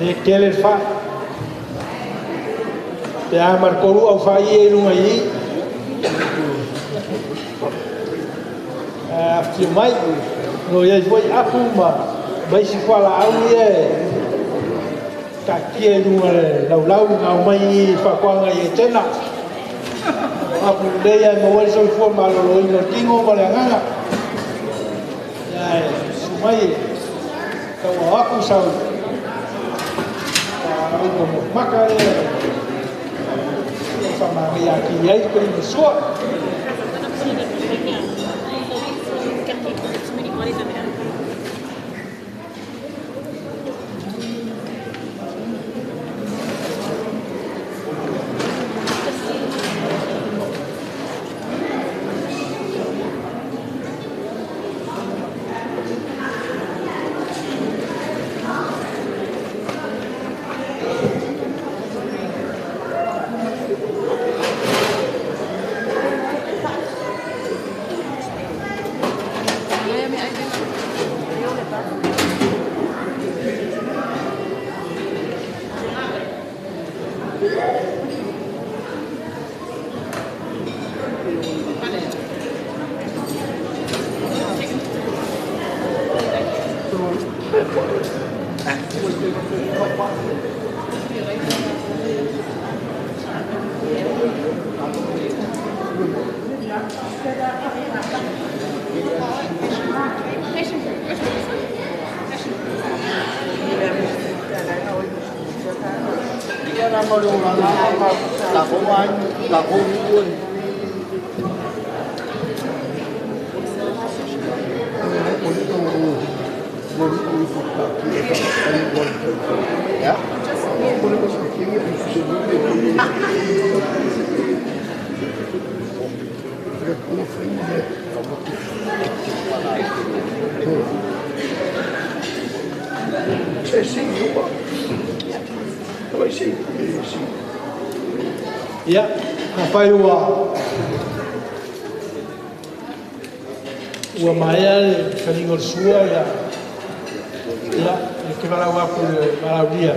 e kele fa te a markoru au fa i e lunga i afti mai no ia foi apu ma mai si fala au ia ka kia lunga lau ngau mai fa kwanga i tena apu leia no wali so fo ma lo ino tingo ma le nganga ya sumai ka wa aku sau ka ko makare sama ya ki ai ko ni so ya pai ua maya kaningo sua ya ke mala wa ko mala dia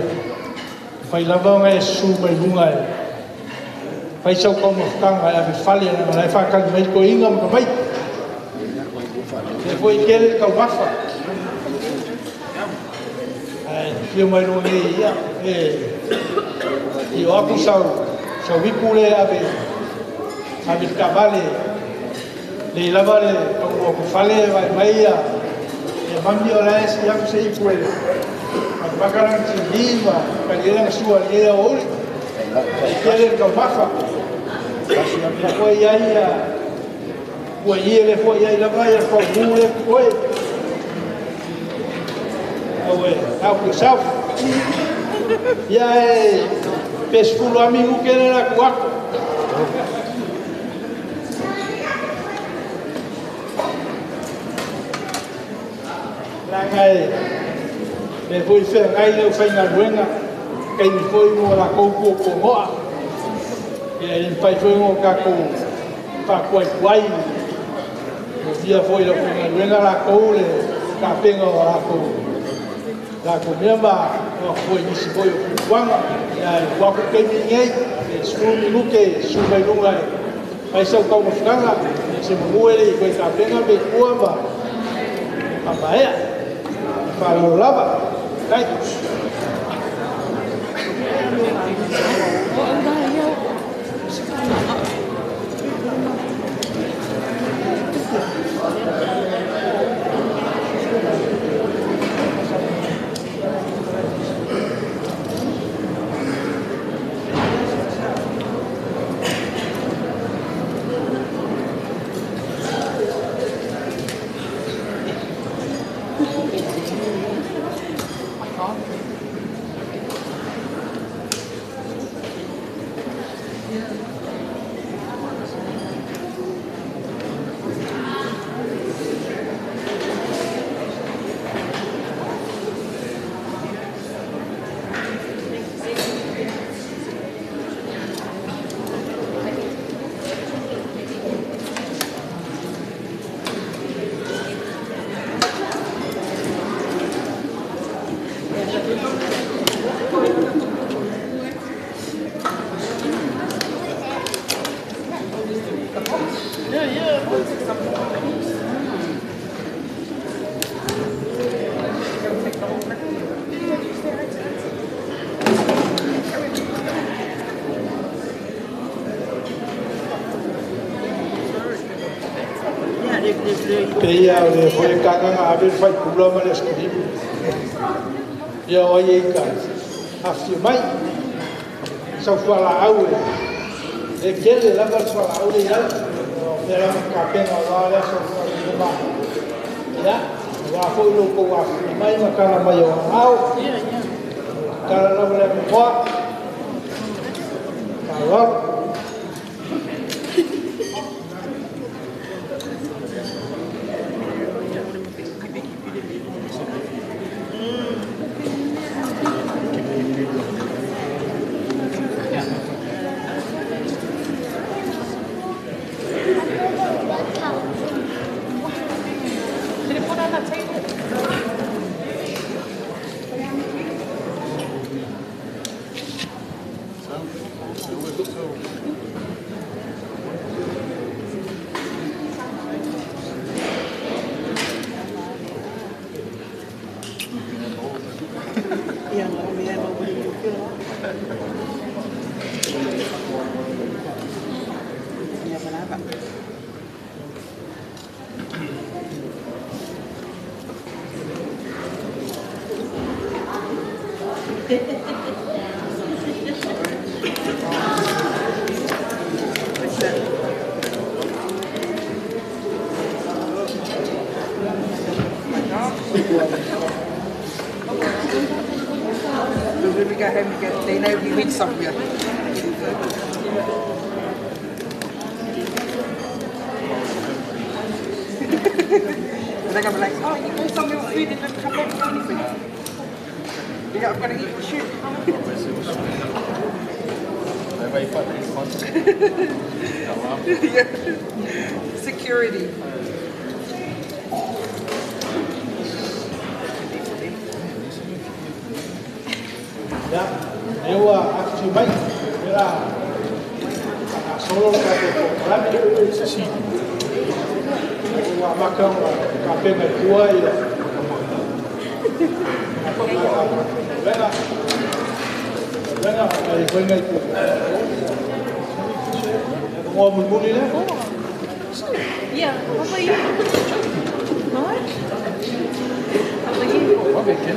pai lava nga su mai lunga pai sau ko mo kanga ya fale na mala fa ka mai ko inga mo mai e foi que ka wafa ai que mai no ia e o aku sau wikule ave cavale le lavare o fale vai e mandi ora es ya se puede bakaran chiliva calidad sua le ori e quiere que baja casi la foi aí ele foi aí la vai foi mule foi au que sau ya pesculo amigo que era cuaco la ngai me foi fe ngai le fai na ruenga que me foi mo la couco moa e el pai foi mo caco pa quai o dia foi lo fai na ruenga la coule ka pengo la coule la comida foi nesse foi o quanga o quaco que ninguém escuro no que sube lunga vai ser como franga se muere foi ka penga be cuava abaia para o lava cai Pia le foi kanga ave fai pula ma le skri. Ia o ia ka. Afi mai. Sa fala au. E kele la va fala au ia. Era ka pena la la so ma. Ya. Wa foi lo ko wa mai ma kala mai o au. Kala la le mo. Kala When we go home, they know we went somewhere. And they're going to be like, oh, you go somewhere with food and don't come back with anything. Yeah, I'm going to eat the shoot. Yeah. Security. Ya, eu aqui vai era solo para sim. O abacão, café na rua e venga, aí venga aí. O homem bonito, né? Yeah, how about you? What? How about you?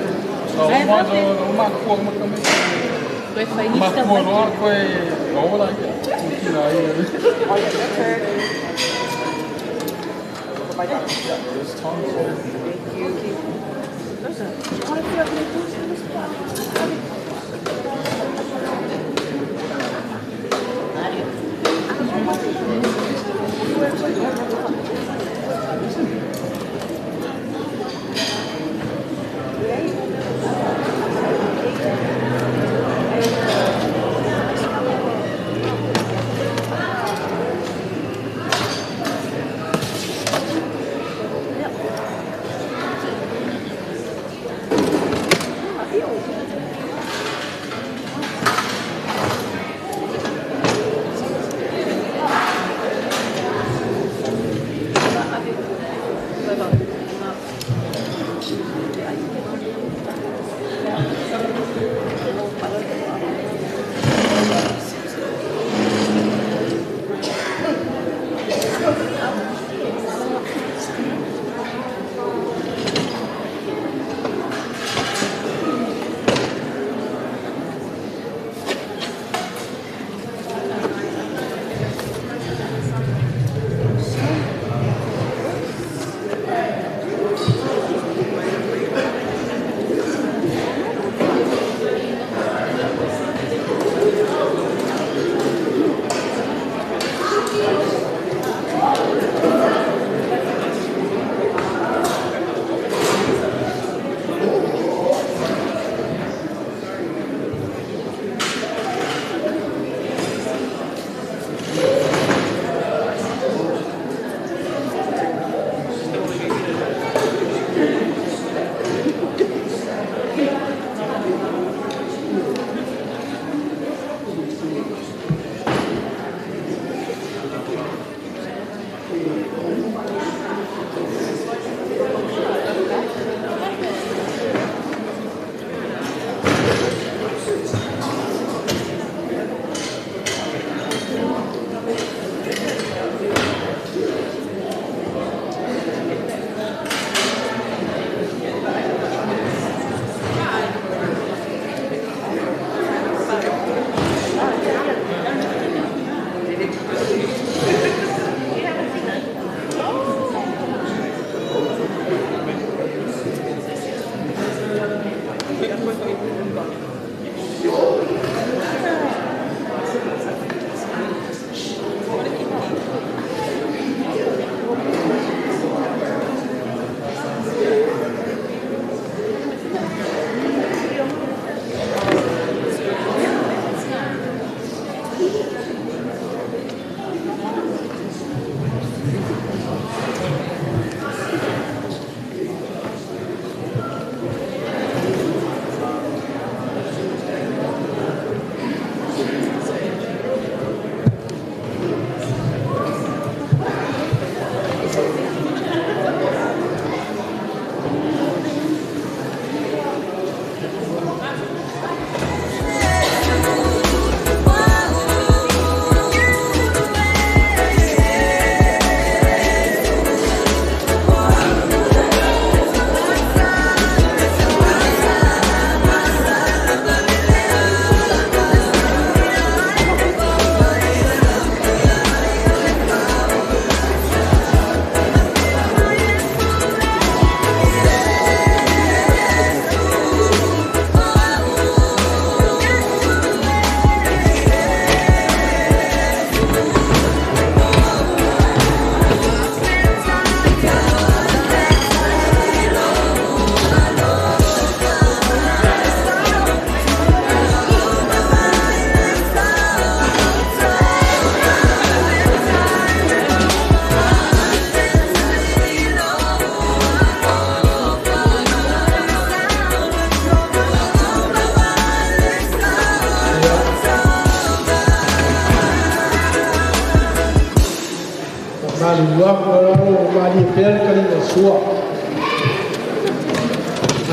Mali wako o mali pele kali o sua.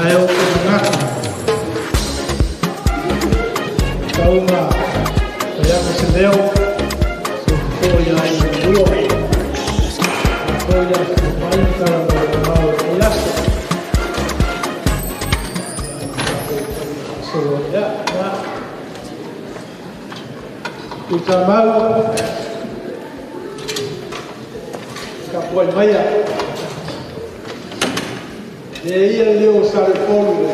Ai o ngaka. Kaunga ya se leo se ya i lua. Ya se mai kala o ya. So ya. Utamau Kapuai Maya. E ia leo sale polo.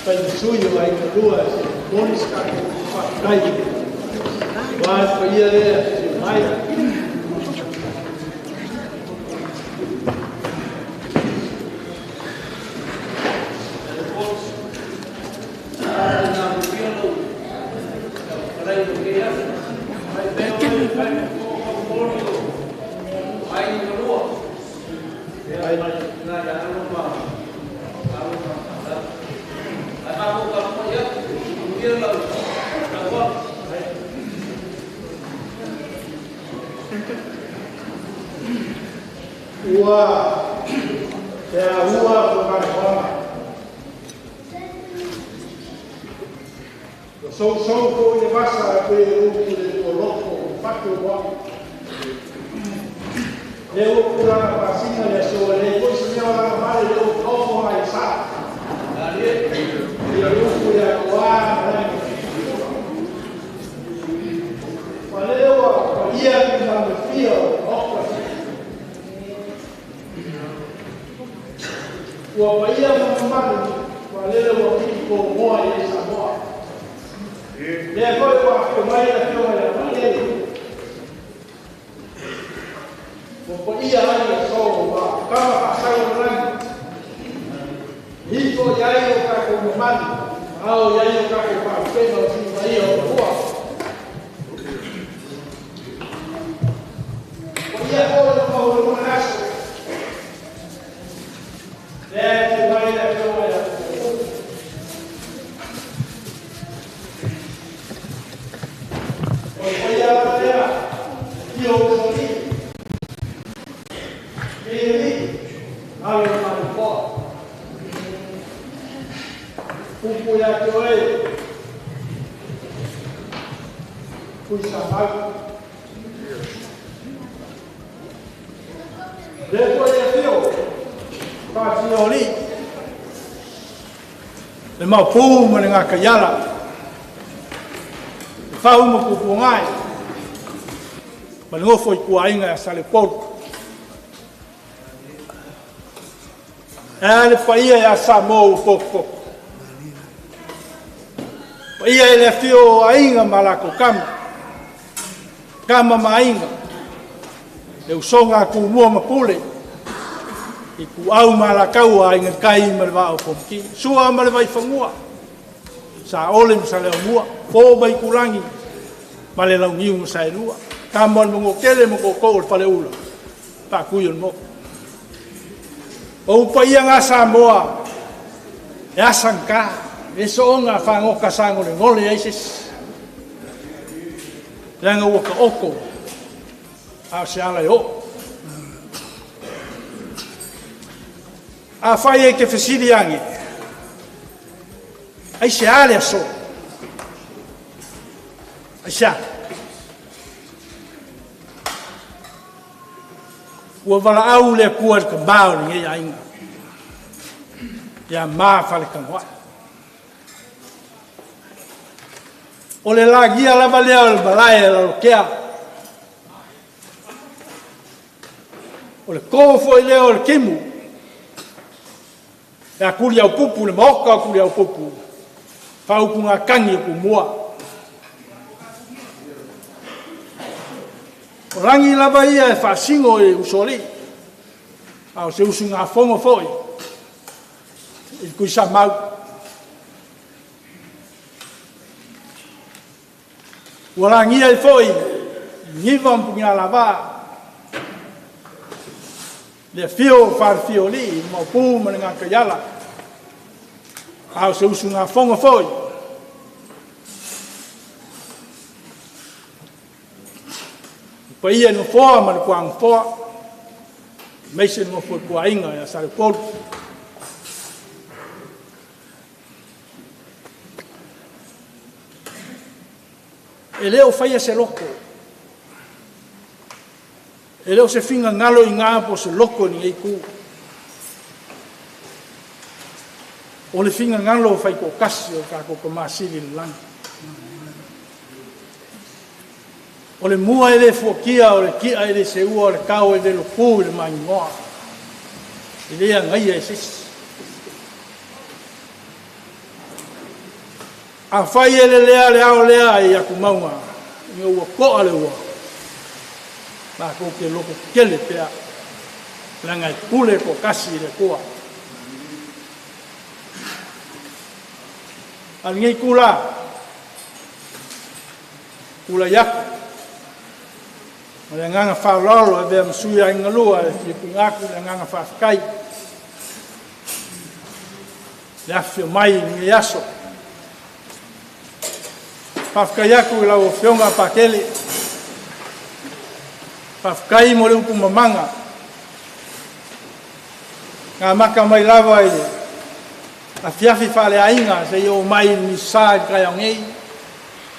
Pai suyo ai na lua, bonis ka kai. Vai pa ia le Maya. Le mau pū ma le ngaka yala. Le whau ma kupu ngai. Ma le ngofo I kua inga sa le polu. E le paia ya sa mō poko. Paia e le fio a inga malako kama. Kama ma inga. E usonga ku mua ma pule. I ku au malakau a inga kai ma le wao pomki. Sua ma le vai whangua. Sa ole ma sa leo mua. Fō mai kurangi. Ma le lau ngiu ma sa e lua. Kama mo kele mo koko le pale ula. Pa kuyon mo. O pa ia ngā Samoa, e asangka, e so ngā whangoka sango le ngole eises. Langa waka oko, a se ala o. A whai e ke whesiri ange, ai se ale aso. Ai se ale. Ua wala au le kua ka bao ni ngei ainga. Ia maa Faletagoai. O le la gia lava lea o le balai e lalo kea. O le kōfo I lea o le kimu. E a kuri au pupu, le maoka kuri au pupu. Whaupu ngā kangi ku mua. O rangi lava ia e whaasingo e usori. Ao se usu ngā whongo foi. I kui sa mau. Ua rangi e foi. Ngiva mpu ngā lava. Le fio whaarfio li. Mau pū mani ngā kayala. Ao se usu ngā whongo foi. Pa ia no foa ma le kuang foa. Meise no fo kua inga ya sare pol. E leo fai se loko. E leo se finga ngalo i ngā po se loko ni ei ku. O le finga ngalo fai ko kasi o kako ko masiri lang. O le mua e le fuakia o le kia e le se ua o le kau e le lopu i le mai ngoa. I lea ngai e sisi. A fai e le lea le ao lea e aku maunga. Nga ua koa le ua. Ma ko ke loko kele pea. Langa i pule ko kasi le koa. Al ngai kula. Kula yaku. Le nganga whaololo e vea msui a ingalua e fia kungaku le nganga whaakai. Le afio mai nge yaso. Whaakai aku i lau whionga pakele. Whaakai mo le upu mamanga. Ngā maka mai lava e a fiafi whale a inga se i o mai ni saa i kai au ngei.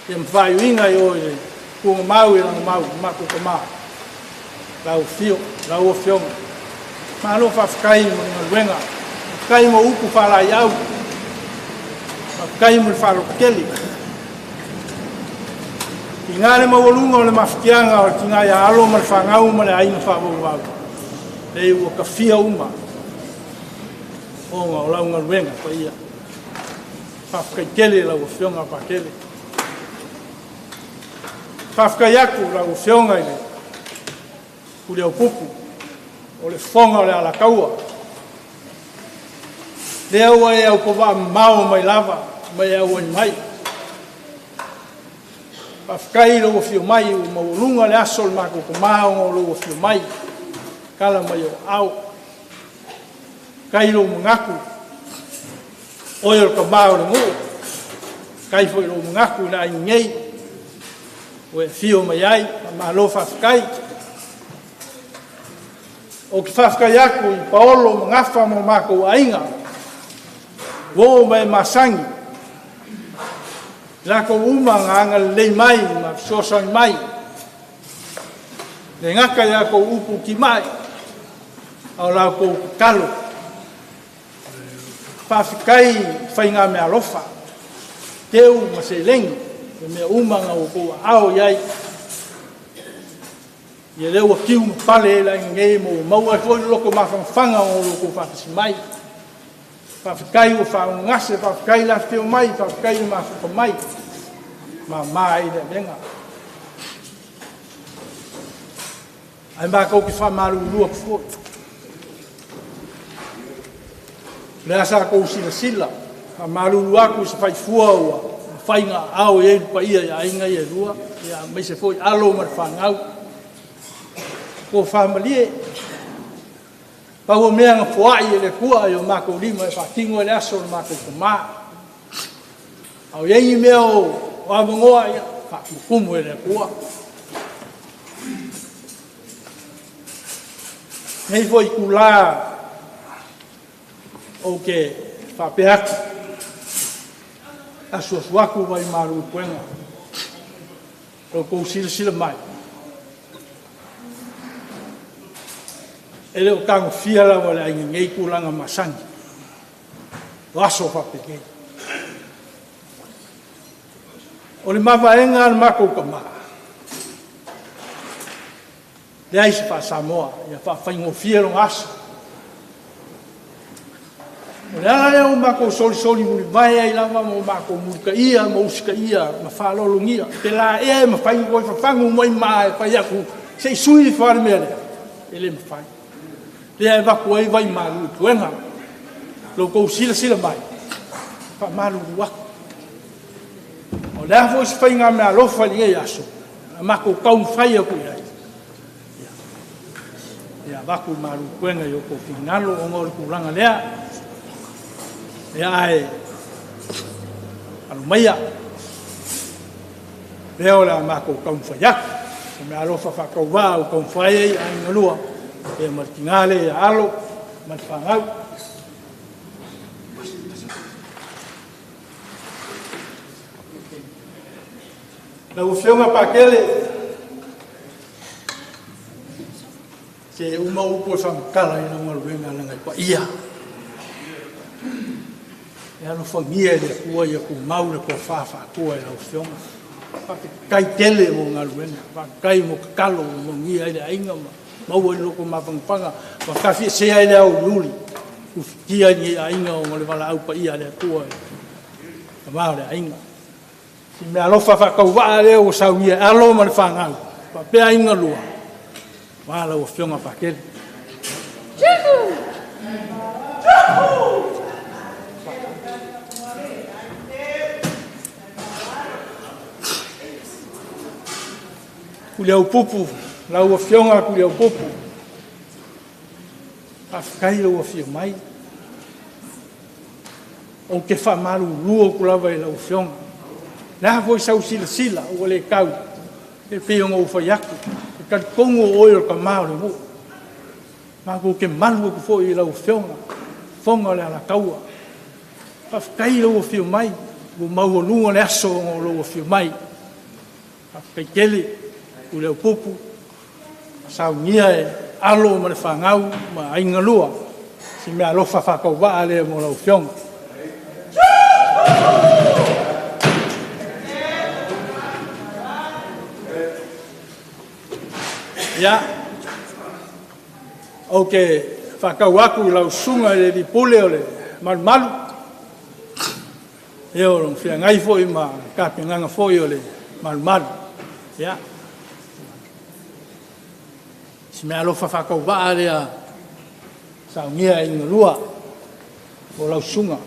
E mwhai inga i o e kunga mau i ranga mau, mako ka maa. Lau fio, lau o fionga. Maa lo whaakai mo nga luenga. Whaakai mo upu whala i au. Whaakai mo le whalo keli. Ki ngāre mawalunga o le mawhikianga o ki ngā ia alo ma le whangau ma le aina whawau wau. Le ua ka fia uma. O ngā o lau ngā luenga pa ia. Whaakai keli lau o fionga pa keli. Whaakai aku lau o fionga i le. Kule au pupu. O le whonga o le alakaua. Le aua e au kowa mao mai lava. Mai au ai mai. Whaakai lau o fio mai. O maulunga le aso le mako ko mao ngā lau o fio mai. Kala mai o au. Kai lau mangaku. Oio ka mao le ngō. Kai fo lau mangaku na ingei. O e fio mai ai. Ma lo whaakai. O ki whaakai aku i paolo mangafa mo mako ainga. Wo mai masangi. Lako uma nganga lei mai, ma sosang mai. Le ngaka yako upu ki mai. Au lako kalo. Whaakai whainga mea lofa. Teu ma se lengi. Mea umanga o kua ao iai. Ia leo a kiu pale la ngei mo maua foi loko mawhanga o loko whakasi mai. Whaakai o whaungase, whaakai la teo mai, whaakai o mawhaka mai. Ma mai le venga. Ai maka o ki whamaru lua kufo. Le asa kou sila sila. Whamaru lua ku se whai fua ua. Whainga ao e pa ia ia inga ia rua. Ia mai se foi alo mar whangau. Ko whamalie. Pau mea ngā whaai e le kua i o mako lima e whakingo e le aso le mako kumā. Au iei mea o awangoa ia whakukumu e le kua. Nei foi kula o ke whapeaki. Asuasuaku vai maru kuenga. O kou sila mai. E leo tango fia la wale ai ngei kulanga masangi. Waso whapeke. O le mawaenga al mako kama. Le aisi wha Samoa. Ia wha whaingo fia long aso. O le ala leo mako soli muli vai ai lava mo mako mulika ia, mo usika ia, ma whalolongia. Te la ea ma whaingo koi whapangu moi mai whaiaku. Se sui whare mea lea. Ele ma whaingo. Le ai waku ai vai maru tuenga. Lo kou sila mai. Pa maru waku. O lea fo isi whainga mea lofa li ei aso. Mako kau whai aku iai. Ia waku maru tuenga i o kou finalo o ngore kuranga lea. Ia ai. Alo maia. Lea o lea mako kau whai aku. Se me alofa whakauwa o kong whae ai ngalua. E martingale e alo, marwhangau. Na ufionga pakele, se uma upo whamkala i na ngaruenga langai pa ia. E anu whangia le kua ia ku maure ko whawha kua i na ufionga. Kai tele mo ngaruenga, kai mo kakalo mo ngia i le ainga ma. Maua i loko mawhangpanga, ma kawhi sea i le au luli. Ufikia ni ainga o ngale wala au pa ia le kua i. Ka mao le ainga. Si me alofa whakauwaa leo o sauia alo ma le whangau. Pa pea inga lua. Wala o whionga pakele. Kulia upupu, lau o whionga kulia upupu. Awhikai lau o whio mai. O ke whamaru lua kulawa i lau whionga. Nā foi sau sila o le kau. E peonga o whaiaku. E kari kongo oio ka maore mo. Mā ko ke malu ko fo i lau whionga. Whonga le ala kaua. Awhikai lau o whio mai. O maua lunga le aso o lau o whio mai. Awhikai kele. O leo pupu. Sau ngia e alo ma le whangau ma ainga lua. Si mea alofa whakau waa le mo lau whionga. Ya, ok, whakau aku i lau sunga le di pule o le malu. E o rong whia ngai fo i ma kapi nganga fo i o le malu. Ya. Si mea alofa whakau waa lea sau ngia i ngā lua o lau sunga.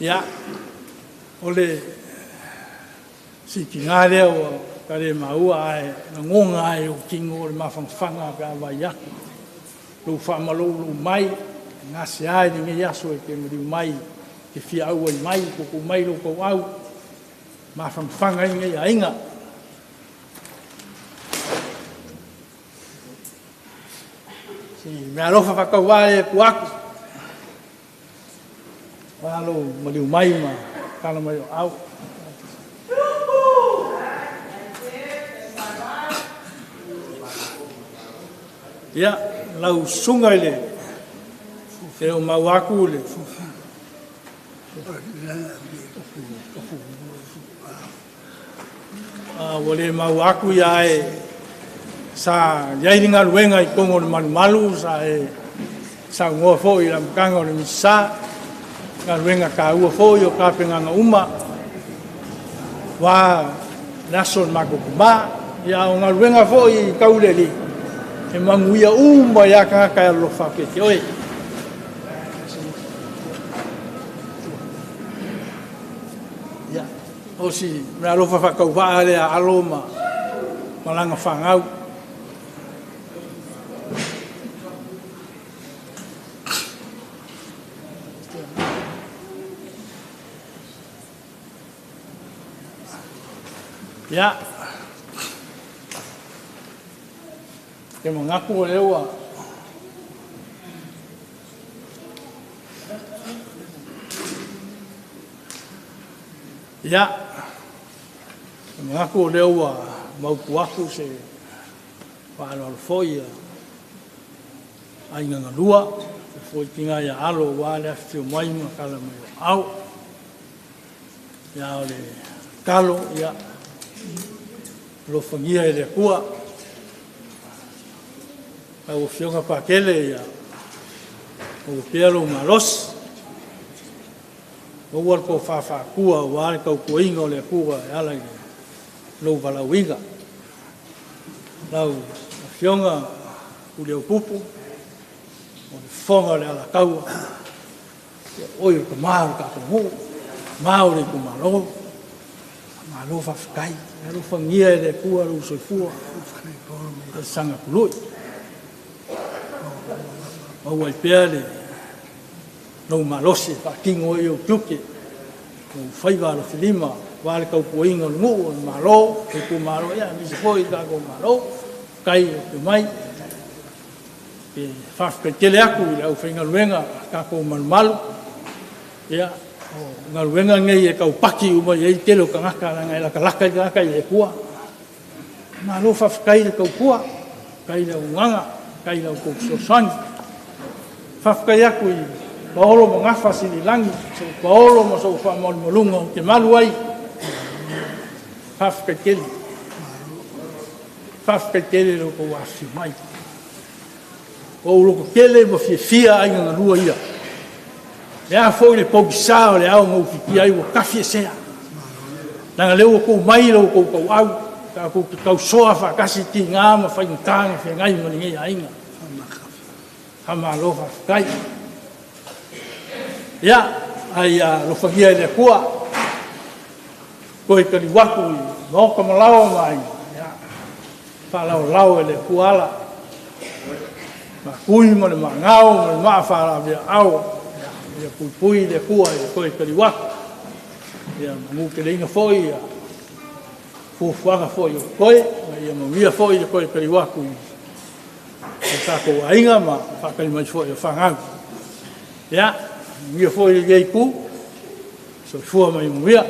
Ya, ole si kinga lea o kare maua ai, na ngonga ai o kingo o le mawhangwhanga pe awai aku. Lou whamalou lou mai, ngase ai ni nge yaso e ke mariu mai, ke fia au ai mai, koko mai lo kou au, mawhangwhanga i nge ainga. Si mea lofa whakau wale ku aku. Walo maliu mai ma kala mai au. Ya, lau sunga le. E o mawaku le. Wale mawaku ya e sa yairinga luenga i kongo le malu sa e sa ngoa fo i la mkanga o le misa. Ka ruenga ka ua fōi o ka penganga uma. Wā nason mako kuma. Ia o ngā ruenga fōi i kaureli. E manguia uma ia ka kai alofa ke te oe. Ia. O si mea alofa whakau waa lea aloma. Malanga whangau. Ya. Ke mangaku o lewa. Ya. Ke mangaku o lewa maupu aku se whaano alfoia. Ainga ngalua. Foi tinga ia alo wale afio maima kala mai au. Ya ole kalo ya. Lo fangia e le kua. Au whionga pakele ia. O pialo malos. O warko whawha kua wale kau kuinga o le kua e ala i lo walawinga. Lau whionga u leo pupu. O le whonga le ala kaua. Oi ka maaro ka kumu. Maore ku malo. Malo whawhikai. Alo whangia e le kua ru soifua. E sanga kului. Mau ai pea le nau malose whakingo i o tuke. Nau whaiwa lo whilima, wale kau puinga o ngu o malo, te ku malo ia, misi poi ka ko malo, kai o te mai. Ke whawhkai tele aku i au whainga luenga, ka ko malu. Ia, ngā ruenga ngai e kau paki uma i ei telo ka ngaka na ngai laka laka i ngaka i e kua. Nā lo whawhkai le kau kua, kai le unganga, kai le kou sosangi. Whawhkai aku i paolo mo ngawha sili langi, so paolo mo so whamori molunga o ke malu ai. Whawhkai tele. Whawhkai tele lo kou afi mai. O loko kele mo fia ai ngā rua ia. Lea foi le poki sao le au ngau fiki ai wa kafi e sea. Nanga leo kou mai lo kou kou au. Ka kou ki kau soa wha kasi ki ngā ma whai ngātanga whi ngai mani ngai ainga. Hama aloha kai. Ia, ai lo whakia le kua. Koe kari waku i noka malawa mai. Ia, whalau lau e le kuala. Ma kui mo le ma ngau mo le maa whala via au. Ia pui le kua i koe kari waku. Ia ngu ke le inga foi ia. Fufuanga foi o koe. Ia mamia foi le koe kari waku i. E tako wa inga ma whakari mai foi o whangau. Ia, mamia foi le gei ku. So fua mai mamia.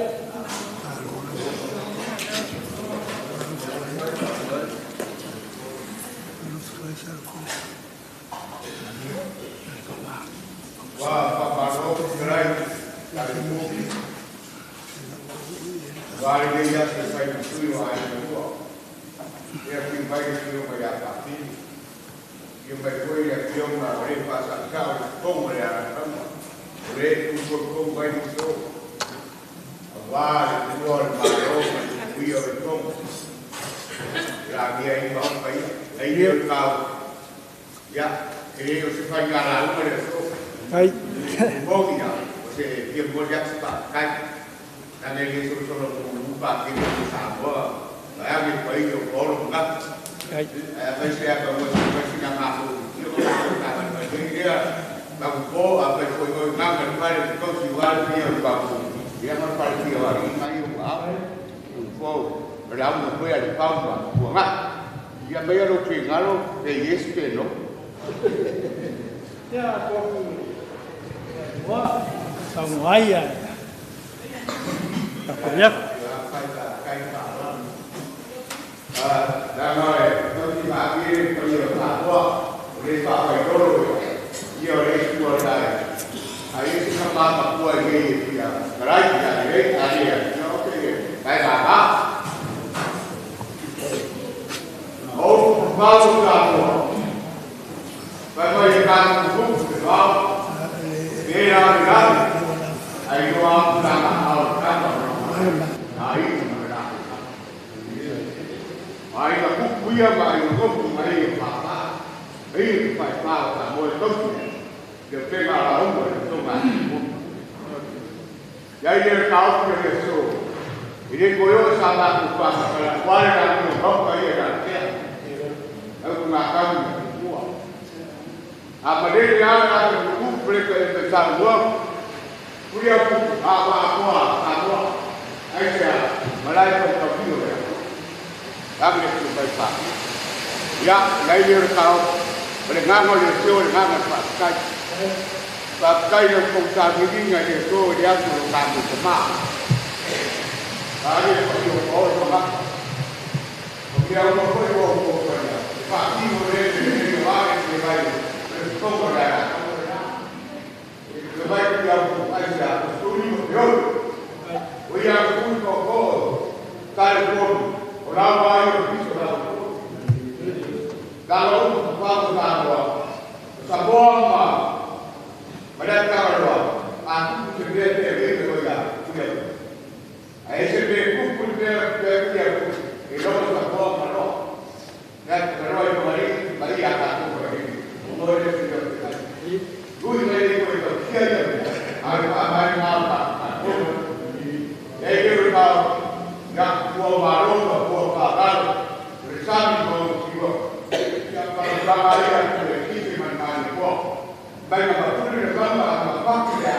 Mai ka patu ni ka ma pa ki ya.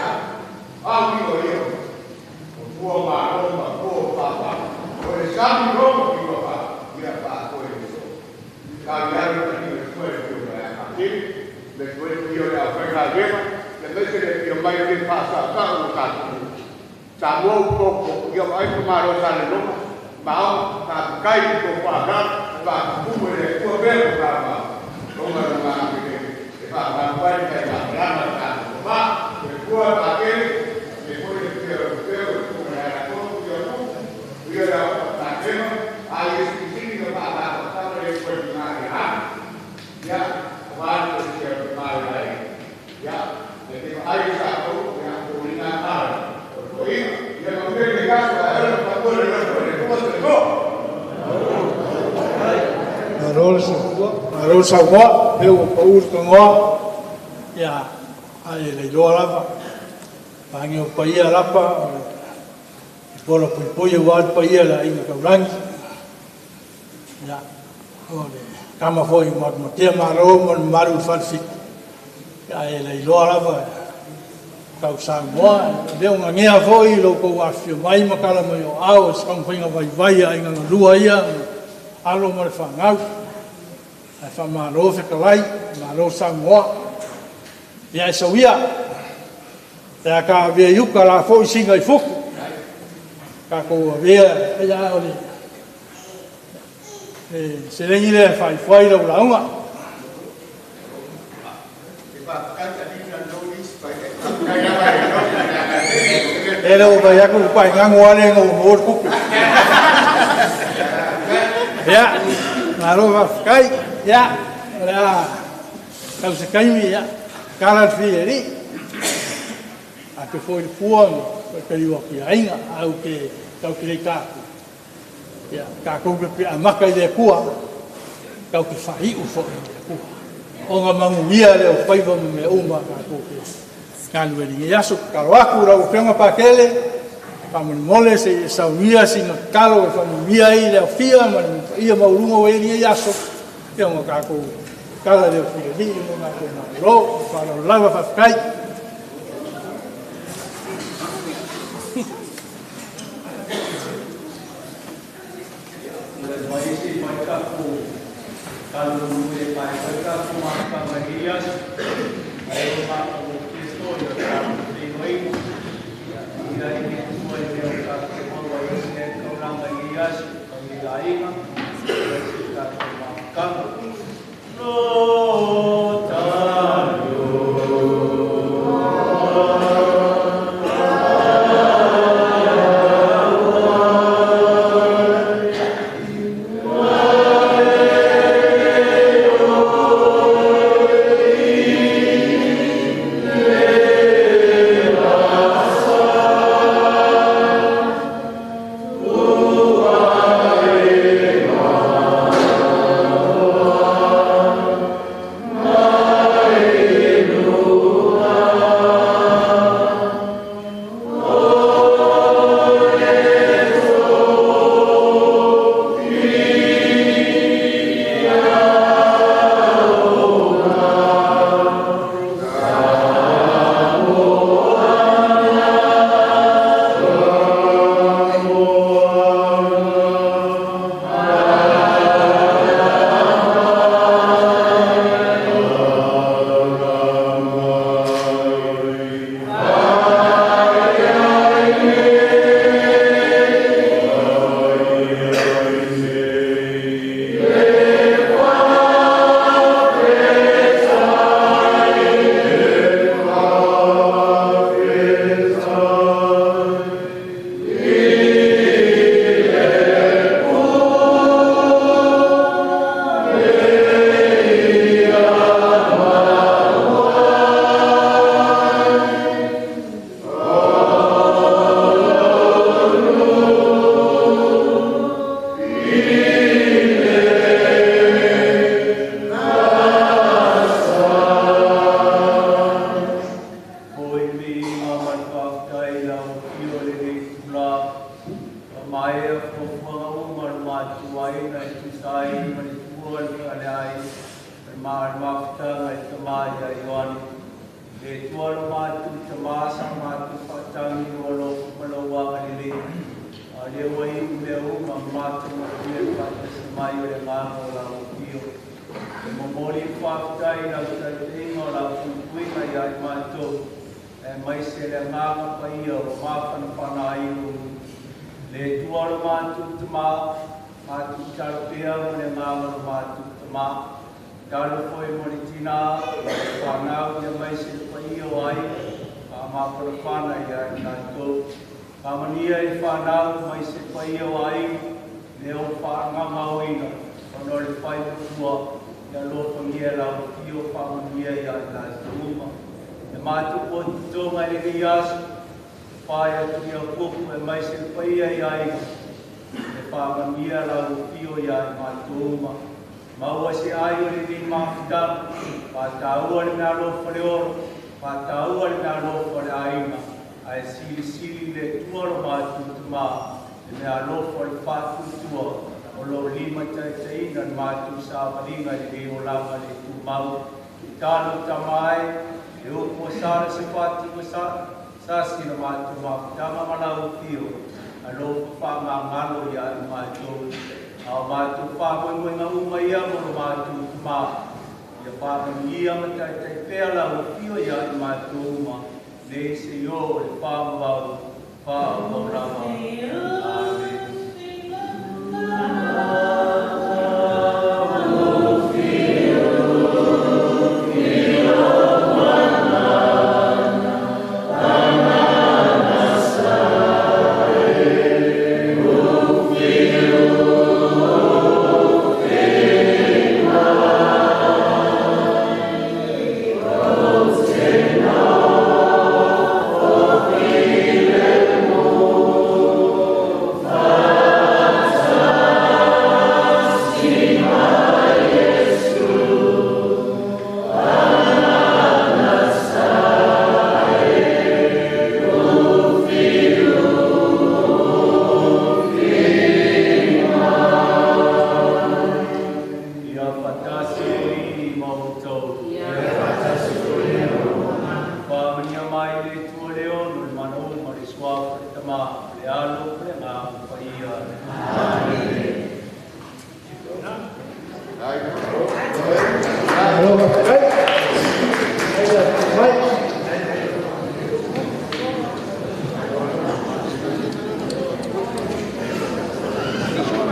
Au ki o yo. O ma ro ma ko pa pa. O e sa ni ro ki ko pa. Ia pa ko e so. Ka ya ro ni ko e ko ya ka ki. Le ko e yo ya pa ka ge. Le me se le yo mai ki pa sa ka o ka. Sa mo ko ko yo ai ko ma ro sa le no. Bảo ta cây của quả đất và cũng để của bên của bà không là và quay về làm ra mặt cả của bác để qua bà kia để có được kêu của này là có nhiều lúc bây giờ là thế ai xin cho bà ta để quay lại hả ya và được kêu bài này ya để ai sao cũng là của đi ra rồi ya không biết người khác là ở đâu có Marol sa wa e o paur ka ngwa ya ai le lo lava pangi o paia lapa bola poi wa paia la inga ka rang ya o le kama foi mo te maro mo maru falsi ai le lo lava ka sa mo le un ngia foi lo ko wa fi mai makala mo yo au sa finga vai inga lua ia alo mo fa ngau ai fa malo fe kalai malo sangoa ia e sauia te ka ve yuka la fo singa I fuku ka ko ve ia oli se lengi le fai lo launga ele o vai aku pai ngangwa le ngo kuku ya malo va kai ya ora kau se kaimi ya kala fieri a que foi fuon que eu aqui ainda au que kau que ka ya ka ko pe a maka de kua kau que fai u fo o nga mangu ia le o pai va me uma ka ko kan weli ya so ka wa ku ra o penga pa kele Paman mole se sauia singa kalo e famia I le fia ma ia maurunga we ni yaso ia mo ka ko kala de fia di mo na ko na ro para lava fa kai Kalau mulai pai ka ko ma ka maria ai ma ko Cristo ya di noi ila ini semua yang kita semua ini orang Elias pemilainya kita makan Le tualo matu tamasa matu patangi olo malawa kalili. Le wai leo mamatu makia pata semayo le ngamo la upio. Le momoli whaftai la utatingo la kukuina ya mato. E mai se le ngamo pa ia o mafan panaiu. Le tualo matu tama matu tarpea o le ngamo matu tama. Dalu foi moritina, whanau ia mai se pai o ai, a mapura whana ia i nato. Pamania i whanau mai se pai o ai, leo whanangau ina, ono le whai tua, ia lofa ngia lau tio pamania ia i nato uma. E matu o tutonga i ki asu, whai atu ia pupu e mai se pai ai, e pamania lau tio ia i nato uma. Maua se aio ni mafidam, pataua ni nalo faleor, pataua ni nalo fale aima, ai sili le tualo matu tuma, me alo fale fatu tua, o lo lima taina matu sa malinga ni o lama le tumau, italo tamai, e upo sara se pati sa sila matu mafidama malau tio, alo pa mangalo ya matu. Au matu whākoe ngā umai amoro matu tuma. Ia whākani ia matai tai pēla o pio ia i matu uma. Ne se o le whāmawau, whāmawau rama. Amen.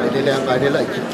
Dia dah ada lagi.